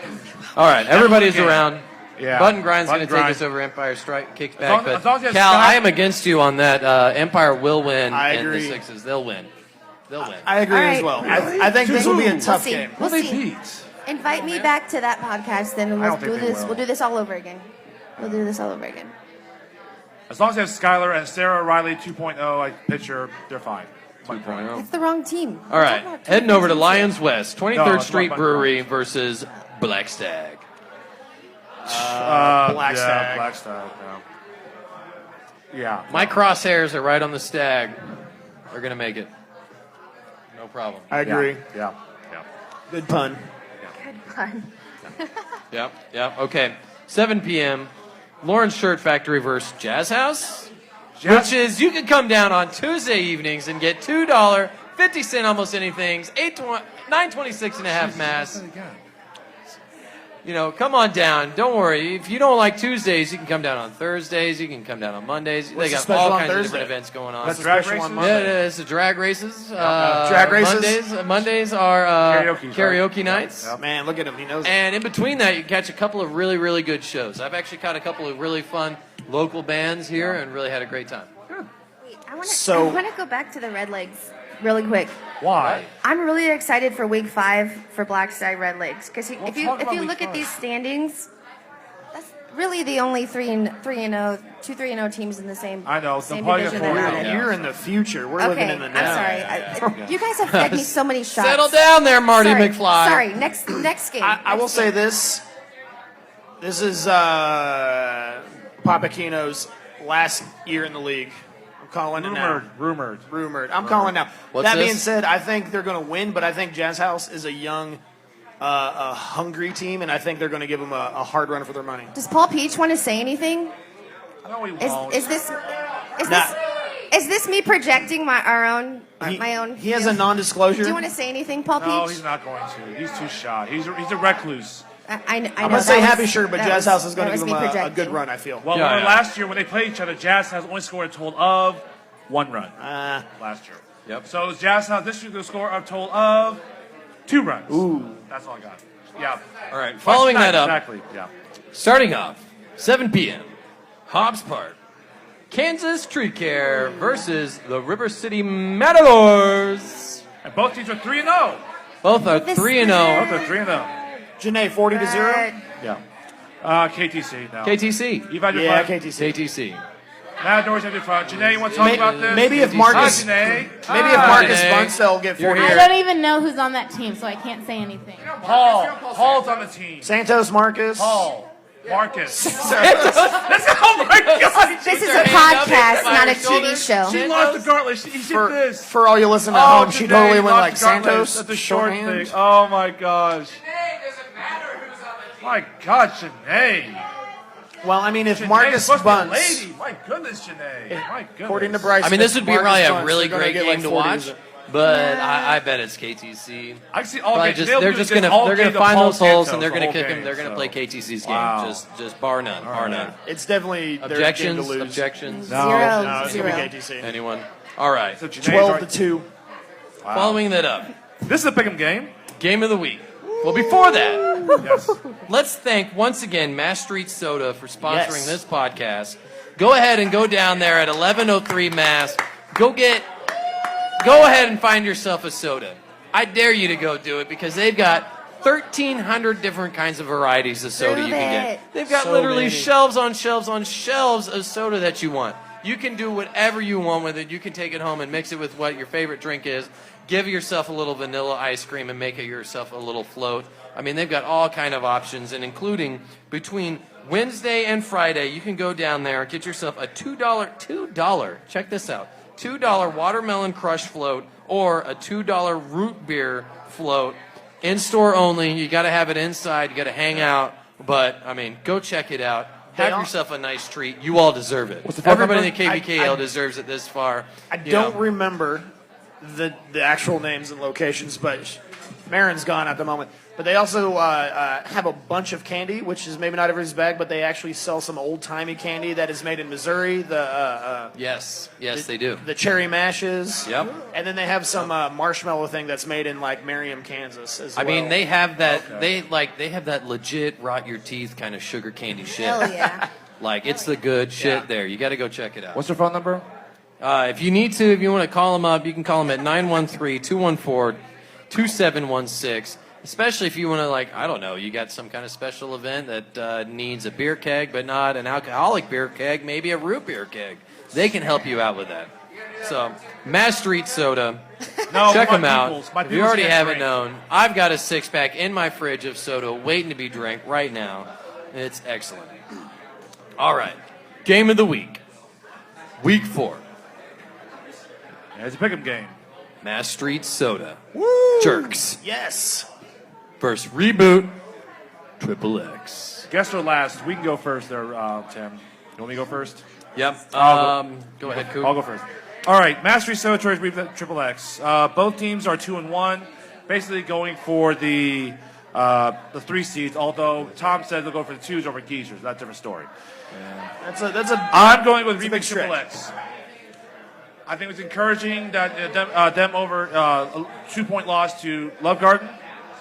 All right, everybody's Game. around. Yeah. Button Grind's going Button to take Grind. us over. Empire strike kicks As back. long- But as long as you have Cal, Scott- I am against you on that. Empire will win. I And the agree. Sixes, they'll win. They'll win. I agree All as right. well. I think this will be a tough see. game. We'll Who they see. beat? Invite me back to that podcast, then I we'll don't do think they this. will. We'll do this all over again. We'll do this all over again. As long as they have Skylar and Sarah Riley 2.0 like pitcher, they're fine. 2.0. That's the wrong team. All right, heading over to Lions West, 23rd No, it's Street not Brewery versus Black Stag. Black yeah, Stag. Black Stag. Yeah. My crosshairs are right on the Stag. They're going to make it. No problem. I agree. Yeah. Good pun. Good fun. Yep. Okay. 7 p.m. Lawrence Shirt Factory versus Jazz House, which is you can come down on Tuesday evenings and get $2.50 almost anything, 926 and a half mass. You know, come on down. Don't worry. If you don't like Tuesdays, you can come down on Thursdays. You can come down on Mondays. What's they the got special all on kinds of Thursday? different events going on. That's drag special on races? Yeah, Monday. it's the drag races. Drag races? Mondays are karaoke nights. Man, look at him. He knows it. And in between that, you catch a couple of really, really good shows. I've actually caught a couple of really fun local bands here and really had a great time. Wait, I want So- to go back to the Red Legs really quick. Why? I'm really excited for Week 5 for Black Stag Red Legs because if you talk about look Week at 5. these standings, that's really the only 3-0 teams in the same. I know, same they'll probably division get that are four. in it. You're in the future. We're living Okay, in the I'm now. sorry. You guys have fed me so many shots. Settle down there, Marty Sorry, McFly. Sorry, next game. I will Next say game. this. This is Papakino's last year in the league. I'm calling it now. Rumored. I'm calling now. What's that this? being said, I think they're going to win, but I think Jazz House is a young, a hungry team, and I think they're going to give them a hard run for their money. Does Paul Peach want to say anything? No, he won't. Is this me projecting my own? He has a non-disclosure. Do you want to say anything, Paul Peach? No, he's not going to. He's too shy. He's a recluse. I know. I'm going to say that happy was- sure, but that Jazz was- House is going that to give was them me a good projecting. run, I feel. Well, remember last year when they played each other, Jazz House only scored a total of 1 run last year. Yep. So Jazz House this year going to score a total of 2 runs. Ooh. That's all I got. Yeah. All right, following that up, Exactly. Yeah. starting off, 7 p.m., Hobbs Park, Kansas Tree Care versus the River City Matadors. And both teams are 3-0. Both are This 3-0. Both are 3-0. Janae, 40-0. Yeah. KTC now. KTC. You've had your Yeah, fun. KTC. KTC. Matadors had your fun. Janae, you want to talk about this? Maybe if Hi, Marcus, Janae. maybe if Marcus Janae. Bunce, they'll get You're 40. here. I don't even know who's on that team, so I can't say anything. Paul's on the team. Santos, Marcus. Paul. Marcus. Sorry. Oh my God. This is her a hand up podcast, by not her a TV shoulder. show. She lost the gauntlet. He did this. For all you listening at home, she Janae totally went lost like the gauntlet. Santos. That's a short shorthand. thing. Oh my gosh. My God, Janae. Well, I mean, if Janae's Marcus supposed to be a Bunce, lady. My goodness, Janae. My goodness. according to Bryce, I mean, this would be Marcus probably a Bunce, really they're gonna great get like game to 40s. watch, but I bet it's KTC. I can see all Probably games. just, They'll they're do just this gonna all they're gonna game to find Paul those holes Santos and they're the gonna whole kick game, them. They're gonna so. play KTC's game, Wow. just bar none, bar none. It's definitely their game Objections? to lose. Objections? No, it's gonna be KTC. Anyone? All right. So Janae's 12-2. Wow. Following that up, This is a pick'em game. game of the week. Well, before that, Yes. let's thank once again Mass Street Soda for sponsoring Yes. this podcast. Go ahead and go down there at 1103 Mass. Go ahead and find yourself a soda. I dare you to go do it because they've got 1,300 different kinds of varieties of soda Prove you can it. get. They've got So literally many. shelves on shelves on shelves of soda that you want. You can do whatever you want with it. You can take it home and mix it with what your favorite drink is. Give yourself a little vanilla ice cream and make it yourself a little float. I mean, they've got all kind of options, and including between Wednesday and Friday, you can go down there, get yourself a $2, check this out, $2 watermelon crush float or a $2 root beer float. In-store only. You got to have it inside. You got to hang out. But, I mean, go check it out. Have yourself a nice treat. You all deserve it. Everybody in the KVKL deserves it this far. I don't remember the actual names and locations, but Marin's gone at the moment. But they also have a bunch of candy, which is maybe not everybody's bag, but they actually sell some old-timey candy that is made in Missouri. Yes, they do. The cherry mashes. Yep. And then they have some marshmallow thing that's made in like Merriam, Kansas as well. I mean, they have that. They have that legit rot your teeth kind of sugar candy shit. Hell yeah. Like it's the good shit there. You got to go check it out. What's their phone number? If you need to, if you want to call them up, you can call them at 913-214-2716. Especially if you want to, like, I don't know, you got some kind of special event that needs a beer keg, but not an alcoholic beer keg, maybe a root beer keg. They can help you out with that. So, Mass Street Soda, check them out. If you already haven't known, I've got a six-pack in my fridge of soda waiting to be drank right now. It's excellent. All right, game of the week, week 4. It's a pick'em game. Mass Street Soda, Woo! Jerks. Yes. First Reboot, Triple X. Guess or last? We can go first there, Tim. You want me to go first? Yep. Go ahead, Coop. I'll go first. All right, Mastery Soda Choice Reboot Triple X. Both teams are 2-1, basically going for the 3 seeds. Although Tom said they'll go for the 2s over Geezers. That's a different story. I'm going with Reboot Triple X. I think it's encouraging that them over a 2-point loss to Love Garden.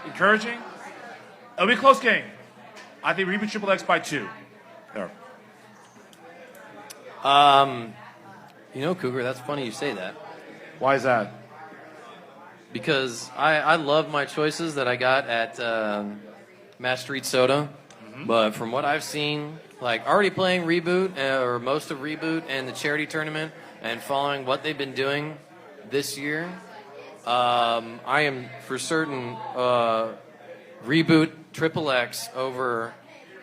Encouraging. It'll be a close game. I think Reboot Triple X by 2. There. You know, Cougar, that's funny you say that. Why is that? Because I love my choices that I got at Mass Street Soda. But from what I've seen, like already playing Reboot or most of Reboot and the charity tournament and following what they've been doing this year, I am for certain Reboot Triple X over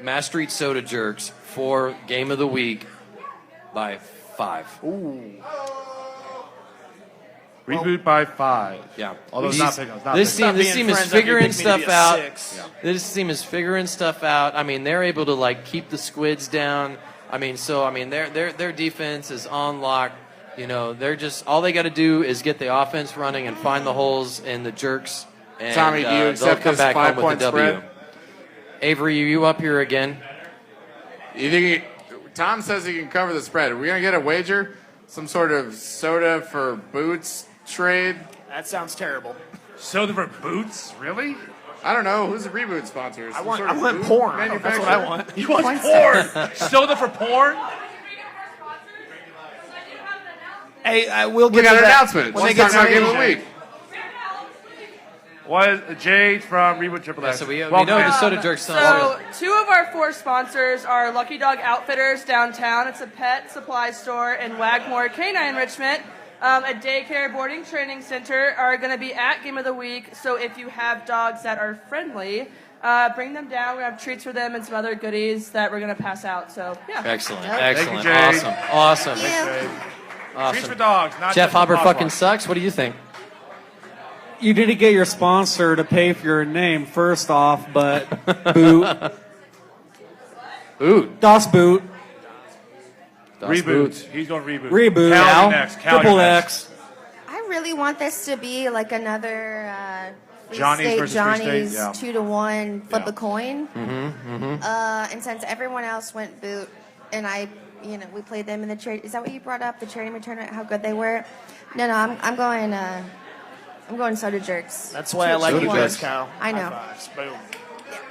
Mass Street Soda Jerks for Game of the Week by 5. Ooh. Reboot by 5. Yeah. Although it's not picking. This team is figuring stuff out. This team is figuring stuff out. I mean, they're able to like keep the squids down. I mean, their defense is on lock. You know, they're just all they got to do is get the offense running and find the holes in the Jerks. And, Tommy, do you accept they'll come this back home 5-point with a W. spread? Avery, you up here again? You think Tom says he can cover the spread? Are we gonna get a wager? Some sort of soda for boots trade? That sounds terrible. Soda for boots? Really? I don't know. Who's the Reboot sponsor? I want porn. That's what I want. You want porn? Soda for porn? Hey, we'll We get got to an that announcement. when Let's they talk get about to Game of the Asia. Week. Was Jade from Reboot Triple X? So we know the Soda Jerks. So 2 of our 4 sponsors are Lucky Dog Outfitters downtown. It's a pet supply store, and Wagmore Canine Enrichment, a daycare boarding training center, are going to be at Game of the Week. So if you have dogs that are friendly, bring them down. We have treats for them and some other goodies that we're going to pass out. So yeah. Excellent. Thank Excellent. you, Jade. Awesome. Thanks, Jade. Awesome. Treats for dogs, not Jeff just for Hopper Boss fucking One. sucks. What do you think? You need to get your sponsor to pay for your name first off, but boot. Boot. Das Boot. Reboot. He's going Reboot. Reboot. Cal, Cal. you're next. Cal, Triple you're next. X. I really want this to be like another Free Johnny's State versus Free State, Johnny's yeah. 2-1 flip Yeah. a coin. Mm-hmm. And since everyone else went boot, and we played them in the charity. Is that what you brought up? The charity tournament? How good they were? No, I'm going. I'm going Soda Jerks. That's why I like you guys, Cal. I know. High fives. Boom.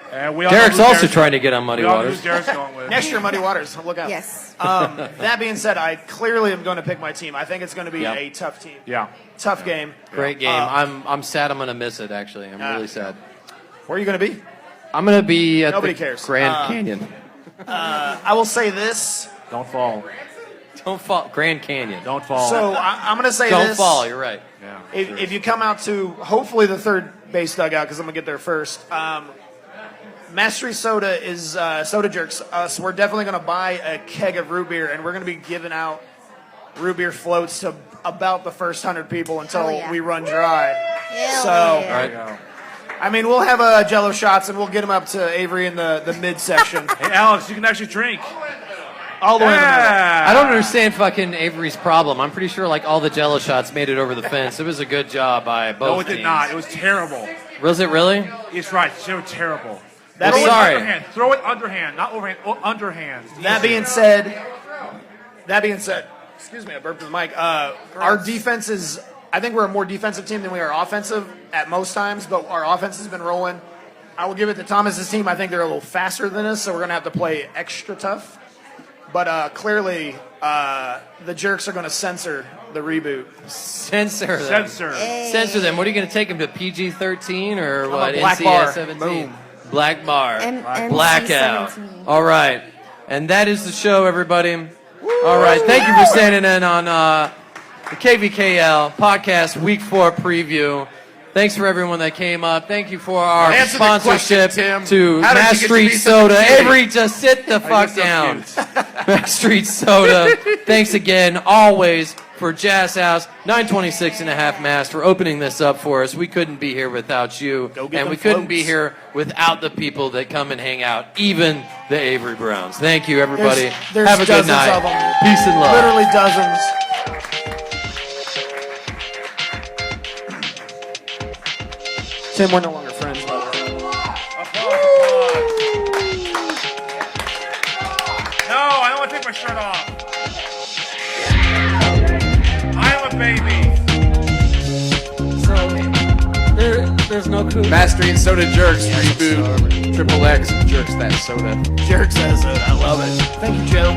And we all Derek's know who also Derek's trying to get on Muddy we all know Waters. who Derek's going with. Next year, Muddy Waters. Look out. Yes. That being said, I clearly am going to pick my team. I think it's going to be Yep. a tough team. Yeah. Tough game. Great game. I'm sad I'm going to miss it, actually. I'm really sad. Where are you going to be? I'm going to be at Nobody the cares. Grand Canyon. I will say this. Don't fall. Don't fall. Grand Canyon. Don't fall. So I'm going to say Don't this. fall. You're right. Yeah. If you come out to hopefully the third base dugout, because I'm going to get there first. Mastery Soda is Soda Jerks. So we're definitely going to buy a keg of root beer, and we're going to be giving out root beer floats to about the first 100 people until we run dry. Hell All yeah. right. I mean, we'll have Jello shots, and we'll get them up to Avery in the midsection. Hey, Alex, you can actually drink. All the way in the middle. I don't understand fucking Avery's problem. I'm pretty sure like all the Jello shots made it over the fence. It was a good job by both No, it teams. did not. It was terrible. Was it really? He's right. They were terrible. That's Throw it sorry. underhand. Throw it underhand, not overhand. Underhand. That being said, excuse me, I burped in the mic. Our defense is, I think we're a more defensive team than we are offensive at most times, but our offense has been rolling. I will give it to Thomas's team. I think they're a little faster than us, so we're going to have to play extra tough. But clearly, the Jerks are going to censor the reboot. Censor them. Censor. Censor them. What are you going to take them to PG-13 or what? black bar. NCAA-17? Boom. Black bar. And Blackout. NC-17. All right. And that is the show, everybody. All right. Thank you for standing in on the KVKL podcast Week 4 preview. Thanks for everyone that came up. Thank you for our Answer the sponsorship question, Tim. to How did Mass you get to Street be such a Soda. cutie? Avery, just sit the fuck so down. cute. Mass Street Soda. Thanks again, always, for Jazz House 926.5 Mass for opening this up for us. We couldn't be here without you, Go get and them we couldn't be floats. here without the people that come and hang out, even the Avery Browns. Thank you, everybody. There's Have a good dozens night. of them. Peace and love. Literally dozens. Tim, we're no longer friends, by the way. No, I don't want to take my shirt off. I'm a baby. So there's no coup. Mass Street Soda Jerks reboot. Triple X Jerks that soda. Jerks that soda. I love it. Thank you, Joe.